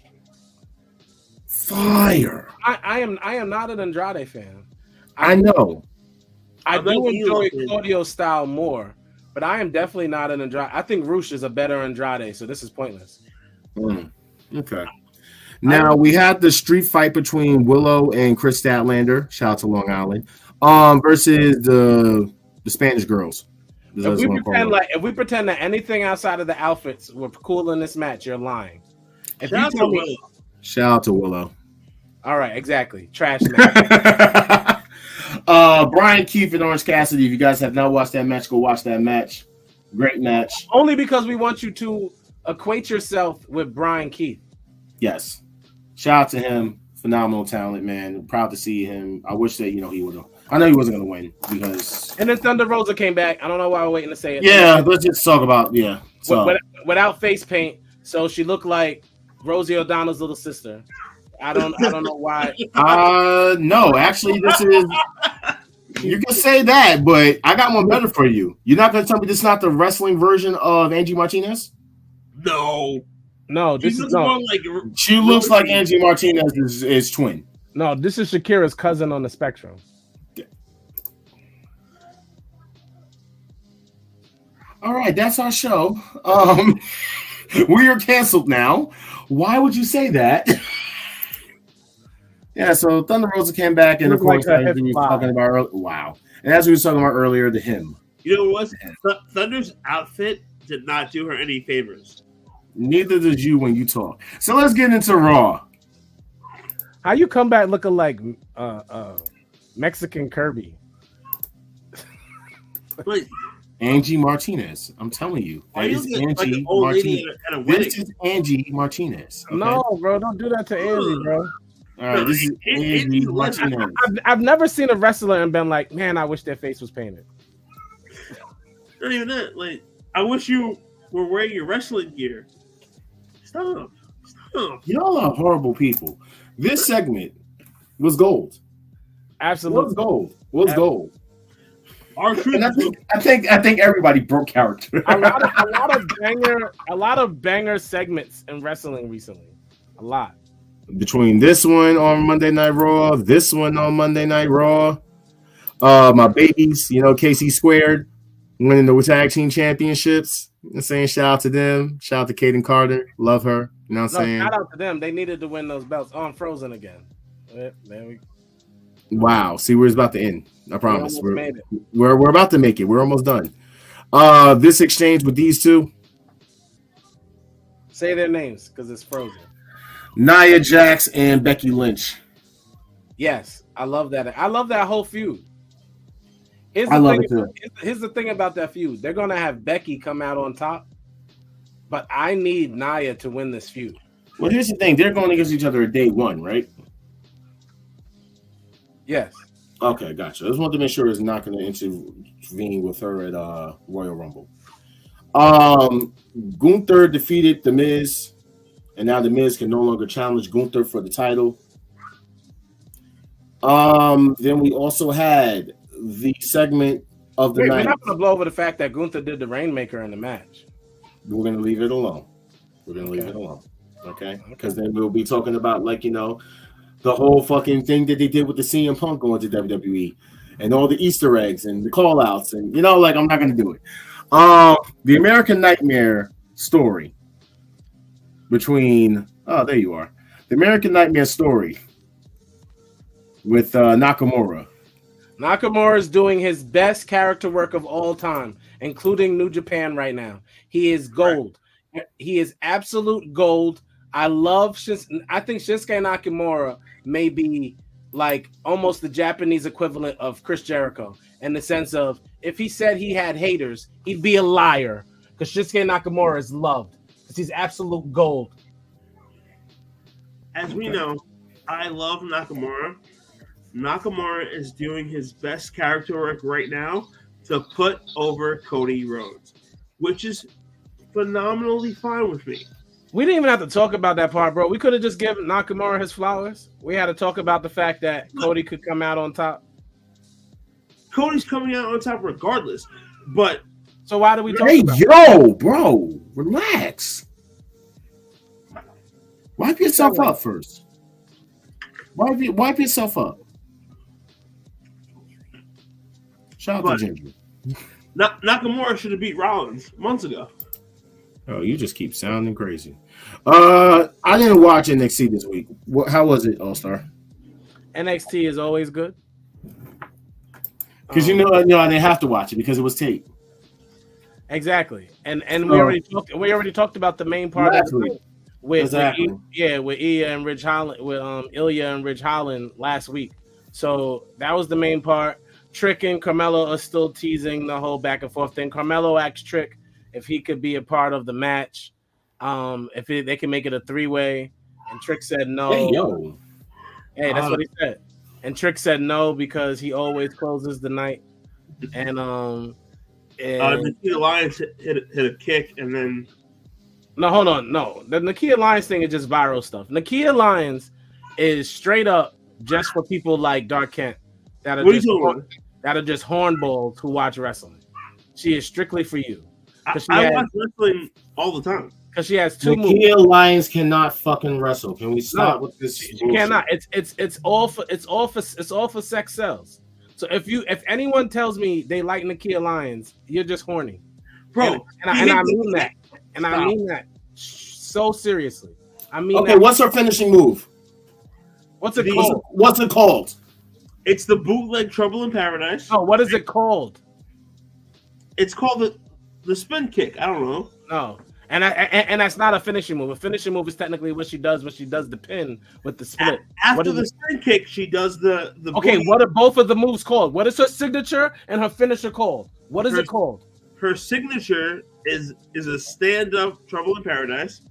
I am not an Andrade fan. I know. I do enjoy Claudio's style more, but I am definitely not an Andrade. I think Roosh is a better Andrade, so this is pointless. Okay. Now we have the street fight between Willow and Chris Statlander. Shout out to Long Island. Versus the Spanish girls. If we pretend that anything outside of the outfits were cool in this match, you're lying. Shout out to Willow. All right, exactly. Trash match. Brian Keefe and Orange Cassidy. If you guys have not watched that match, go watch that match. Great match. Only because we want you to equate yourself with Brian Keefe. Yes. Shout out to him. Phenomenal talent, man. Proud to see him. I wish that, he would have. I know he wasn't going to win because. And then Thunder Rosa came back. I don't know why we're waiting to say it. Yeah, let's just talk about, So. Without face paint. So she looked like Rosie O'Donnell's little sister. I don't know why. No, actually, this is. You can say that, but I got one better for you. You're not going to tell me this is not the wrestling version of Angie Martinez? No, this is more like. She looks like Angie Martinez is twin. No, this is Shakira's cousin on the spectrum. All right, that's our show. We are canceled now. Why would you say that? Yeah, so Thunder Rosa came back, and of course, as we were talking about and as we were talking about earlier, the hymn. You know what? Thunder's outfit did not do her any favors. Neither did you when you talk. So let's get into Raw. How you come back looking like Mexican Kirby? Like Angie Martinez. I'm telling you. That is Angie Martinez. This is Angie Martinez. Okay? No, bro, don't do that to Angie, bro. All right, this is Angie Martinez. I've never seen a wrestler and been like, man, I wish their face was painted. Not even that. Like, I wish you were wearing your wrestling gear. Stop. Y'all are horrible people. This segment was gold. Absolutely. Was gold. I think everybody broke character. a lot of banger segments in wrestling recently. A lot. Between this one on Monday Night Raw, this one on Monday Night Raw, my babies, KC Squared winning the tag team championships. I'm saying shout out to them. Shout out to Kaden Carter. Love her. You know what I'm saying? Shout out to them. They needed to win those belts. Oh, I'm frozen again. Wow. See, we're about to end. I promise. We're about to make it. We're almost done. This exchange with these two. Say their names because it's frozen. Nia Jax and Becky Lynch. Yes, I love that. I love that whole feud. I love it too. Here's the thing about that feud. They're going to have Becky come out on top, but I need Nia to win this feud. Well, here's the thing. They're going against each other at day one, right? Yes. Okay, gotcha. I just wanted to make sure it's not going to intervene with her at Royal Rumble. Gunther defeated The Miz, and now The Miz can no longer challenge Gunther for the title. Then we also had the segment of the night. We're not going to blow over the fact that Gunther did the Rainmaker in the match. We're going to leave it alone. Okay? Because then we'll be talking about, the whole fucking thing that they did with the CM Punk going to WWE and all the Easter eggs and the call outs. And, I'm not going to do it. The American Nightmare story between, there you are. The American Nightmare story with Nakamura. Nakamura is doing his best character work of all time, including New Japan right now. He is gold. Right. He is absolute gold. I think Shinsuke Nakamura may be like almost the Japanese equivalent of Chris Jericho in the sense of if he said he had haters, he'd be a liar because Shinsuke Nakamura is loved because he's absolute gold. As we know, I love Nakamura. Nakamura is doing his best character work right now to put over Cody Rhodes, which is phenomenally fine with me. We didn't even have to talk about that part, bro. We could have just given Nakamura his flowers. We had to talk about the fact that Cody could come out on top. Cody's coming out on top regardless, but so why do we talk about it? Yo, bro, relax. Wipe yourself up first. Wipe yourself up. Shout out to Ginger. Nakamura should have beat Rollins months ago. Oh, you just keep sounding crazy. I didn't watch NXT this week. How was it, All-Star? NXT is always good. Because you know, I didn't have to watch it because it was taped. Exactly, and we already talked about the main part of it with Ilya and Ridge Holland last week. So that was the main part. Trick and Carmelo are still teasing the whole back and forth thing. Carmelo asked Trick if he could be a part of the match, if they can make it a 3-way, and Trick said no. Hey, that's what he said. And Trick said no because he always closes the night. And Nikia Lyons hit a kick, and then no, hold on, no. The Nikia Lyons thing is just viral stuff. Nikia Lyons is straight up just for people like Dark Kent that are just hornballs who watch wrestling. She is strictly for you. I watch wrestling all the time. Because she has 2 moves. Nikia Lyons cannot fucking wrestle. Can we stop with this? She cannot. It's all for sex sells. So if anyone tells me they like Nikia Lyons, you're just horny, bro. And I mean that. And I mean that so seriously. I mean, okay. What's her finishing move? What's it called? What's it called? It's the bootleg Trouble in Paradise. Oh, what is it called? It's called the spin kick. I don't know. No. And that's not a finishing move. A finishing move is technically what she does the pin with the split. After the spin kick, she does the okay, what are both of the moves called? What is her signature and her finisher called? What is it called? Her signature is a stand-up Trouble in Paradise.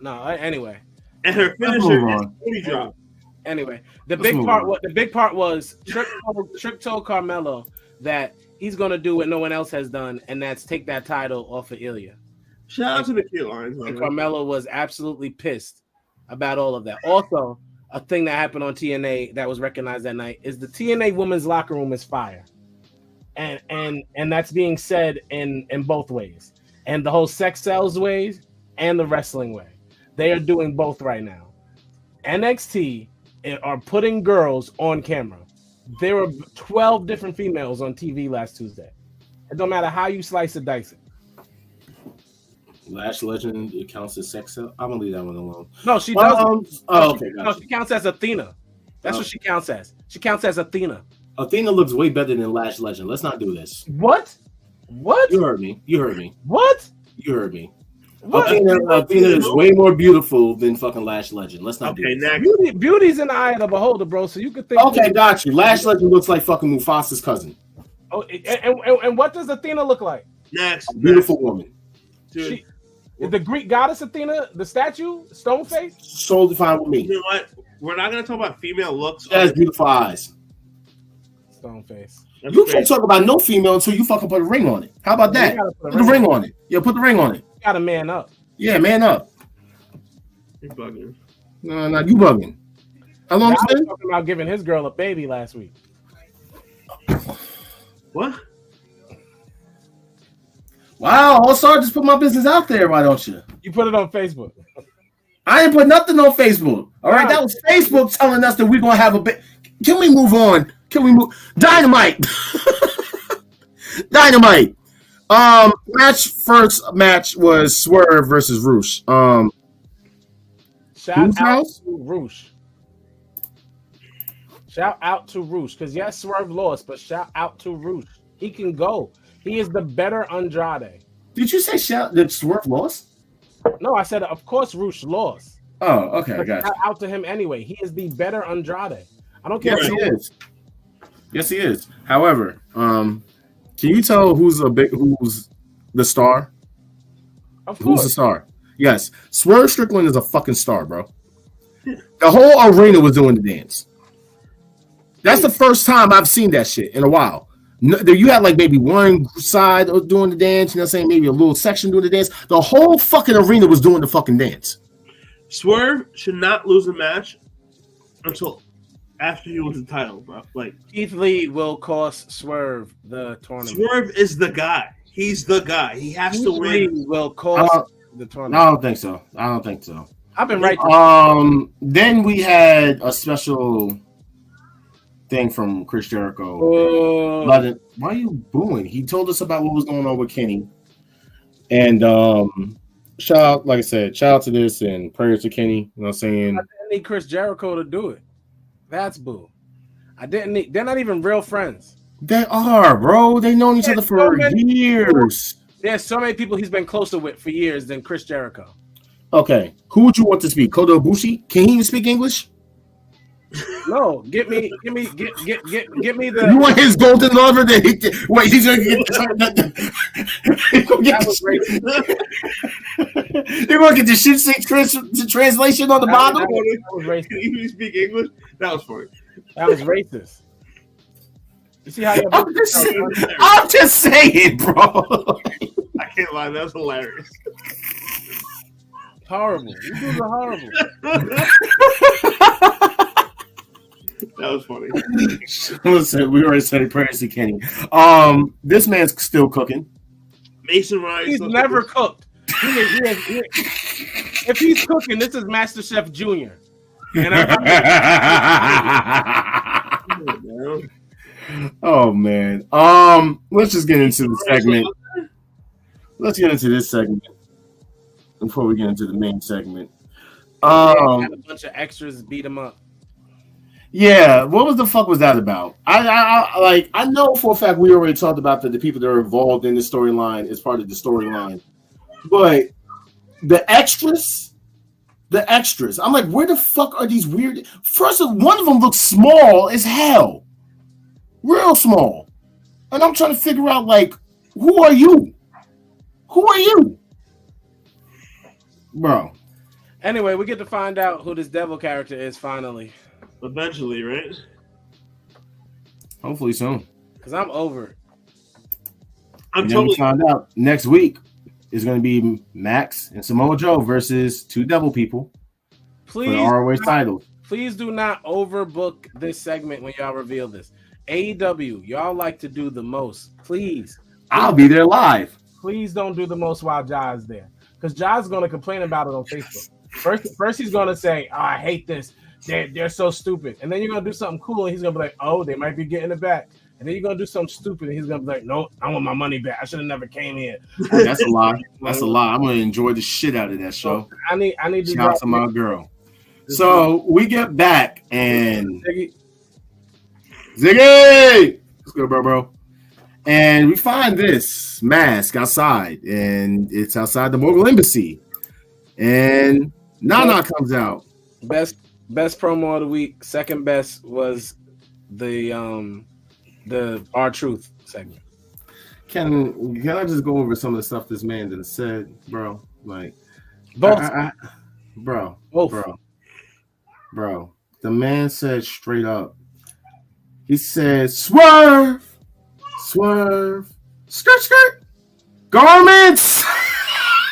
No, anyway. And her finisher is booty drop. Anyway, the big part was Trick told Carmelo that he's gonna do what no one else has done, and that's take that title off of Ilya. Shout out to Nikia Lyons. And Carmelo was absolutely pissed about all of that. Also, a thing that happened on TNA that was recognized that night is the TNA women's locker room is fire. And that's being said in both ways. And the whole sex sells ways and the wrestling way. They are doing both right now. NXT are putting girls on camera. There were 12 different females on TV last Tuesday. It don't matter how you slice and dice it. Lash Legend, it counts as sex sell? I'm gonna leave that one alone. No, she doesn't. Okay. No, she counts as Athena. That's what she counts as. She counts as Athena. Athena looks way better than Lash Legend. Let's not do this. What? You heard me. What? You heard me. What? Athena is way more beautiful than fucking Lash Legend. Let's not do this. Next. Beauty's in the eye of the beholder, bro. So you could think. Okay, got you. Lash Legend looks like fucking Mufasa's cousin. Oh, and what does Athena look like? Next. Beautiful woman. She, the Greek goddess Athena, the statue, stone face? Totally fine with me. You know what? We're not going to talk about female looks. She has beautiful eyes. Stone face. You can't talk about no female until you fucking put a ring on it. How about that? Put the ring on it. Yeah, put the ring on it. You got to man up. Yeah, man up. You're bugging. No, you bugging. How long has it been? Talking about giving his girl a baby last week. What? Wow, All-Star, just put my business out there, why don't you? You put it on Facebook. I didn't put nothing on Facebook. All right, that was Facebook telling us that we're going to have a bit. Can we move on? Dynamite. Dynamite. First match was Swerve versus Roosh. Shout out to Roosh. Shout out to Roosh. Because yes, Swerve lost, but shout out to Roosh. He can go. He is the better Andrade. Did you say that Swerve lost? No, I said, of course, Roosh lost. Oh, okay, I got you. Shout out to him anyway. He is the better Andrade. I don't care. Yes, he is. Yes, he is. However, can you tell who's the star? Of course. Who's the star? Yes, Swerve Strickland is a fucking star, bro. The whole arena was doing the dance. That's the first time I've seen that shit in a while. You had like maybe one side doing the dance, you know what I'm saying? Maybe a little section doing the dance. The whole fucking arena was doing the fucking dance. Swerve should not lose a match until after he wins the title, bro. Like Keith Lee will cost Swerve the tournament. Swerve is the guy. He's the guy. He has to win. Lee will cost the tournament. I don't think so. I've been right. Then we had a special thing from Chris Jericho. Why are you booing? He told us about what was going on with Kenny. And shout out, like I said, shout out to this and prayers to Kenny. You know what I'm saying? I didn't need Chris Jericho to do it. That's boo. I didn't need. They're not even real friends. They are, bro. They known each other for years. There's so many people he's been closer with for years than Chris Jericho. Okay, who would you want to speak? Kota Ibushi? Can he even speak English? No, get me the. You want his golden lover? Wait, he's gonna get. You're gonna get the shit sick translation on the bottom. Can you speak English? That was funny. That was racist. You see how I'm just saying, bro. I can't lie, that was hilarious. Horrible. You dudes are horrible. That was funny. Listen, we already said prayers to Kenny. This man's still cooking. Mason Ryan. He's never cooked. If he's cooking, this is Master Chef Junior. And oh man. Let's just get into the segment. Let's get into this segment before we get into the main segment. Had a bunch of extras beat him up. Yeah, what was the fuck was that about? I know for a fact we already talked about the people that are involved in the storyline as part of the storyline, but the extras, I'm like, where the fuck are these weird? First, one of them looks small as hell, real small, and I'm trying to figure out like, who are you? Who are you, bro? Anyway, we get to find out who this devil character is finally. Eventually, right? Hopefully soon. Because I'm over it. I'm totally find out next week is going to be Max and Samoa Joe versus two devil people. Please, for the ROH title. Please do not overbook this segment when y'all reveal this. AEW, y'all like to do the most. Please. I'll be there live. Please don't do the most while Jai's there. Because Jai's going to complain about it on Facebook. First he's going to say, oh, I hate this. They're so stupid. And then you're going to do something cool, and he's going to be like, oh, they might be getting it back. And then you're going to do something stupid, and he's going to be like, no, I want my money back. I should have never came here. That's a lie. That's a lie. I'm going to enjoy the shit out of that show. I need to shout out to my girl. So we get back, and Ziggy! Let's go, bro. And we find this mask outside, and it's outside the Mogul Embassy. And Nana comes out. Best promo of the week. Second best was the R-Truth segment. Can I just go over some of the stuff this man done said, bro? Like, both, bro. The man said straight up. He said, "Swerve, skirt, garments."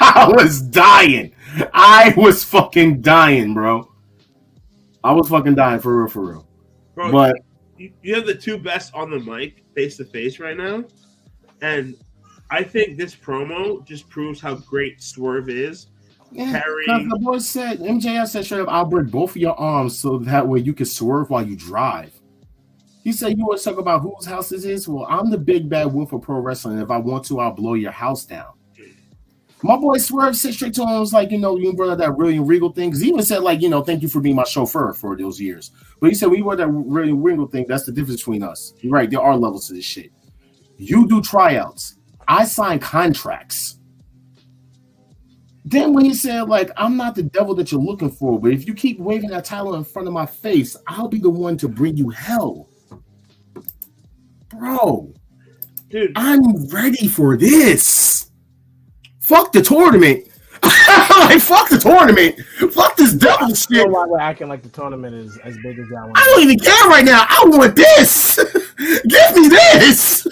I was dying. I was fucking dying, bro. I was fucking dying for real. Bro, but you have the two best on the mic face to face right now, and I think this promo just proves how great Swerve is. Yeah, because the boy said, MJF said straight up, "I'll break both of your arms so that way you can swerve while you drive." He said, "You want to talk about whose house this is? Well, I'm the big bad wolf of pro wrestling. If I want to, I'll blow your house down." My boy Swerve said straight to him, was like, you brought up that Brilliant Regal thing. Because he even said, like, thank you for being my chauffeur for those years. But he said, when you brought that Brilliant Regal thing, that's the difference between us. You're right, there are levels to this shit. You do tryouts. I sign contracts. Then when he said, like, I'm not the devil that you're looking for, but if you keep waving that title in front of my face, I'll be the one to bring you hell. Bro, dude, I'm ready for this. Fuck the tournament. Like, fuck the tournament. Fuck this devil shit. I don't know why we're acting like the tournament is as big as that one. I don't even care right now. I want this. Give me this.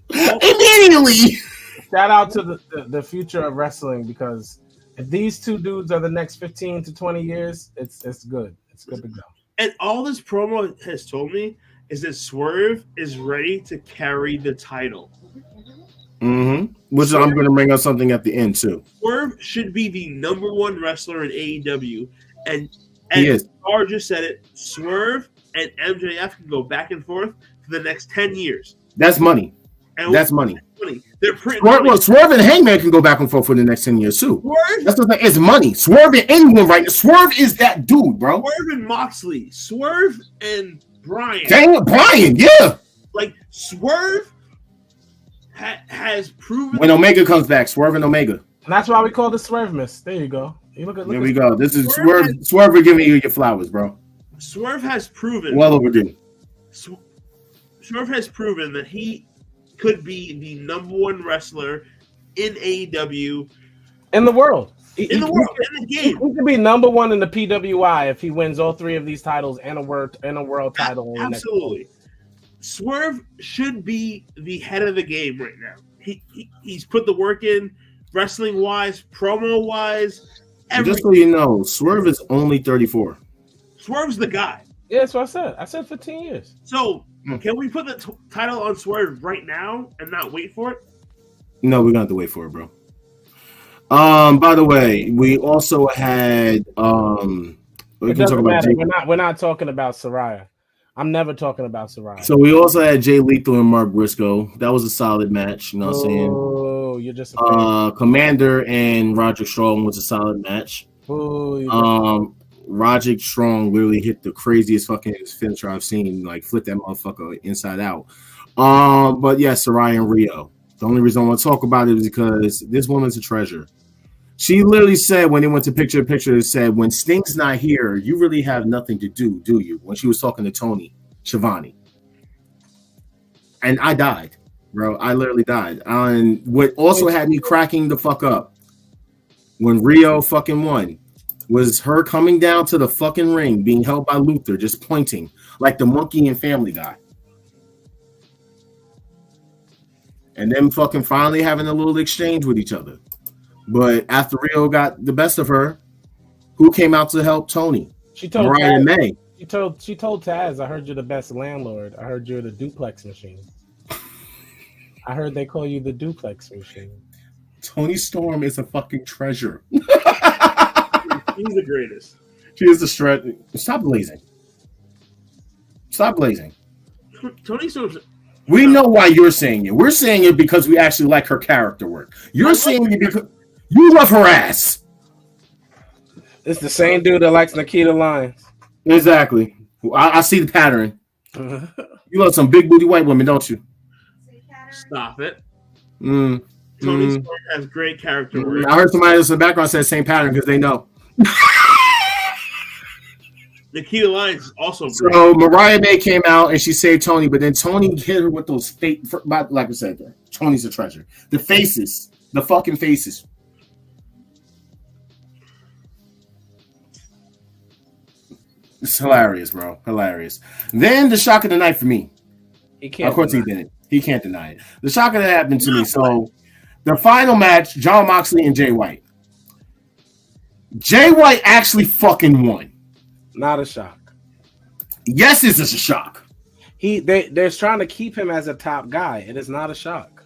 Immediately. Shout out to the future of wrestling, because if these two dudes are the next 15 to 20 years, it's good. It's good to go. And all this promo has told me is that Swerve is ready to carry the title. Mm-hmm. Which I'm going to bring up something at the end too. Swerve should be the #1 wrestler in AEW, and he is. Star just said it. Swerve and MJF can go back and forth for the next 10 years. That's money. That's money. They're printing money. Well, Swerve and Hangman can go back and forth for the next 10 years too. Swerve, that's the thing. It's money. Swerve and anyone right now. Swerve is that dude, bro. Swerve and Moxley. Swerve and Brian. Dang it, Brian, yeah. Like Swerve has proven. When Omega comes back, Swerve and Omega. And that's why we call this Swervemas. There you go. There we go. This is Swerve. We're giving you your flowers, bro. Swerve has proven. Well overdue. Swerve has proven that he could be the #1 wrestler in AEW. In the world. In the game. He could be #1 in the PWI if he wins all 3 of these titles and a world title. Absolutely. Swerve should be the head of the game right now. He's put the work in, wrestling wise, promo wise. Just so you know, Swerve is only 34. Swerve's the guy. Yeah, that's what I said. I said 15 years. So can we put the title on Swerve right now and not wait for it? No, we're gonna have to wait for it, bro. By the way, we also had we can talk about we're not talking about Saraya. I'm never talking about Saraya. So we also had Jay Lethal and Mark Briscoe. That was a solid match, you know what I'm saying? Oh, you're just a Commander and Roderick Strong was a solid match. Roderick Strong literally hit the craziest fucking finisher I've seen, like flip that motherfucker inside out. But yeah, Saraya and Rio. The only reason I want to talk about it is because this woman's a treasure. She literally said when they went to picture, it said, when Sting's not here, you really have nothing to do you? When she was talking to Tony Schiavone. And I died, bro. I literally died. And what also had me cracking the fuck up when Rio fucking won was her coming down to the fucking ring, being held by Luther, just pointing like the monkey in Family Guy. And then fucking finally having a little exchange with each other. But after Rio got the best of her, who came out to help Tony? She told Mariah and May. She told Taz, I heard you're the best landlord. I heard you're the duplex machine. I heard they call you the duplex machine. Tony Storm is a fucking treasure. He's the greatest. She is the stretch. Stop blazing. Stop blazing. Tony Storm's. We know why you're saying it. We're saying it because we actually like her character work. You're saying it because you love her ass. It's the same dude that likes Nikita Lyons. Exactly. I see the pattern. You love some big booty white women, don't you? Stop it. Tony Storm has great character work. I heard somebody else in the background say same pattern because they know. Nikita Lyons is also great. So Mariah May came out and she saved Tony, but then Tony hit her with those fake, like I said, Tony's a treasure. The faces, the fucking faces. It's hilarious, bro. Hilarious. Then the shock of the night for me. Of course he didn't. He can't deny it. The shock of that happened to me. So the final match, Jon Moxley and Jay White. Jay White actually fucking won. Not a shock. Yes, it's a shock. They're trying to keep him as a top guy. It is not a shock.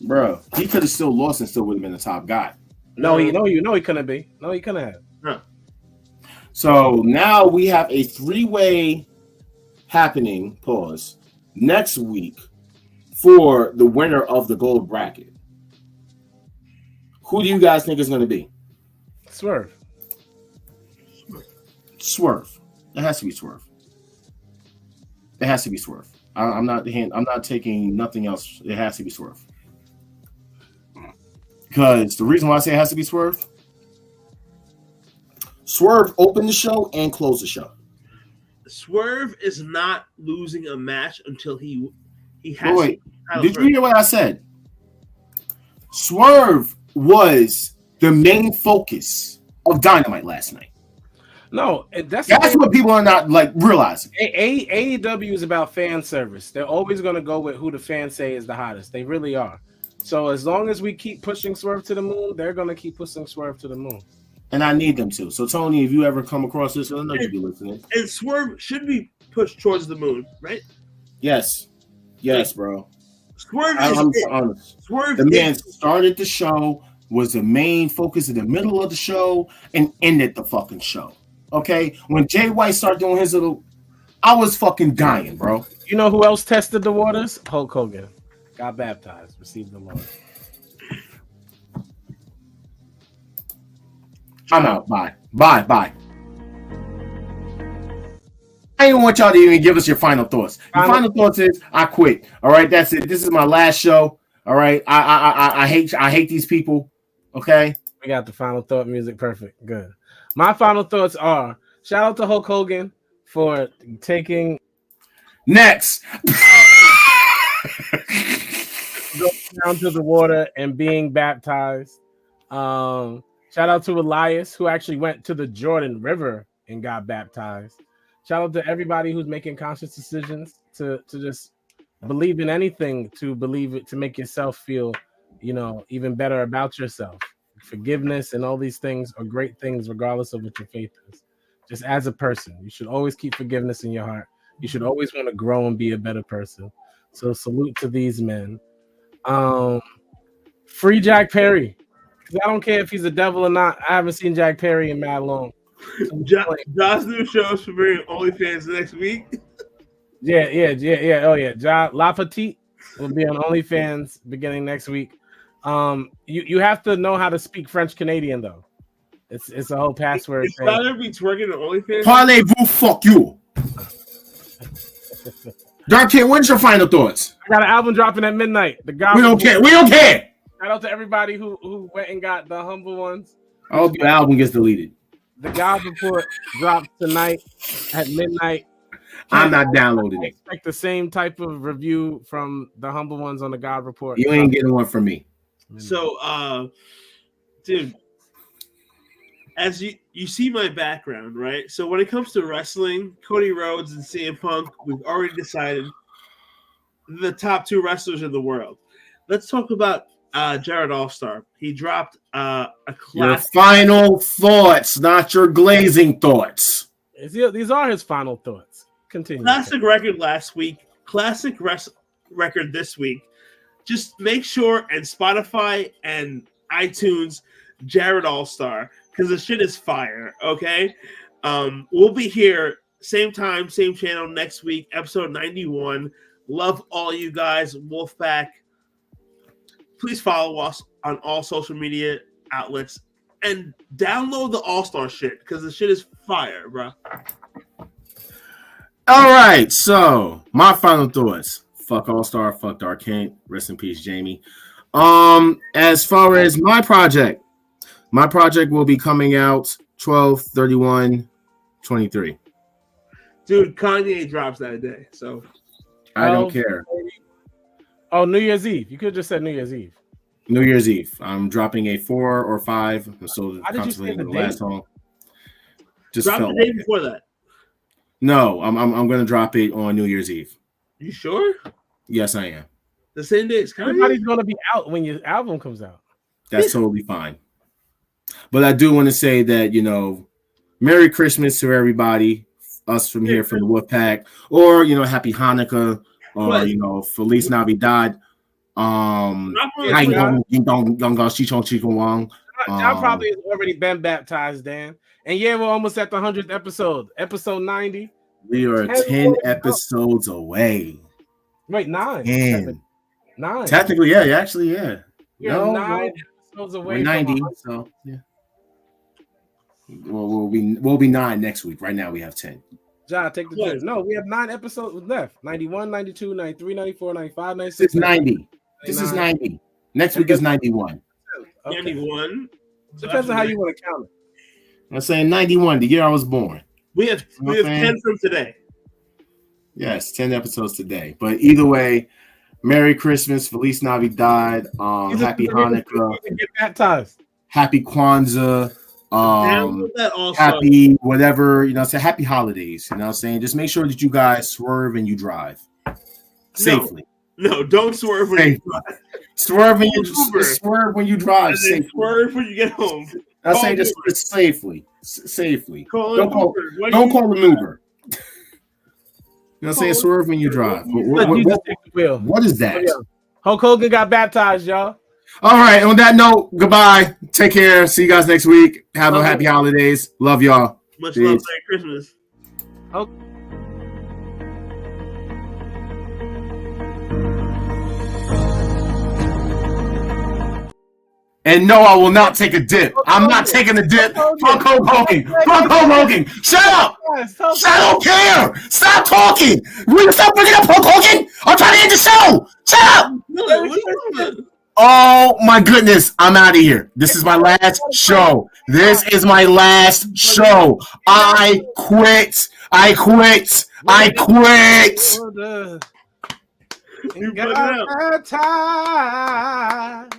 Bro, he could have still lost and still would have been the top guy. No, he couldn't be. No, he couldn't have. No. So now we have a 3-way happening, next week for the winner of the gold bracket. Who do you guys think is going to be? Swerve. Swerve. It has to be Swerve. It has to be Swerve. I'm not taking nothing else. It has to be Swerve. Because the reason why I say it has to be Swerve, Swerve opened the show and closed the show. Swerve is not losing a match until he has. Wait, did you hear what I said? Swerve was the main focus of Dynamite last night. No, that's what people are not like realizing. AEW is about fan service. They're always going to go with who the fans say is the hottest. They really are. So as long as we keep pushing Swerve to the moon, they're going to keep pushing Swerve to the moon. And I need them to. So Tony, if you ever come across this, I know you'll be listening. And Swerve should be pushed towards the moon, right? Yes, bro. Swerve I'm is honest. Swerve the man started the show, was the main focus in the middle of the show, and ended the fucking show. Okay? When Jay White started doing his little, I was fucking dying, bro. You know who else tested the waters? Hulk Hogan. Got baptized, received the Lord. I'm out. Bye. I didn't want y'all to even give us your final thoughts. Your final thoughts is I quit. All right, that's it. This is my last show. All right. I hate these people. Okay. We got the final thought music. Perfect. Good. My final thoughts are shout out to Hulk Hogan for taking next down to the water and being baptized. Shout out to Elias, who actually went to the Jordan River and got baptized. Shout out to everybody who's making conscious decisions to just believe in anything, to believe it, to make yourself feel, even better about yourself. Forgiveness and all these things are great things, regardless of what your faith is. Just as a person, you should always keep forgiveness in your heart. You should always want to grow and be a better person. So salute to these men. Free Jack Perry. I don't care if he's a devil or not. I haven't seen Jack Perry in mad long. So Josh's new show is premiering OnlyFans next week. Yeah. Oh yeah, Ja La Petite will be on OnlyFans beginning next week. You have to know how to speak French Canadian though. It's a whole password It's thing. gotta be twerking on OnlyFans. Parlez-vous, fuck you. Dark King, what's your final thoughts? I got an album dropping at midnight. We don't care. Shout out to everybody who went and got the Humble Ones. I hope your album gets deleted. The God Report drops tonight at midnight. I'm not downloading it. Expect the same type of review from the Humble Ones on the God Report. You ain't getting one from me. So, dude, as you see my background, right? So when it comes to wrestling, Cody Rhodes and CM Punk, we've already decided the top two wrestlers in the world. Let's talk about Jared Allstar. He dropped a classic. Your final thoughts, not your glazing thoughts. These are his final thoughts. Continue. Classic record last week. Classic record this week. Just make sure and Spotify and iTunes Jared Allstar because the shit is fire. Okay, we'll be here same time, same channel next week, episode 91. Love all you guys, Wolfpack. Please follow us on all social media outlets and download the All-Star shit because the shit is fire, bro. All right, so my final thoughts. Fuck All-Star, fuck Dark Kent. Rest in peace, Jamie. As far as my project will be coming out 12/31/23. Dude, Kanye drops that day, so I don't care. Oh, New Year's Eve. You could have just said New Year's Eve. New Year's Eve. I'm dropping a 4 or 5. So how did you say the last song. Just drop the day before that. No, I'm gonna drop it on New Year's Eve. You sure? Yes, I am. The same day as Kanye? Everybody's gonna be out when your album comes out. That's totally fine. But I do want to say that, Merry Christmas to everybody, us from here from the Wolfpack, or Happy Hanukkah, or Feliz Navidad. John probably has already been baptized, Dan. And yeah, we're almost at the 100th episode. Episode 90. We are 10 episodes away. Wait, 9. 10. 9. Technically, yeah, actually, yeah. You're 9 episodes away. We're 90, so yeah. Well, we'll be 9 next week. Right now we have 10. John, take the turn. No, we have 9 episodes left. 91, 92, 93, 94, 95, 96. It's 90. This is 90. Next week is 91. Okay. 91. Depends on how you want to count it. I'm saying 91, the year I was born. We have 10 from today. Yes, 10 episodes today. But either way, Merry Christmas, Feliz Navidad, Happy Hanukkah, get baptized. Happy Kwanzaa, happy whatever, say happy holidays. You know what I'm saying? Just make sure that you guys swerve and you drive safely. No, don't swerve when you drive. Swerve when you drive. Swerve when you get home. I say just safely. Don't call an Uber. You know what I'm saying? Swerve when you drive. What is that? Hulk Hogan got baptized, y'all. All right. On that note, goodbye. Take care. See you guys next week. Have a happy holidays. Love y'all. Much love. Merry Christmas. Okay. And no, I will not take a dip. I'm not taking a dip. Fuck Hulk Hogan. Fuck Hulk Hogan. Shut up. I don't care. Stop talking. Will you stop bringing up Hulk Hogan? I'm trying to end the show. Shut up. Oh my goodness. I'm out of here. This is my last show. This is my last show. I quit. I quit. I quit. You put it out. Time.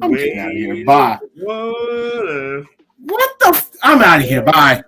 I'm getting out of here. Bye. What the? I'm out of here. Bye.